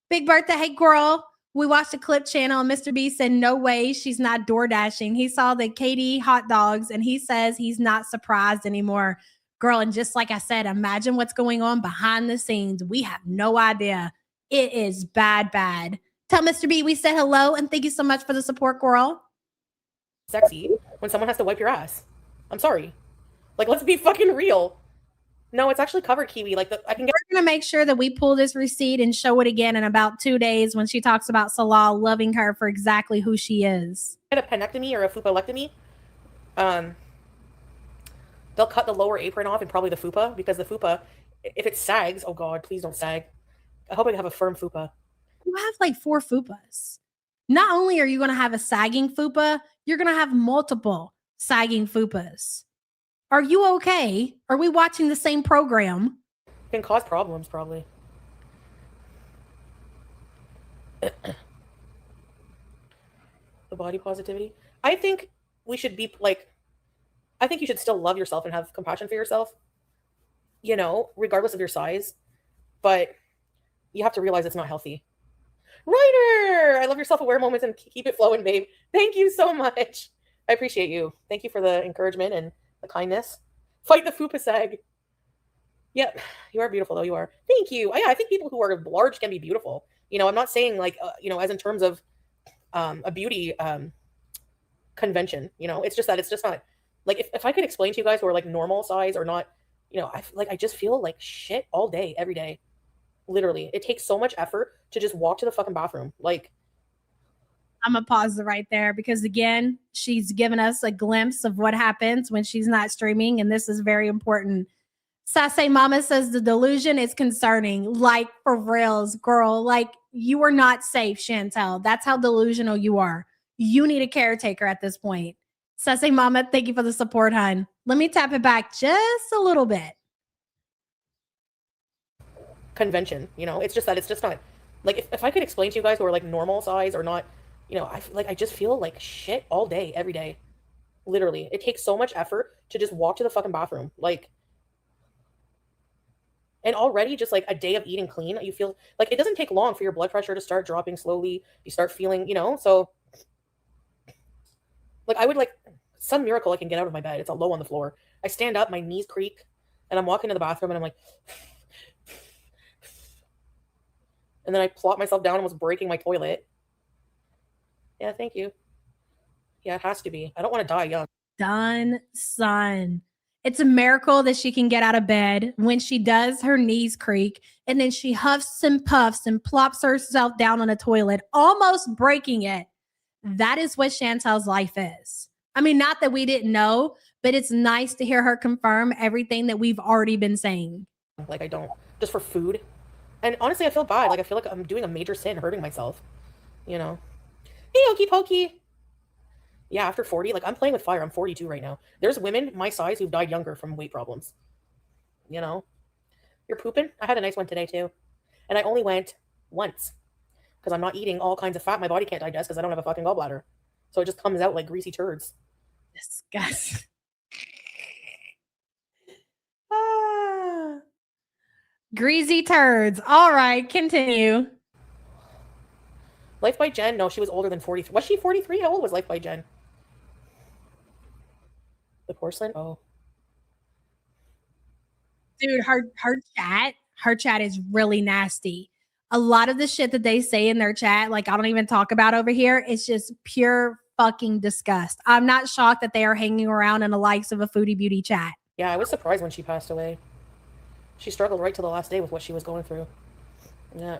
Big birthday. Hey, girl. We watched a clip channel and Mr. B said, no way she's not door dashing. He saw the Katie hot dogs and he says he's not surprised anymore. Girl, and just like I said, imagine what's going on behind the scenes. We have no idea. It is bad, bad. Tell Mr. B we said hello and thank you so much for the support, girl. Sexy when someone has to wipe your ass. I'm sorry. Like, let's be fucking real. No, it's actually covered, Kiwi. Like, I can get. We're going to make sure that we pull this receipt and show it again in about 2 days when she talks about Salah loving her for exactly who she is. A penectomy or a fupalectomy. They'll cut the lower apron off and probably the fupa, because the fupa, if it sags, oh God, please don't sag. I hope I have a firm fupa. You have like 4 fupas. Not only are you going to have a sagging fupa, you're going to have multiple sagging fupas. Are you okay? Are we watching the same program? Can cause problems, probably. The body positivity. I think we should be like, I think you should still love yourself and have compassion for yourself, you know, regardless of your size. But you have to realize it's not healthy. Ryder, I love your self-aware moments and keep it flowing, babe. Thank you so much. I appreciate you. Thank you for the encouragement and the kindness. Fight the fupa sag. Yep, you are beautiful though. You are. Thank you. I think people who are large can be beautiful. You know, I'm not saying like you know, as in terms of a beauty convention. You know, it's just that it's just not like if I could explain to you guys who are like normal size or not, you know, I just feel like shit all day, every day. Literally, it takes so much effort to just walk to the fucking bathroom. Like, I'm going to pause it right there because, again, she's given us a glimpse of what happens when she's not streaming, and this is very important. Sase Mama says the delusion is concerning. Like, for reals, girl. Like, you are not safe, Chantel. That's how delusional you are. You need a caretaker at this point. Sase Mama, thank you for the support, hun. Let me tap it back just a little bit. Convention, you know, it's just that it's just not like if I could explain to you guys who are like normal size or not, you know, I just feel like shit all day, every day. Literally, it takes so much effort to just walk to the fucking bathroom. Like, and already just like a day of eating clean, you feel like it doesn't take long for your blood pressure to start dropping slowly. You start feeling, you know, so like I would like some miracle I can get out of my bed. It's all low on the floor. I stand up, my knees creak, and I'm walking to the bathroom and I'm like, and then I plop myself down and was breaking my toilet. Yeah, thank you. Yeah, it has to be. I don't want to die young. Done, son. It's a miracle that she can get out of bed. When she does, her knees creak, and then she huffs and puffs and plops herself down on a toilet, almost breaking it. That is what Chantel's life is. I mean, not that we didn't know, but it's nice to hear her confirm everything that we've already been saying. Like, I don't, just for food. And honestly, I feel bad. Like, I feel like I'm doing a major sin, hurting myself. You know? Hey, Okey Pokey. Yeah, after 40, like, I'm playing with fire. I'm 42 right now. There's women my size who've died younger from weight problems. You know? You're pooping? I had a nice one today, too. And I only went once. Because I'm not eating all kinds of fat my body can't digest because I don't have a fucking gallbladder. So it just comes out like greasy turds. Disgusting. Greasy turds. All right, continue. Life by Jen? No, she was older than 43. Was she 43? How old was Life by Jen? The porcelain? Oh. Dude, her chat is really nasty. A lot of the shit that they say in their chat, like I don't even talk about over here, it's just pure fucking disgust. I'm not shocked that they are hanging around in the likes of a Foodie Beauty chat. Yeah, I was surprised when she passed away. She struggled right to the last day with what she was going through. Yeah.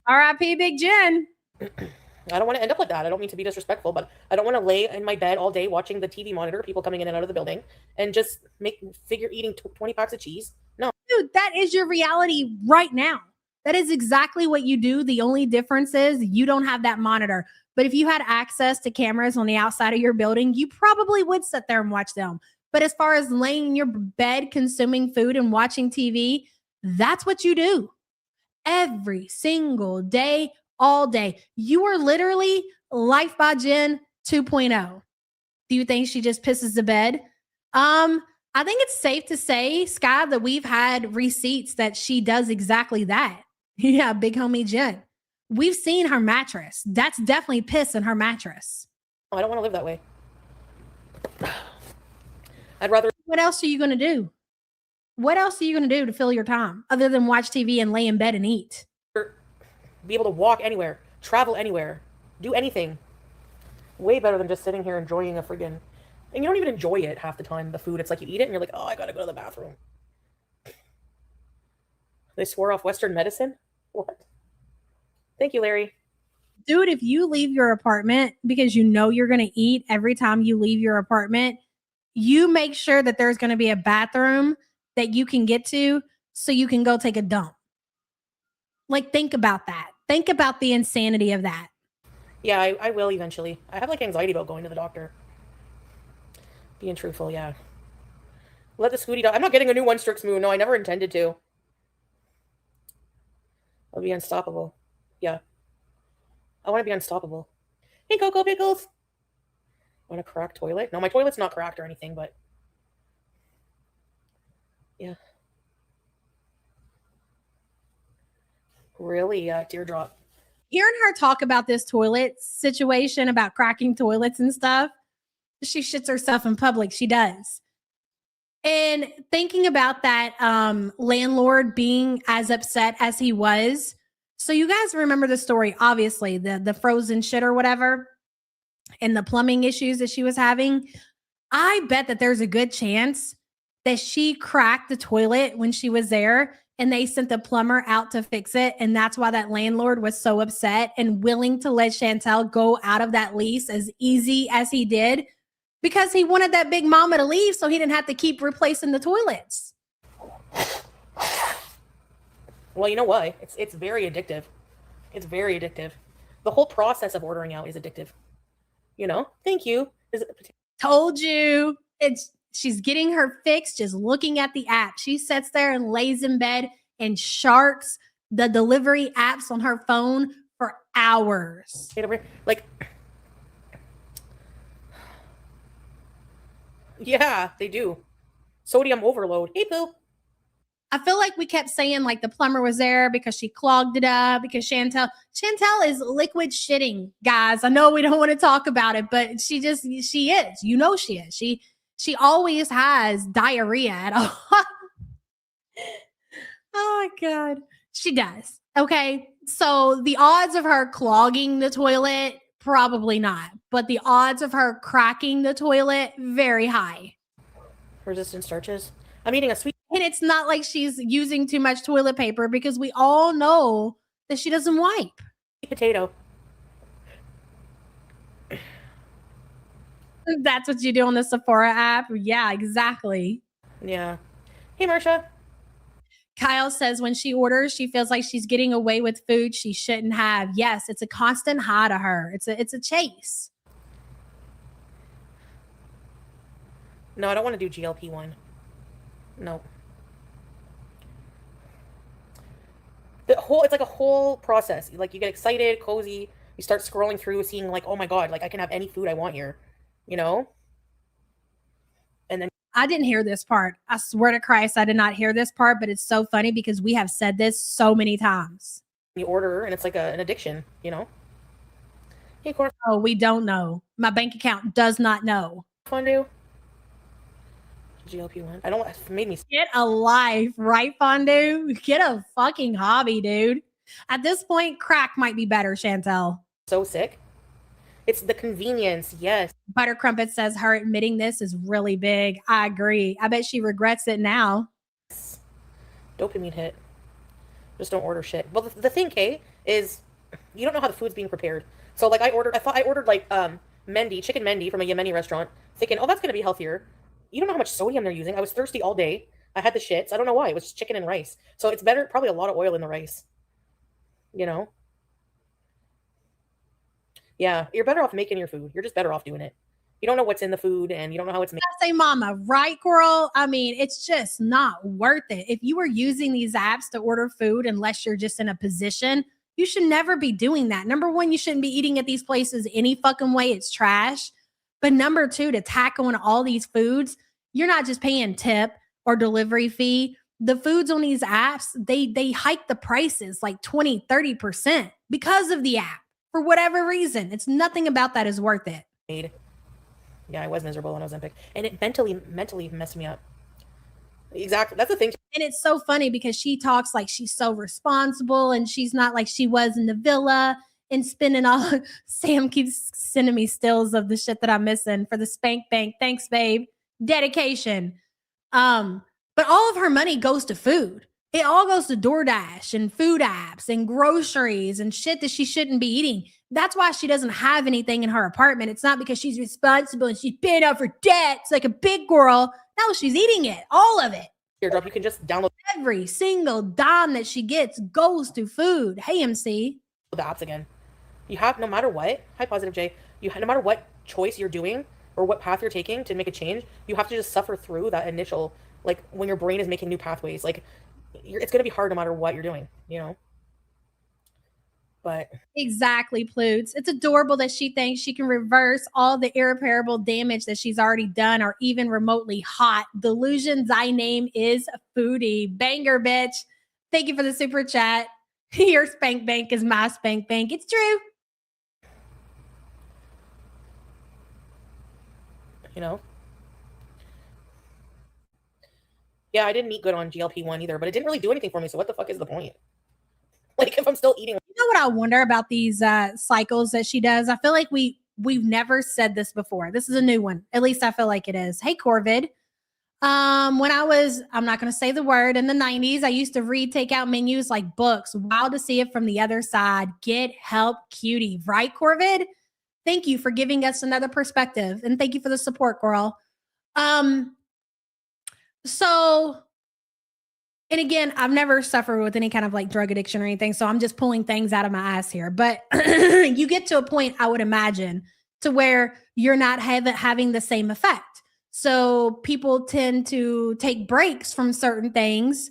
R.I.P. Big Jen. I don't want to end up like that. I don't mean to be disrespectful, but I don't want to lay in my bed all day watching the TV monitor, people coming in and out of the building, and just figure eating 20 packs of cheese. No. Dude, that is your reality right now. That is exactly what you do. The only difference is you don't have that monitor. But if you had access to cameras on the outside of your building, you probably would sit there and watch them. But as far as laying in your bed, consuming food and watching TV, that's what you do every single day, all day. You are literally Life by Jen 2.0. Do you think she just pisses the bed? I think it's safe to say, Sky, that we've had receipts that she does exactly that. Yeah, big homie Jen. We've seen her mattress. That's definitely piss in her mattress. Oh, I don't want to live that way. I'd rather. What else are you going to do? What else are you going to do to fill your time other than watch TV and lay in bed and eat? Be able to walk anywhere, travel anywhere, do anything. Way better than just sitting here enjoying a friggin'. And you don't even enjoy it half the time, the food. It's like you eat it and you're like, oh, I gotta go to the bathroom. They swore off Western medicine? What? Thank you, Larry. Dude, if you leave your apartment because you know you're going to eat every time you leave your apartment, you make sure that there's going to be a bathroom that you can get to so you can go take a dump. Like, think about that. Think about the insanity of that. Yeah, I will eventually. I have like anxiety about going to the doctor. Being truthful, yeah. Let the Foodie die. I'm not getting a new One Strix Moon. No, I never intended to. I'll be unstoppable. Yeah. I want to be unstoppable. Hey, Cocoa Pickles. Want a cracked toilet? No, my toilet's not cracked or anything, but... yeah. Really, teardrop. Hearing her talk about this toilet situation, about cracking toilets and stuff, she shits herself in public. She does. And thinking about that landlord being as upset as he was. So you guys remember the story, obviously, the frozen shit or whatever, and the plumbing issues that she was having. I bet that there's a good chance that she cracked the toilet when she was there and they sent the plumber out to fix it. And that's why that landlord was so upset and willing to let Chantel go out of that lease as easy as he did, because he wanted that big mama to leave so he didn't have to keep replacing the toilets. Well, you know why? It's very addictive. It's very addictive. The whole process of ordering out is addictive. You know? Thank you. Told you. She's getting her fix just looking at the app. She sits there and lays in bed and sharks the delivery apps on her phone for hours. Like, yeah, they do. Sodium overload. Hey, Pooh. I feel like we kept saying like the plumber was there because she clogged it up, because Chantel is liquid shitting, guys. I know we don't want to talk about it, but she is. You know she is. She always has diarrhea at all. Oh my God. She does. Okay. So the odds of her clogging the toilet, probably not. But the odds of her cracking the toilet, very high. Resistant starches. I'm eating a sweet. And it's not like she's using too much toilet paper, because we all know that she doesn't wipe. Potato. That's what you do on the Sephora app? Yeah, exactly. Yeah. Hey, Marsha. Kyle says when she orders, she feels like she's getting away with food she shouldn't have. Yes, it's a constant high to her. It's a chase. No, I don't want to do GLP-1. No. It's like a whole process. Like, you get excited, cozy, you start scrolling through, seeing like, oh my God, like I can have any food I want here, you know? And then I didn't hear this part. I swear to Christ, I did not hear this part, but it's so funny because we have said this so many times. You order and it's like an addiction, you know? Hey, corn. Oh, we don't know. My bank account does not know. Fondue. GLP-1. I don't. It made me. Get a life, right, Fondue? Get a fucking hobby, dude. At this point, crack might be better, Chantel. So sick. It's the convenience, yes. Butter Crumpet says her admitting this is really big. I agree. I bet she regrets it now. Dopamine hit. Just don't order shit. Well, the thing, Kay, is you don't know how the food's being prepared. So, like, I thought I ordered like chicken mendi from a Yemeni restaurant, thinking, oh, that's gonna be healthier. You don't know how much sodium they're using. I was thirsty all day. I had the shits. I don't know why. It was chicken and rice. So it's better, probably a lot of oil in the rice. you know? Yeah, you're better off making your food. You're just better off doing it. You don't know what's in the food and you don't know how it's made. I say mama, right, girl? I mean, it's just not worth it. If you are using these apps to order food, unless you're just in a position, you should never be doing that. Number one, you shouldn't be eating at these places any fucking way. It's trash. But number two, to tack on all these foods, you're not just paying tip or delivery fee. The foods on these apps, they hike the prices like 20, 30% because of the app for whatever reason. It's nothing about that is worth it. Yeah, I was miserable on Ozempic. And it mentally messed me up. Exactly. That's the thing. And it's so funny because she talks like she's so responsible and she's not like she was in the villa and spending all. Sam keeps sending me stills of the shit that I'm missing for the spank bank. Thanks, babe. Dedication. But all of her money goes to food. It all goes to DoorDash and food apps and groceries and shit that she shouldn't be eating. That's why she doesn't have anything in her apartment. It's not because she's responsible and she's paying off her debts like a big girl. No, she's eating it. All of it. Teardrop, you can just download Every single dime that she gets goes to food. Hey, MC. the apps again. You have, no matter what, hi Positive J, no matter what choice you're doing or what path you're taking to make a change, you have to just suffer through that initial, like when your brain is making new pathways, like it's going to be hard no matter what you're doing, you know? But Exactly, Plutes. It's adorable that she thinks she can reverse all the irreparable damage that she's already done or even remotely hot. Delusion, thy name is Foodie. Banger, bitch. Thank you for the super chat. Your spank bank is my spank bank. It's true. you know? Yeah, I didn't eat good on GLP-1 either, but it didn't really do anything for me, so what the fuck is the point? Like, if I'm still eating... You know what I wonder about these cycles that she does? I feel like we've never said this before. This is a new one. At least I feel like it is. Hey, Corvid. When I'm not going to say the word, in the 90s, I used to read takeout menus like books. Wild to see it from the other side. Get help, cutie. Right, Corvid? Thank you for giving us another perspective. And thank you for the support, girl. So, and again, I've never suffered with any kind of like drug addiction or anything. So I'm just pulling things out of my ass here. But you get to a point, I would imagine, to where you're not having the same effect. So people tend to take breaks from certain things.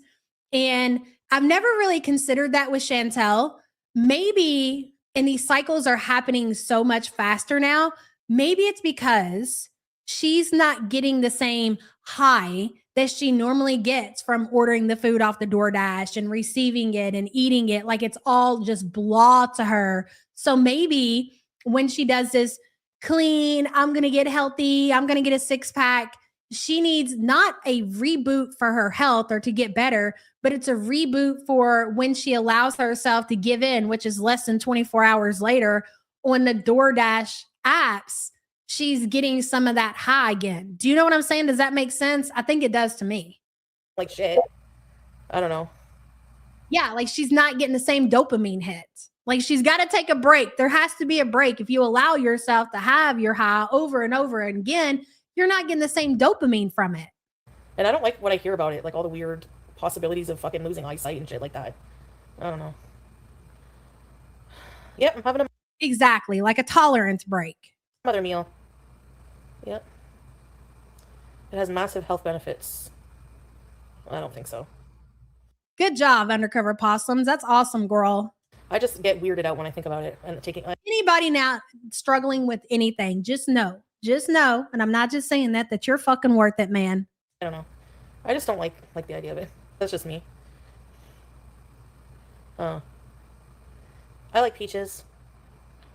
And I've never really considered that with Chantel. Maybe, and these cycles are happening so much faster now. Maybe it's because she's not getting the same high that she normally gets from ordering the food off the DoorDash and receiving it and eating it. Like it's all just blah to her. So maybe when she does this clean, I'm going to get healthy, I'm going to get a 6-pack, she needs not a reboot for her health or to get better, but it's a reboot for when she allows herself to give in, which is less than 24 hours later on the DoorDash apps. She's getting some of that high again. Do you know what I'm saying? Does that make sense? I think it does to me. Like shit. I don't know. Yeah, like she's not getting the same dopamine hit. Like she's got to take a break. There has to be a break. If you allow yourself to have your high over and over again, you're not getting the same dopamine from it. And I don't like what I hear about it, like all the weird possibilities of fucking losing eyesight and shit like that. I don't know. Yep, I'm having a... Exactly, like a tolerance break. Mother meal. Yep. It has massive health benefits. I don't think so. Good job, Undercover Possums. That's awesome, girl. I just get weirded out when I think about it and taking... Anybody now struggling with anything, just know, and I'm not just saying that you're fucking worth it, man. I don't know. I just don't like the idea of it. That's just me. I like peaches.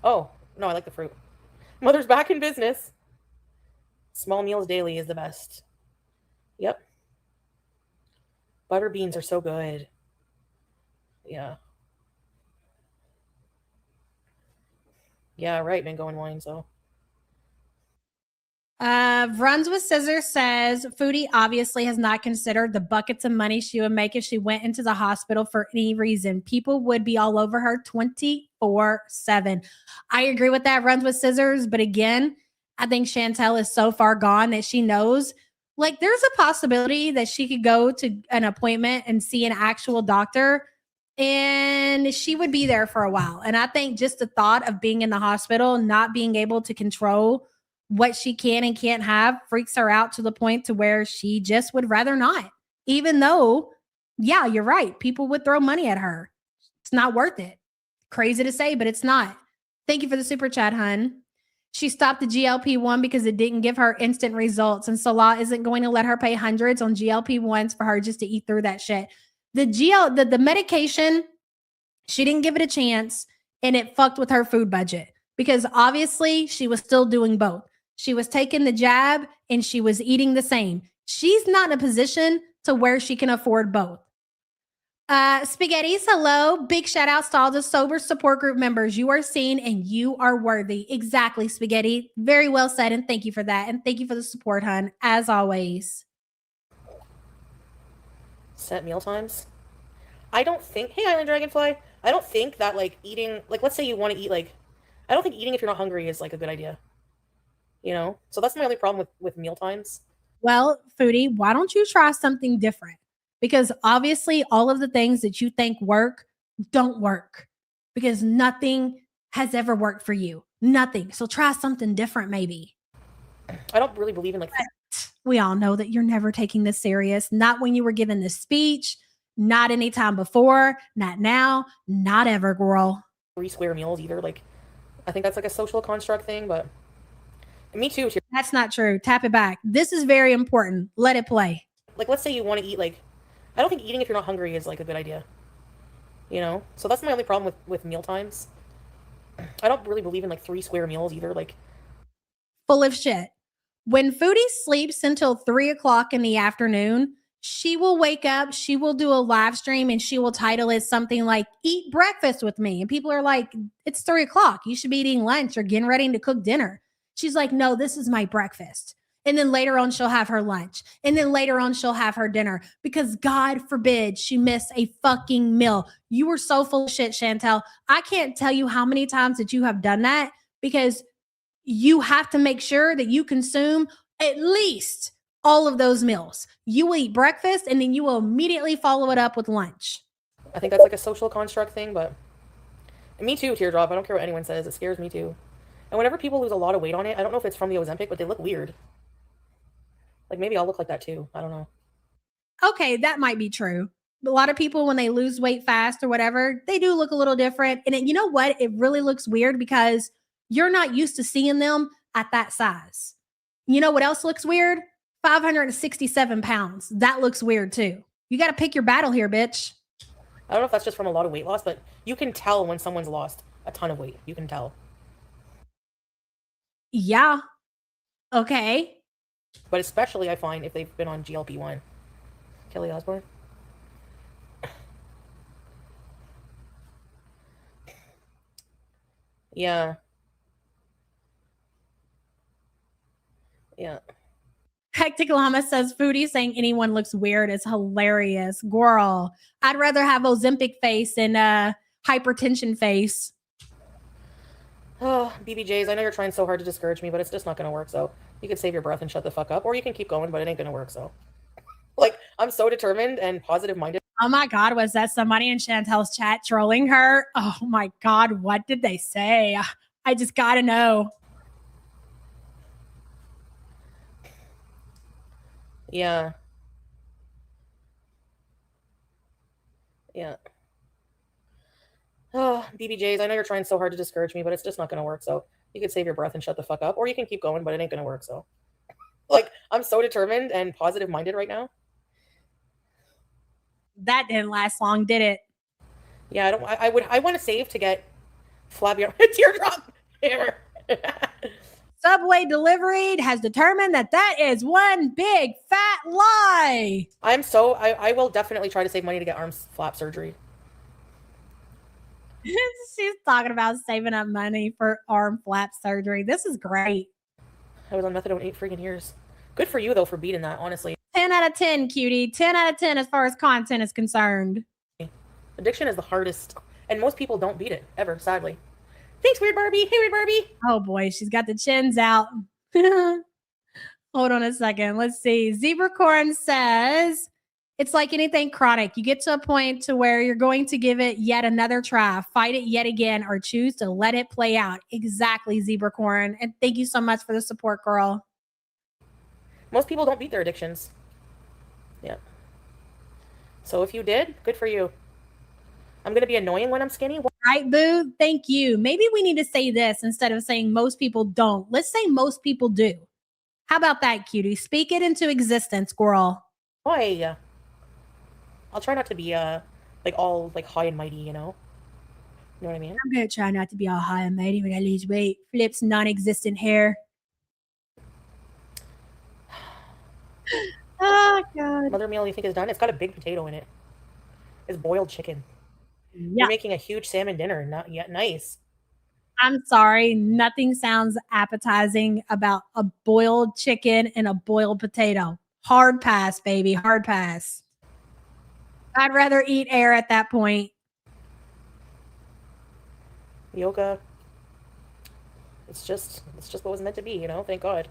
Oh, no, I like the fruit. Mother's back in business. Small meals daily is the best. Yep. Butter beans are so good. Yeah. Yeah, right, mango and wine, so. Runs with Scissors says Foodie obviously has not considered the buckets of money she would make if she went into the hospital for any reason. People would be all over her 24/7. I agree with that, Runs with Scissors. But again, I think Chantel is so far gone that she knows, like, there's a possibility that she could go to an appointment and see an actual doctor and she would be there for a while. And I think just the thought of being in the hospital, not being able to control what she can and can't have freaks her out to the point to where she just would rather not. Even though, yeah, you're right. People would throw money at her. It's not worth it. Crazy to say, but it's not. Thank you for the super chat, hun. She stopped the GLP-1 because it didn't give her instant results. And Salah isn't going to let her pay hundreds on GLP-1s for her just to eat through that shit. The medication, she didn't give it a chance, and it fucked with her food budget because obviously she was still doing both. She was taking the jab and she was eating the same. She's not in a position to where she can afford both. Spaghettis, hello. Big shout outs to all the sober support group members. You are seen and you are worthy. Exactly, Spaghetti. Very well said. And thank you for that. And thank you for the support, hun, as always. Set meal times. I don't think, hey, Island Dragonfly, I don't think that, like, eating, like, let's say you want to eat, like, I don't think eating if you're not hungry is, like, a good idea. You know? So that's my only problem with meal times. Well, Foodie, why don't you try something different? Because obviously all of the things that you think work don't work because nothing has ever worked for you. Nothing. So try something different maybe. I don't really believe in, like, we all know that you're never taking this serious. Not when you were given this speech, not any time before, not now, not ever, girl. 3 square meals either. Like, I think that's like a social construct thing, but me too. That's not true. Tap it back. This is very important. Let it play. Like, let's say you want to eat, like, I don't think eating if you're not hungry is, like, a good idea. You know? So that's my only problem with meal times. I don't really believe in, like, 3 square meals either. Like, full of shit. When Foodie sleeps until 3 o'clock in the afternoon, she will wake up, she will do a live stream, and she will title it something like "Eat Breakfast with Me." And people are like, it's 3 o'clock. You should be eating lunch or getting ready to cook dinner. She's like, no, this is my breakfast. And then later on, she'll have her lunch. And then later on, she'll have her dinner because God forbid she miss a fucking meal. You were so full of shit, Chantel. I can't tell you how many times that you have done that because you have to make sure that you consume at least all of those meals. You will eat breakfast and then you will immediately follow it up with lunch. I think that's like a social construct thing, but me too, Teardrop. I don't care what anyone says. It scares me too. And whenever people lose a lot of weight on it, I don't know if it's from the Ozempic, but they look weird. Like, maybe I'll look like that too. I don't know. Okay, that might be true. A lot of people, when they lose weight fast or whatever, they do look a little different. And you know what? It really looks weird because you're not used to seeing them at that size. You know what else looks weird? 567 pounds. That looks weird too. You got to pick your battle here, bitch. I don't know if that's just from a lot of weight loss, but you can tell when someone's lost a ton of weight. You can tell. Yeah. Okay. But especially, I find, if they've been on GLP-1. Kelly Osbourne. Yeah. Yeah. Hectic Llama says Foodie saying anyone looks weird is hilarious. Girl, I'd rather have Ozempic face and hypertension face. Oh, BBJs, I know you're trying so hard to discourage me, but it's just not going to work, so you can save your breath and shut the fuck up, or you can keep going, but it ain't going to work, so. Like, I'm so determined and positive-minded. Oh my God, was that somebody in Chantel's chat trolling her? Oh my God, what did they say? I just got to know. Yeah. Yeah. Oh, BBJs, I know you're trying so hard to discourage me, but it's just not going to work, so you can save your breath and shut the fuck up, or you can keep going, but it ain't going to work, so. Like, I'm so determined and positive-minded right now. That didn't last long, did it? Yeah, I want to save to get flabby teardrop here. Subway Delivery has determined that is one big fat lie. I will definitely try to save money to get arm flap surgery. She's talking about saving up money for arm flap surgery. This is great. I was on methadone 8 freaking years. Good for you, though, for beating that, honestly. 10 out of 10, cutie. 10 out of 10 as far as content is concerned. Addiction is the hardest, and most people don't beat it, ever, sadly. Thanks, Weird Barbie. Hey, Weird Barbie. Oh, boy. She's got the chins out. Hold on a second. Let's see. Zebracorn says, It's like anything chronic. You get to a point to where you're going to give it yet another try, fight it yet again, or choose to let it play out. Exactly, Zebra Corn. And thank you so much for the support, girl. Most people don't beat their addictions. Yeah. So if you did, good for you. I'm going to be annoying when I'm skinny. Right, boo? Thank you. Maybe we need to say this instead of saying most people don't. Let's say most people do. How about that, cutie? Speak it into existence, girl. Why? I'll try not to be like all like high and mighty, you know? You know what I mean? I'm gonna try not to be all high and mighty when I lose weight. Flips non-existent hair. Oh God. Mother meal you think is done? It's got a big potato in it. It's boiled chicken. Yeah. You're making a huge salmon dinner. Not yet. Nice. I'm sorry. Nothing sounds appetizing about a boiled chicken and a boiled potato. Hard pass, baby. Hard pass. I'd rather eat air at that point. Yoga. It's just what was meant to be, you know? Thank God.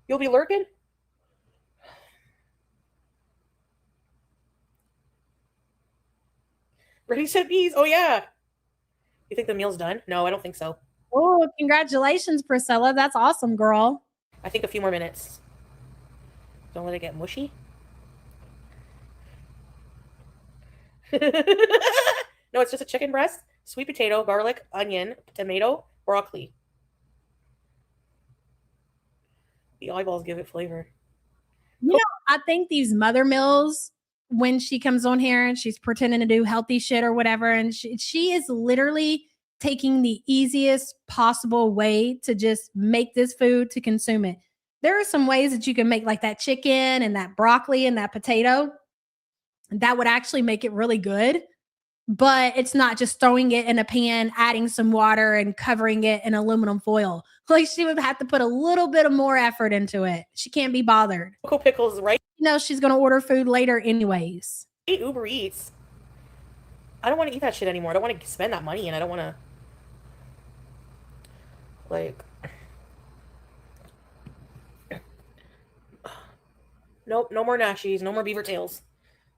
You'll be lurking? Ready, set, bees. Oh, yeah. You think the meal's done? No, I don't think so. Oh, congratulations, Priscilla. That's awesome, girl. I think a few more minutes. Don't let it get mushy. No, it's just a chicken breast, sweet potato, garlic, onion, tomato, broccoli. The eyeballs give it flavor. You know, I think these mother meals, when she comes on here and she's pretending to do healthy shit or whatever, and she is literally taking the easiest possible way to just make this food to consume it. There are some ways that you can make like that chicken and that broccoli and that potato that would actually make it really good. But it's not just throwing it in a pan, adding some water and covering it in aluminum foil. Like she would have to put a little bit of more effort into it. She can't be bothered. Cocoa pickles, right? You know, she's going to order food later anyways. Uber Eats. I don't want to eat that shit anymore. I don't want to spend that money, and I don't want to, like, nope, no more Nashies, no more beaver tails.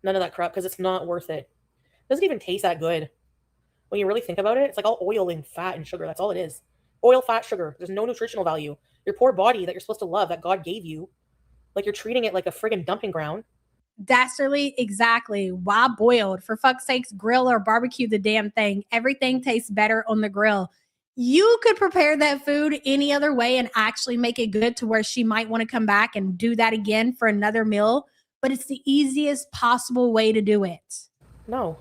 None of that crap, because it's not worth it. It doesn't even taste that good. When you really think about it, it's like all oil and fat and sugar. That's all it is. Oil, fat, sugar. There's no nutritional value. Your poor body that you're supposed to love, that God gave you, like you're treating it like a friggin' dumping ground. Dastardly, exactly. Why boiled? For fuck's sakes, grill or barbecue the damn thing. Everything tastes better on the grill. You could prepare that food any other way and actually make it good to where she might want to come back and do that again for another meal, but it's the easiest possible way to do it. No.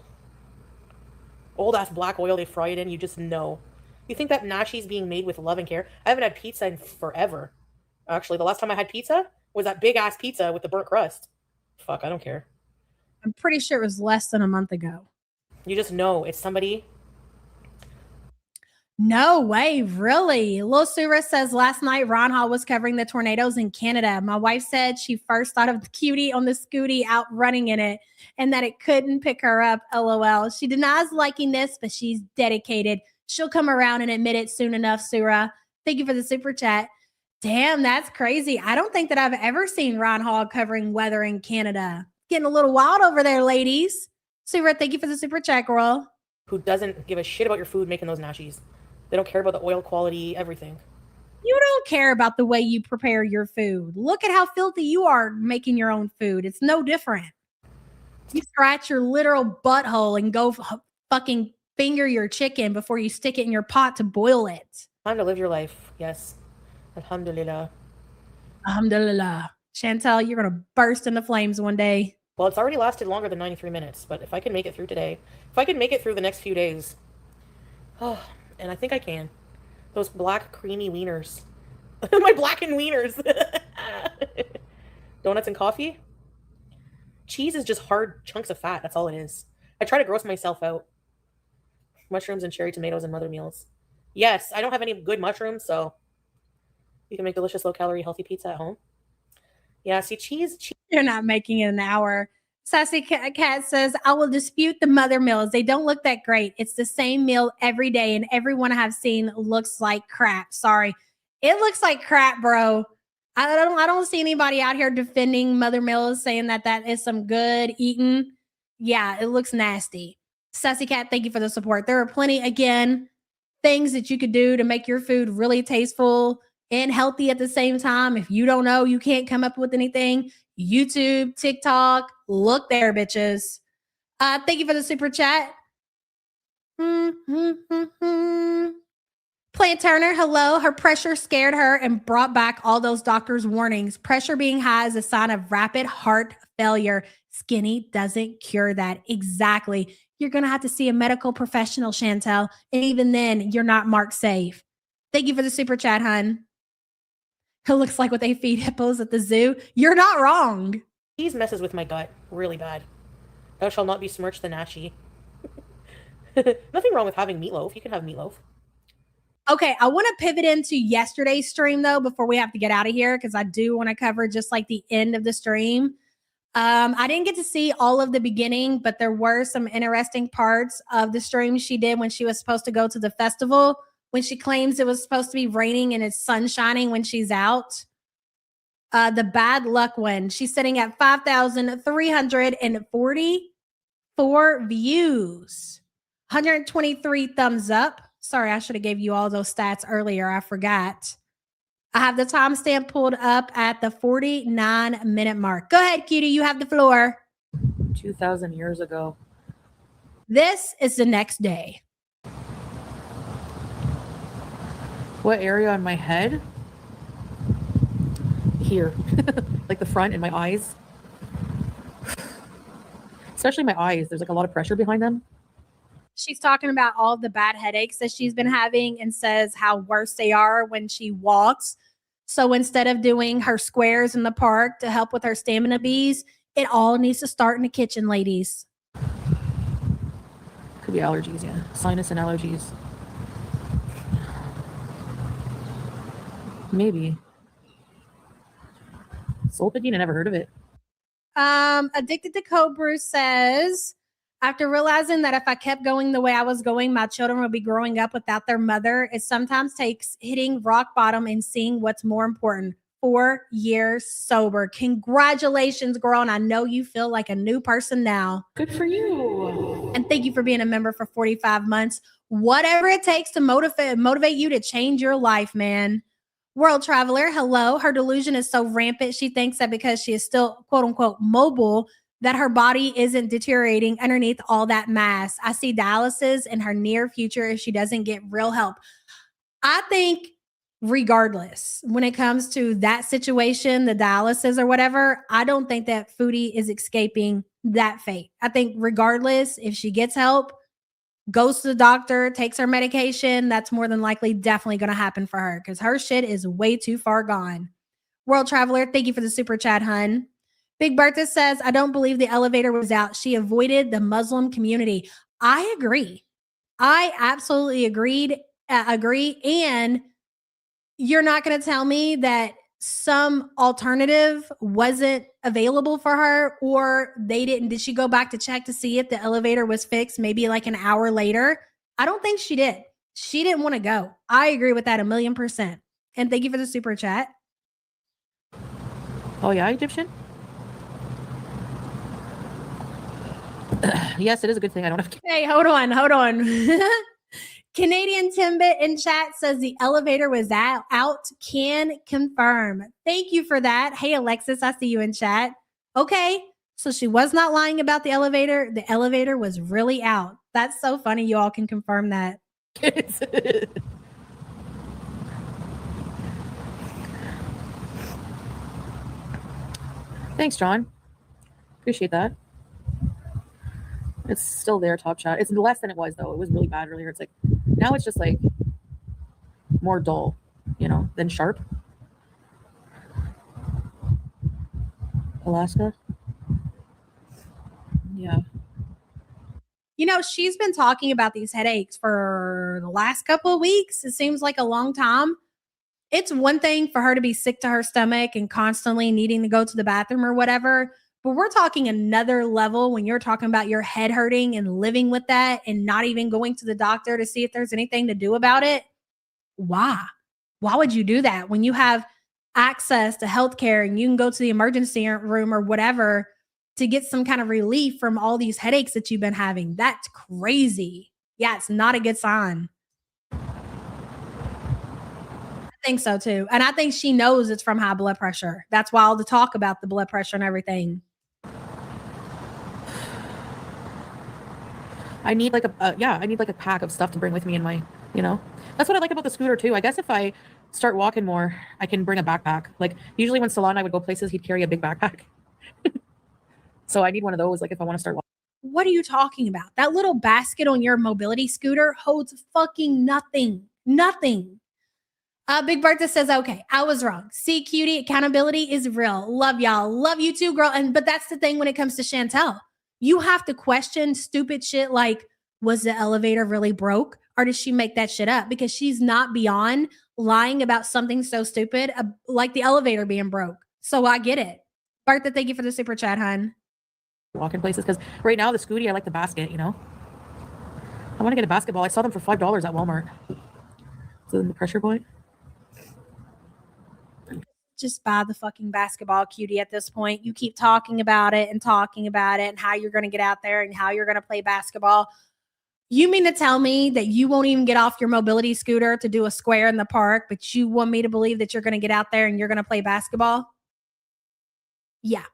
Old ass black oil they fry it in, you just know. You think that Nashi's being made with love and care? I haven't had pizza in forever. Actually, the last time I had pizza was that big ass pizza with the burnt crust. Fuck, I don't care. I'm pretty sure it was less than a month ago. You just know it's somebody. No way, really. Lil Sura says last night Ron Hall was covering the tornadoes in Canada. My wife said she first thought of the cutie on the scooty out running in it and that it couldn't pick her up. LOL. She denies liking this, but she's dedicated. She'll come around and admit it soon enough, Sura. Thank you for the super chat. Damn, that's crazy. I don't think that I've ever seen Ron Hall covering weather in Canada. Getting a little wild over there, ladies. Sura, thank you for the super chat, girl. Who doesn't give a shit about your food making those Nashis? They don't care about the oil quality, everything. You don't care about the way you prepare your food. Look at how filthy you are making your own food. It's no different. You scratch your literal butthole and go fucking finger your chicken before you stick it in your pot to boil it. Time to live your life. Yes. Alhamdulillah. Alhamdulillah. Chantel, you're going to burst into flames one day. Well, it's already lasted longer than 93 minutes, but if I can make it through today, if I can make it through the next few days, oh, and I think I can. Those black creamy wieners. My blackened wieners. Donuts and coffee. Cheese is just hard chunks of fat. That's all it is. I try to gross myself out. Mushrooms and cherry tomatoes and mother meals. Yes, I don't have any good mushrooms, so you can make delicious low-calorie healthy pizza at home. Yeah, see, cheese. You're not making it an hour. Sassy Cat says, I will dispute the mother meals. They don't look that great. It's the same meal every day, and everyone I have seen looks like crap. Sorry. It looks like crap, bro. I don't see anybody out here defending Mother Mills saying that that is some good eating. Yeah, it looks nasty. Sassy Cat, thank you for the support. There are plenty, again, things that you could do to make your food really tasteful and healthy at the same time. If you don't know, you can't come up with anything. YouTube, TikTok, look there, bitches. Thank you for the super chat. Plant Turner, hello. Her pressure scared her and brought back all those doctors' warnings. Pressure being high is a sign of rapid heart failure. Skinny doesn't cure that. Exactly. You're going to have to see a medical professional, Chantel. And even then, you're not marked safe. Thank you for the super chat, hun. It looks like what they feed hippos at the zoo. You're not wrong. Cheese messes with my gut really bad. Thou shalt not besmirch the nashi. Nothing wrong with having meatloaf. You can have meatloaf. Okay, I want to pivot into yesterday's stream, though, before we have to get out of here, because I do want to cover just like the end of the stream. I didn't get to see all of the beginning, but there were some interesting parts of the stream she did when she was supposed to go to the festival, when she claims it was supposed to be raining and it's sun shining when she's out. The bad luck one. She's sitting at 5,344 views, 123 thumbs up. Sorry, I should have gave you all those stats earlier. I forgot. I have the timestamp pulled up at the 49-minute mark. Go ahead, cutie. You have the floor. 2,000 years ago. This is the next day. What area on my head? Here. Like the front and my eyes. Especially my eyes. There's like a lot of pressure behind them. She's talking about all the bad headaches that she's been having and says how worse they are when she walks. So instead of doing her squares in the park to help with her stamina bees, it all needs to start in the kitchen, ladies. Could be allergies, yeah. Sinus and allergies. Maybe. Solpadeine, I never heard of it. Addicted to Cold Brew says, after realizing that if I kept going the way I was going, my children would be growing up without their mother, it sometimes takes hitting rock bottom and seeing what's more important. 4 years sober. Congratulations, girl. And I know you feel like a new person now. Good for you. And thank you for being a member for 45 months. Whatever it takes to motivate you to change your life, man. World Traveler, hello. Her delusion is so rampant. She thinks that because she is still, quote unquote, mobile, that her body isn't deteriorating underneath all that mass. I see dialysis in her near future if she doesn't get real help. I think regardless, when it comes to that situation, the dialysis or whatever, I don't think that Foodie is escaping that fate. I think regardless, if she gets help, goes to the doctor, takes her medication, that's more than likely definitely going to happen for her because her shit is way too far gone. World Traveler, thank you for the super chat, hun. Big Bertha says, I don't believe the elevator was out. She avoided the Muslim community. I agree. I absolutely agree. And you're not going to tell me that some alternative wasn't available for her, or they didn't. Did she go back to check to see if the elevator was fixed maybe like an hour later? I don't think she did. She didn't want to go. I agree with that 1,000,000%. And thank you for the super chat. Oh yeah, Egyptian? Yes, it is a good thing I don't have. Hey, hold on. Canadian Timbit in chat says the elevator was out. Can confirm. Thank you for that. Hey, Alexis, I see you in chat. Okay, so she was not lying about the elevator. The elevator was really out. That's so funny. You all can confirm that. Thanks, John. Appreciate that. It's still there, top chat. It's less than it was, though. It was really bad earlier. It's like, now it's just like more dull, than sharp. Alaska. Yeah. She's been talking about these headaches for the last couple of weeks. It seems like a long time. It's one thing for her to be sick to her stomach and constantly needing to go to the bathroom or whatever. But we're talking another level when you're talking about your head hurting and living with that and not even going to the doctor to see if there's anything to do about it. Why? Why would you do that when you have access to healthcare and you can go to the emergency room or whatever to get some kind of relief from all these headaches that you've been having. That's crazy. Yeah, it's not a good sign. I think so too. And I think she knows it's from high blood pressure. That's why all the talk about the blood pressure and everything. I need like a pack of stuff to bring with me in my, That's what I like about the scooter too. I guess if I start walking more, I can bring a backpack. Like usually when Salon and I would go places, he'd carry a big backpack. So I need one of those, like if I want to start walking. What are you talking about? That little basket on your mobility scooter holds fucking nothing. Nothing. Big Bertha says, okay, I was wrong. See, cutie, accountability is real. Love y'all. Love you too, girl. But that's the thing when it comes to Chantel. You have to question stupid shit like, was the elevator really broke? Or did she make that shit up? Because she's not beyond lying about something so stupid like the elevator being broke. So I get it. Bertha, thank you for the super chat, hon. Walking places because right now the Scooty, I like the basket, I want to get a basketball. I saw them for $5 at Walmart. So then the pressure point. Just buy the fucking basketball, cutie, at this point. You keep talking about it and how you're going to get out there and how you're going to play basketball. You mean to tell me that you won't even get off your mobility scooter to do a square in the park, but you want me to believe that you're going to get out there and you're going to play basketball? Yeah.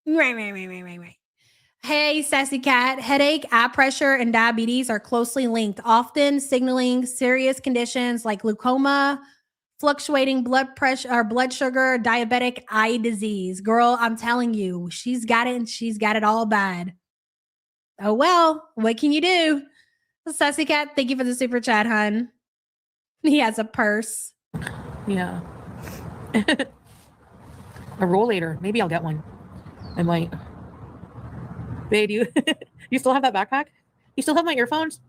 Right. Hey, Sassy Cat. Headache, eye pressure, and diabetes are closely linked, often signaling serious conditions like glaucoma, fluctuating blood pressure or blood sugar, diabetic eye disease. Girl, I'm telling you, she's got it and she's got it all bad. Oh, well, what can you do? Sassy Cat, thank you for the super chat, hun. He has a purse. Yeah. A rollator. Maybe I'll get one. I might. Babe, you still have that backpack? You still have my earphones?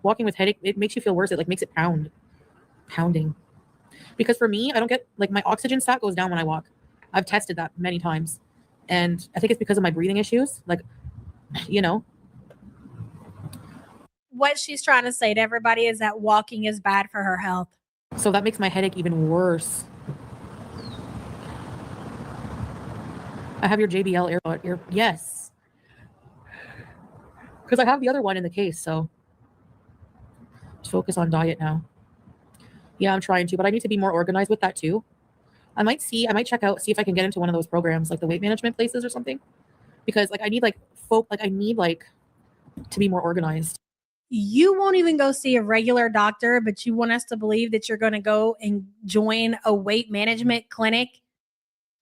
Walking with headache, it makes you feel worse. It like makes it pounding. Because for me, I don't get like my oxygen stat goes down when I walk. I've tested that many times. And I think it's because of my breathing issues. Like, What she's trying to say to everybody is that walking is bad for her health. So that makes my headache even worse. I have your JBL ear. Yes. Because I have the other one in the case, so just focus on diet now. Yeah, I'm trying to, but I need to be more organized with that too. I might see if I can get into one of those programs, like the weight management places or something. Because I need to be more organized. You won't even go see a regular doctor, but you want us to believe that you're going to go and join a weight management clinic.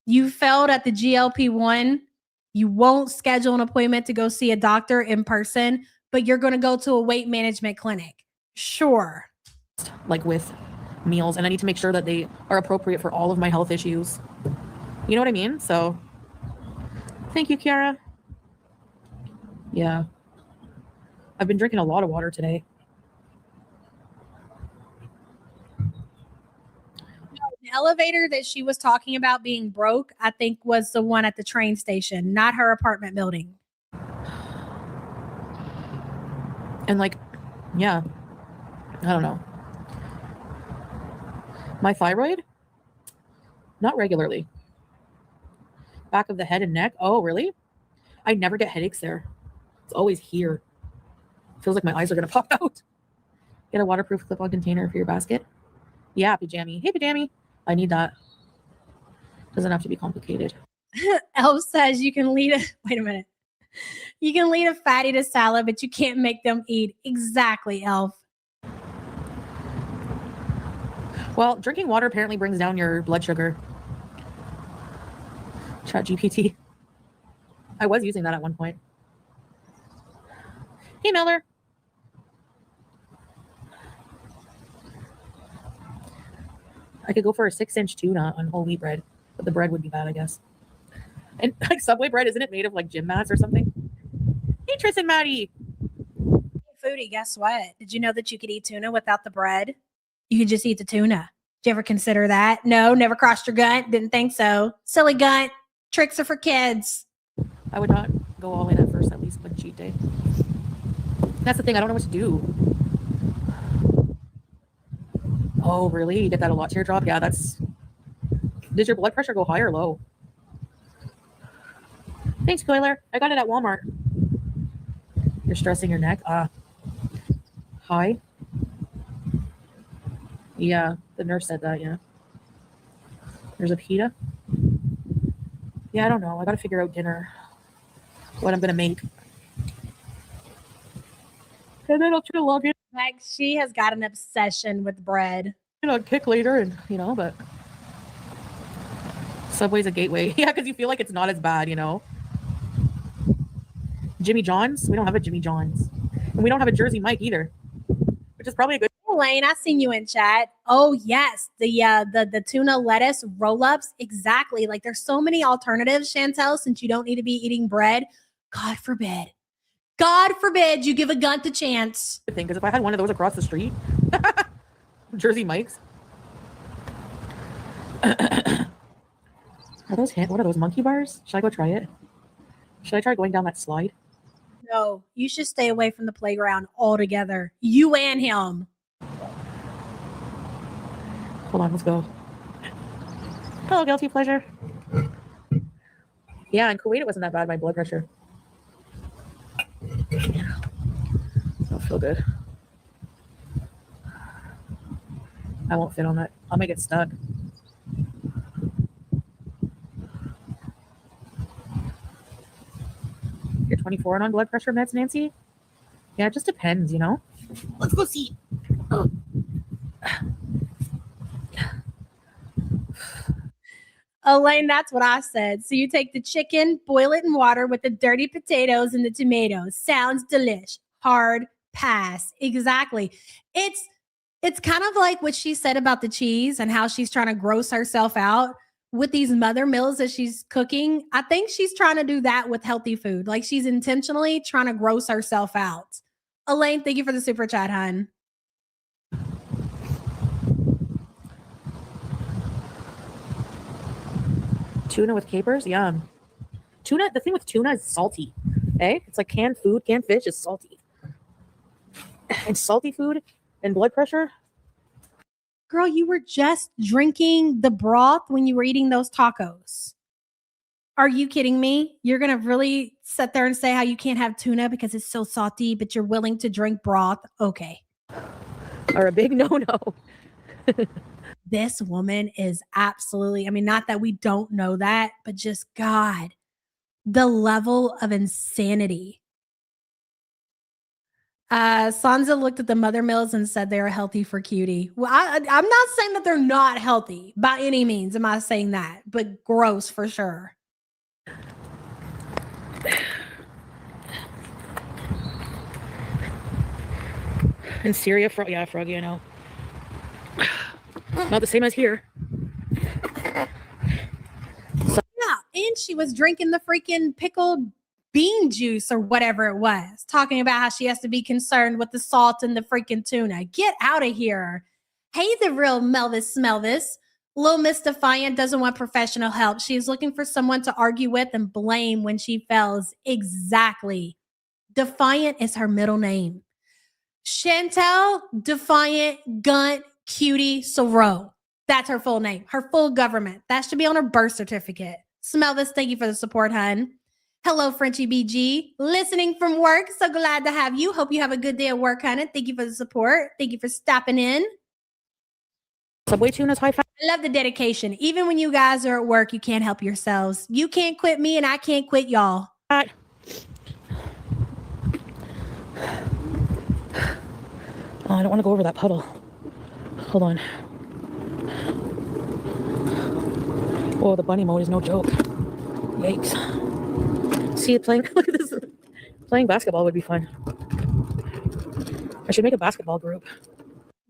You failed at the GLP-1. You won't schedule an appointment to go see a doctor in person, but you're going to go to a weight management clinic. Sure. Like with meals, and I need to make sure that they are appropriate for all of my health issues. You know what I mean? So thank you, Kiara. Yeah. I've been drinking a lot of water today. The elevator that she was talking about being broke, I think was the one at the train station, not her apartment building. And yeah, I don't know. My thyroid? Not regularly. Back of the head and neck? Oh, really? I never get headaches there. It's always here. Feels like my eyes are going to pop out. Get a waterproof clip-on container for your basket. Yeah, Pajami. Hey, Pajami. I need that. Doesn't have to be complicated. Elf says you can lead wait a minute. You can lead a fatty to salad, but you can't make them eat. Exactly, Elf. Well, drinking water apparently brings down your blood sugar. ChatGPT. I was using that at one point. Hey, Miller. I could go for a 6-inch tuna on whole wheat bread, but the bread would be bad, I guess. And Subway bread, isn't it made of gym mats or something? Hey, Tris and Maddie. Foodie, guess what? Did you know that you could eat tuna without the bread? You could just eat the tuna. Did you ever consider that? No, never crossed your gut. Didn't think so. Silly gut. Tricks are for kids. I would not go all in at first, at least on cheat day. That's the thing. I don't know what to do. Oh, really? You get that a lot, teardrop? Yeah, that's Did your blood pressure go high or low? Thanks, Coiler. I got it at Walmart. You're stressing your neck? High? Yeah, the nurse said that, yeah. There's a pita? Yeah, I don't know. I gotta figure out dinner. What I'm gonna make. And then I'll try to log in. Like, she has got an obsession with bread. I'll kick later and, but Subway's a gateway. Yeah, because you feel like it's not as bad, Jimmy John's? We don't have a Jimmy John's. And we don't have a Jersey Mike either, which is probably a good. Elaine, I seen you in chat. Oh yes, the tuna lettuce roll-ups. Exactly. Like there's so many alternatives, Chantel, since you don't need to be eating bread. God forbid you give a gunt a chance. Thing, because if I had one of those across the street, Jersey Mike's. What are those monkey bars? Should I go try it? Should I try going down that slide? No, you should stay away from the playground altogether. You and him. Hold on, let's go. Hello, guilty pleasure. Yeah, in Kuwait it wasn't that bad, my blood pressure. Don't feel good. I won't fit on that. I'll make it stuck. You're 24 and on blood pressure meds, Nancy? Yeah, it just depends, Let's go see. Oh. Elaine, that's what I said. So you take the chicken, boil it in water with the dirty potatoes and the tomatoes. Sounds delish. Hard pass. Exactly. It's kind of like what she said about the cheese and how she's trying to gross herself out with these mother meals that she's cooking. I think she's trying to do that with healthy food. Like she's intentionally trying to gross herself out. Elaine, thank you for the super chat, hon. Tuna with capers? Yum. Tuna, the thing with tuna is salty. It's like canned food, canned fish is salty. And salty food and blood pressure. Girl, you were just drinking the broth when you were eating those tacos. Are you kidding me? You're going to really sit there and say how you can't have tuna because it's so salty, but you're willing to drink broth? Okay. Or a big no-no. This woman is absolutely, not that we don't know that, but just God, the level of insanity. Sansa looked at the mother meals and said they are healthy for cutie. Well, I'm not saying that they're not healthy by any means. Am I saying that? But gross for sure. In Syria, froggy, I know. Not the same as here. Yeah, and she was drinking the freaking pickled bean juice or whatever it was, talking about how she has to be concerned with the salt in the freaking tuna. Get out of here. Hey, the real Melvis Smelvis. Little Miss Defiant doesn't want professional help. She's looking for someone to argue with and blame when she fails. Exactly. Defiant is her middle name. Chantel Defiant Gunt Cutie Sorrow. That's her full name, her full government. That should be on her birth certificate. Smell this. Thank you for the support, hun. Hello, Frenchie BG. Listening from work. So glad to have you. Hope you have a good day at work, hun. Thank you for the support. Thank you for stopping in. Subway tuna's high fat. I love the dedication. Even when you guys are at work, you can't help yourselves. You can't quit me and I can't quit y'all. Oh, I don't want to go over that puddle. Hold on. Oh, the bunny mode is no joke. Yikes. See, look at this. Playing basketball would be fun. I should make a basketball group.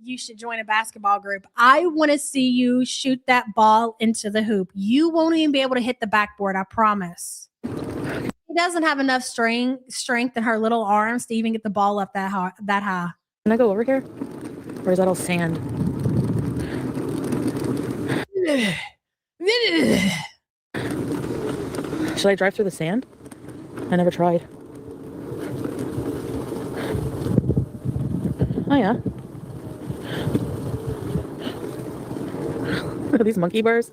You should join a basketball group. I want to see you shoot that ball into the hoop. You won't even be able to hit the backboard, I promise. She doesn't have enough strength in her little arms to even get the ball up that high. Can I go over here? Or is that all sand? Should I drive through the sand? I never tried. Oh, yeah. Are these monkey bars?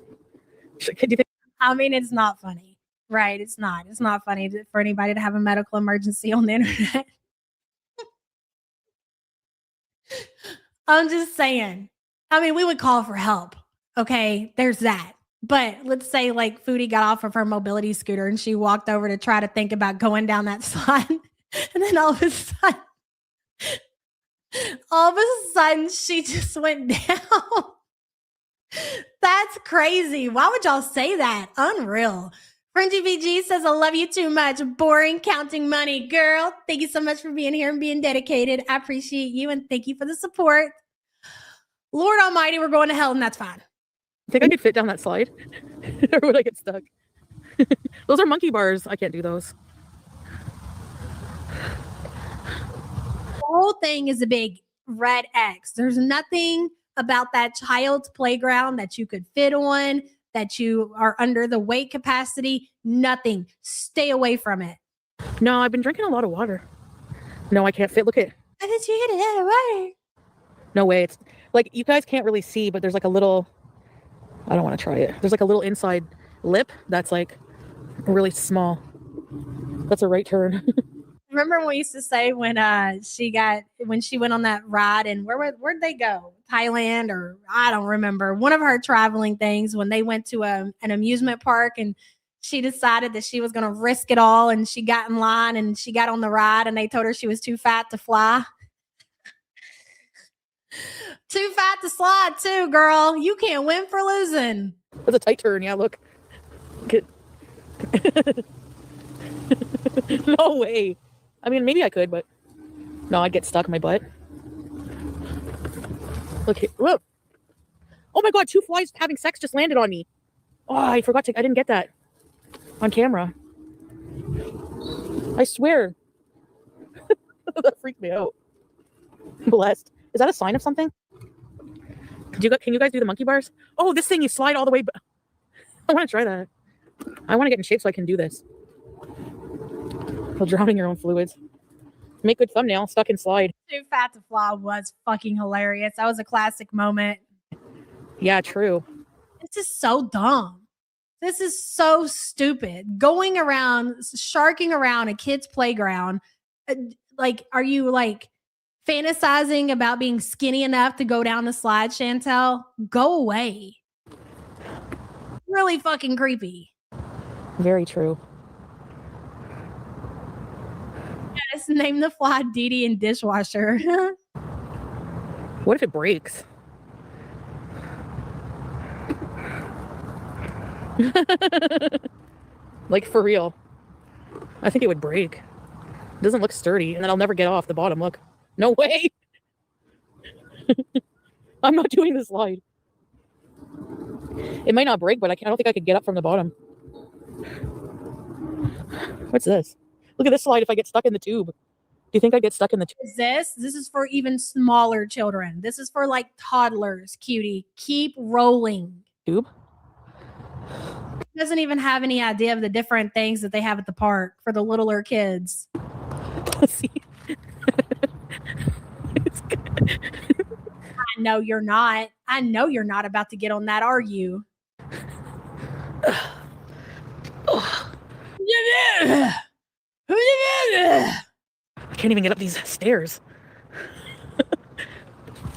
Do you think I mean, it's not funny, right? It's not. It's not funny for anybody to have a medical emergency on the internet. I'm just saying. I mean, we would call for help. Okay, there's that. But let's say like Foodie got off of her mobility scooter and she walked over to try to think about going down that slide. And then all of a sudden she just went down. That's crazy. Why would y'all say that? Unreal. Frenchie VG says, I love you too much. Boring counting money. Girl, thank you so much for being here and being dedicated. I appreciate you and thank you for the support. Lord Almighty, we're going to hell and that's fine. I could fit down that slide? Or would I get stuck? Those are monkey bars. I can't do those. The whole thing is a big red X. There's nothing about that child's playground that you could fit on, that you are under the weight capacity. Nothing. Stay away from it. No, I've been drinking a lot of water. No, I can't fit. Look at. I bet you get it out of water. No way. It's like you guys can't really see, but there's like a little. I don't want to try it. There's like a little inside lip that's like really small. That's a right turn. Remember when we used to say when she went on that ride and where'd they go? Thailand or I don't remember. One of her traveling things when they went to an amusement park and she decided that she was going to risk it all and she got in line and she got on the ride and they told her she was too fat to fly. Too fat to slide too, girl. You can't win for losing. That's a tight turn. Yeah, look. Get. No way. I mean, maybe I could, but no, I'd get stuck in my butt. Look here. Whoa. Oh my God, 2 flies having sex just landed on me. Oh, I didn't get that on camera. I swear. That freaked me out. Blessed. Is that a sign of something? Can you guys do the monkey bars? Oh, this thing, you slide all the way. I want to try that. I want to get in shape so I can do this. While drowning your own fluids. Make good thumbnail, stuck in slide. Too fat to fly was fucking hilarious. That was a classic moment. Yeah, true. This is so dumb. This is so stupid. Going around, sharking around a kid's playground. Like, are you like fantasizing about being skinny enough to go down the slide, Chantel? Go away. Really fucking creepy. Very true. Yes, name the fly Dee Dee and dishwasher. What if it breaks? Like for real. I think it would break. It doesn't look sturdy, and then I'll never get off the bottom. Look. No way. I'm not doing the slide. It might not break, but I don't think I could get up from the bottom. What's this? Look at this slide if I get stuck in the tube. Do you think I get stuck in the tube? This is for even smaller children. This is for like toddlers, cutie. Keep rolling. Tube? Doesn't even have any idea of the different things that they have at the park for the littler kids. Let's see. I know you're not. I know you're not about to get on that, are you? I can't even get up these stairs.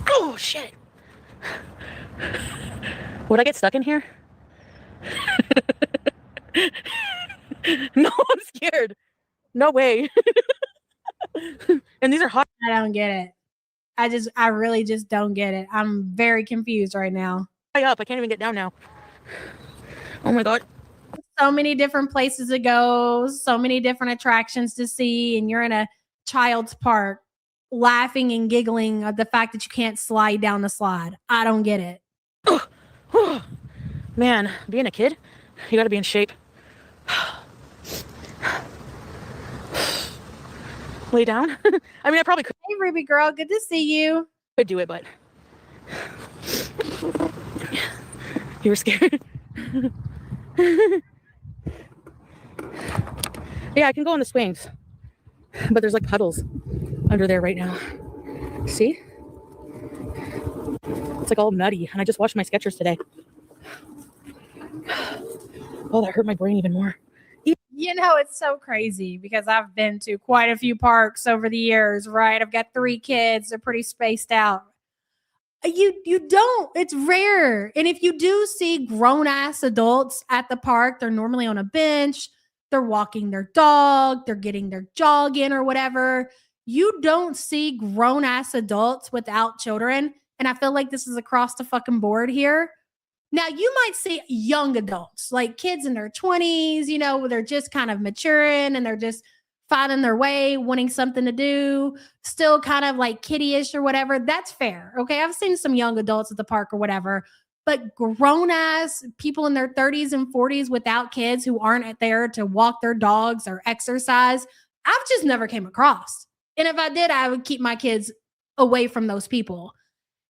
Oh, shit. Would I get stuck in here? No, I'm scared. No way. And these are hot. I don't get it. I really just don't get it. I'm very confused right now. Up. I can't even get down now. Oh my God. So many different places to go, so many different attractions to see, and you're in a child's park laughing and giggling at the fact that you can't slide down the slide. I don't get it. Man, being a kid, you gotta be in shape. Lay down. I mean, I probably could. Hey, Ruby girl, good to see you. Could do it, but you were scared. Yeah, I can go on the swings, but there's like puddles under there right now. See? It's like all muddy, and I just washed my Skechers today. Oh, that hurt my brain even more. You know, it's so crazy because I've been to quite a few parks over the years, right? I've got 3 kids. They're pretty spaced out. You don't. It's rare. And if you do see grown ass adults at the park, they're normally on a bench, they're walking their dog, they're getting their jog in or whatever. You don't see grown ass adults without children. And I feel like this is across the fucking board here. Now, you might see young adults, like kids in their 20s, you know, they're just kind of maturing and they're just finding their way, wanting something to do, still kind of like kiddie-ish or whatever. That's fair. Okay. I've seen some young adults at the park or whatever, but grown ass people in their 30s and 40s without kids who aren't there to walk their dogs or exercise, I've just never came across. And if I did, I would keep my kids away from those people.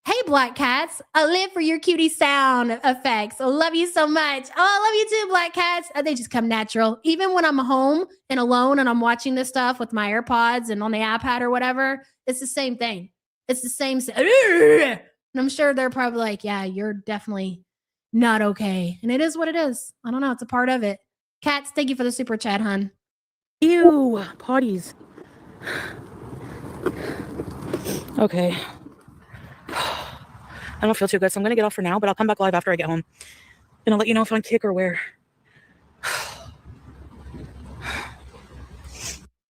Hey, Black Cats, I live for your cutie sound effects. I love you so much. Oh, I love you too, Black Cats. They just come natural. Even when I'm home and alone and I'm watching this stuff with my AirPods and on the iPad or whatever, it's the same thing. It's the same. And I'm sure they're probably like, yeah, you're definitely not okay. And it is what it is. I don't know. It's a part of it. Cats, thank you for the super chat, hun. Ew, potties. Okay. I don't feel too good, so I'm going to get off for now, but I'll come back live after I get home. And I'll let you know if I'm kick or where.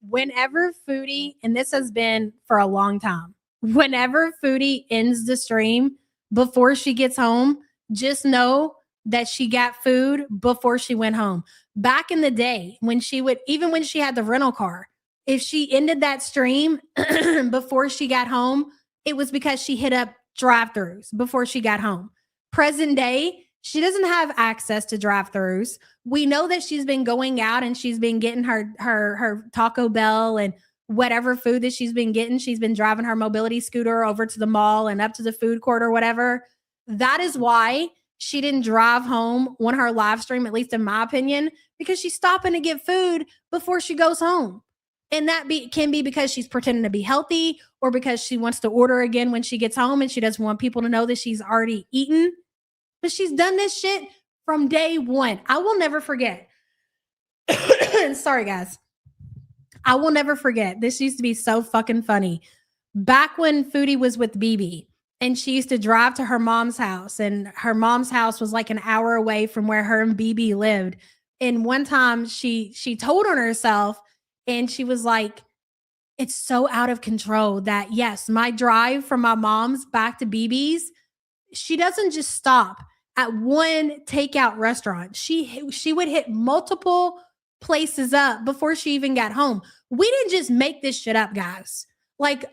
Whenever Foodie, and this has been for a long time, whenever Foodie ends the stream before she gets home, just know that she got food before she went home. Back in the day, when she would, even when she had the rental car, if she ended that stream before she got home, it was because she hit up drive-thrus before she got home. Present day, she doesn't have access to drive-thrus. We know that she's been going out and she's been getting her Taco Bell and whatever food that she's been getting. She's been driving her mobility scooter over to the mall and up to the food court or whatever. That is why she didn't drive home on her live stream, at least in my opinion, because she's stopping to get food before she goes home. And that can be because she's pretending to be healthy or because she wants to order again when she gets home and she doesn't want people to know that she's already eaten. But she's done this shit from day one. I will never forget. Sorry, guys. I will never forget. This used to be so fucking funny. Back when Foodie was with BB and she used to drive to her mom's house, and her mom's house was like an hour away from where her and BB lived. And one time she told on herself, and she was like, it's so out of control that, yes, my drive from my mom's back to BB's, she doesn't just stop at one takeout restaurant. She would hit multiple places up before she even got home. We didn't just make this shit up, guys. Like,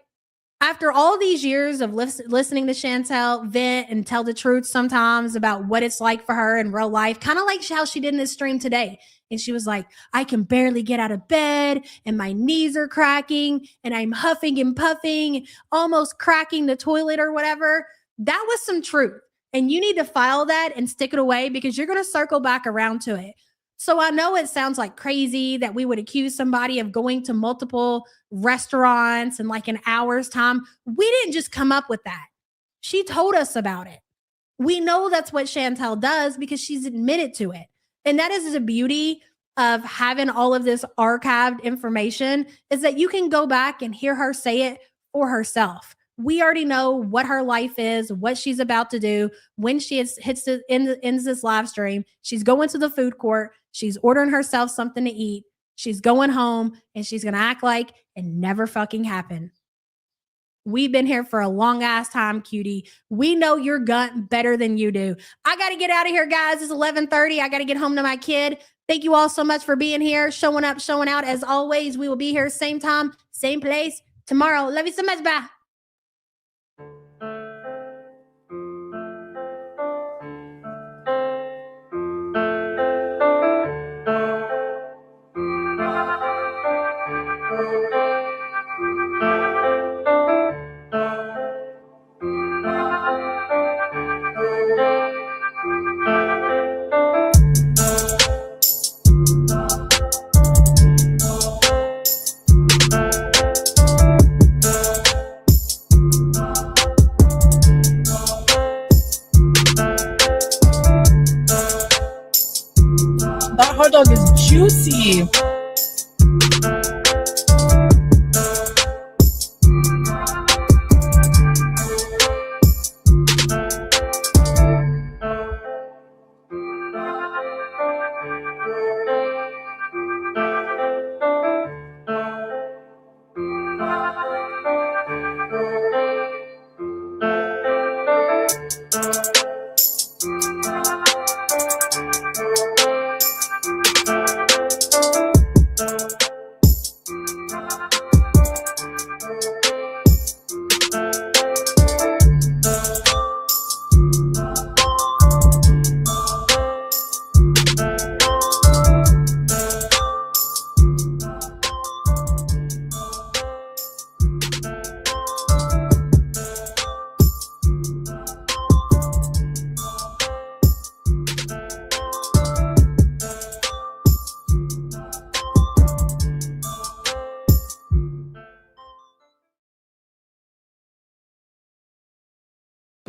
after all these years of listening to Chantel vent and tell the truth sometimes about what it's like for her in real life, kind of like how she did in this stream today. And she was like, I can barely get out of bed and my knees are cracking and I'm huffing and puffing, almost cracking the toilet or whatever. That was some truth. And you need to file that and stick it away because you're going to circle back around to it. So I know it sounds like crazy that we would accuse somebody of going to multiple restaurants in like an hour's time. We didn't just come up with that. She told us about it. We know that's what Chantel does because she's admitted to it. And that is the beauty of having all of this archived information, is that you can go back and hear her say it for herself. We already know what her life is, what she's about to do. When she ends this live stream, she's going to the food court. She's ordering herself something to eat. She's going home and she's going to act like it never fucking happened. We've been here for a long ass time, cutie. We know your gut better than you do. I got to get out of here, guys. It's 11:30. I got to get home to my kid. Thank you all so much for being here, showing up, showing out. As always, we will be here same time, same place tomorrow. Love you so much. Bye. juicy.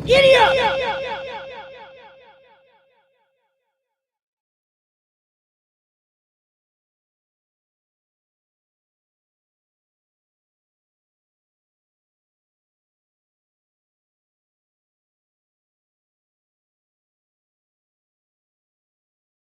Giddy up!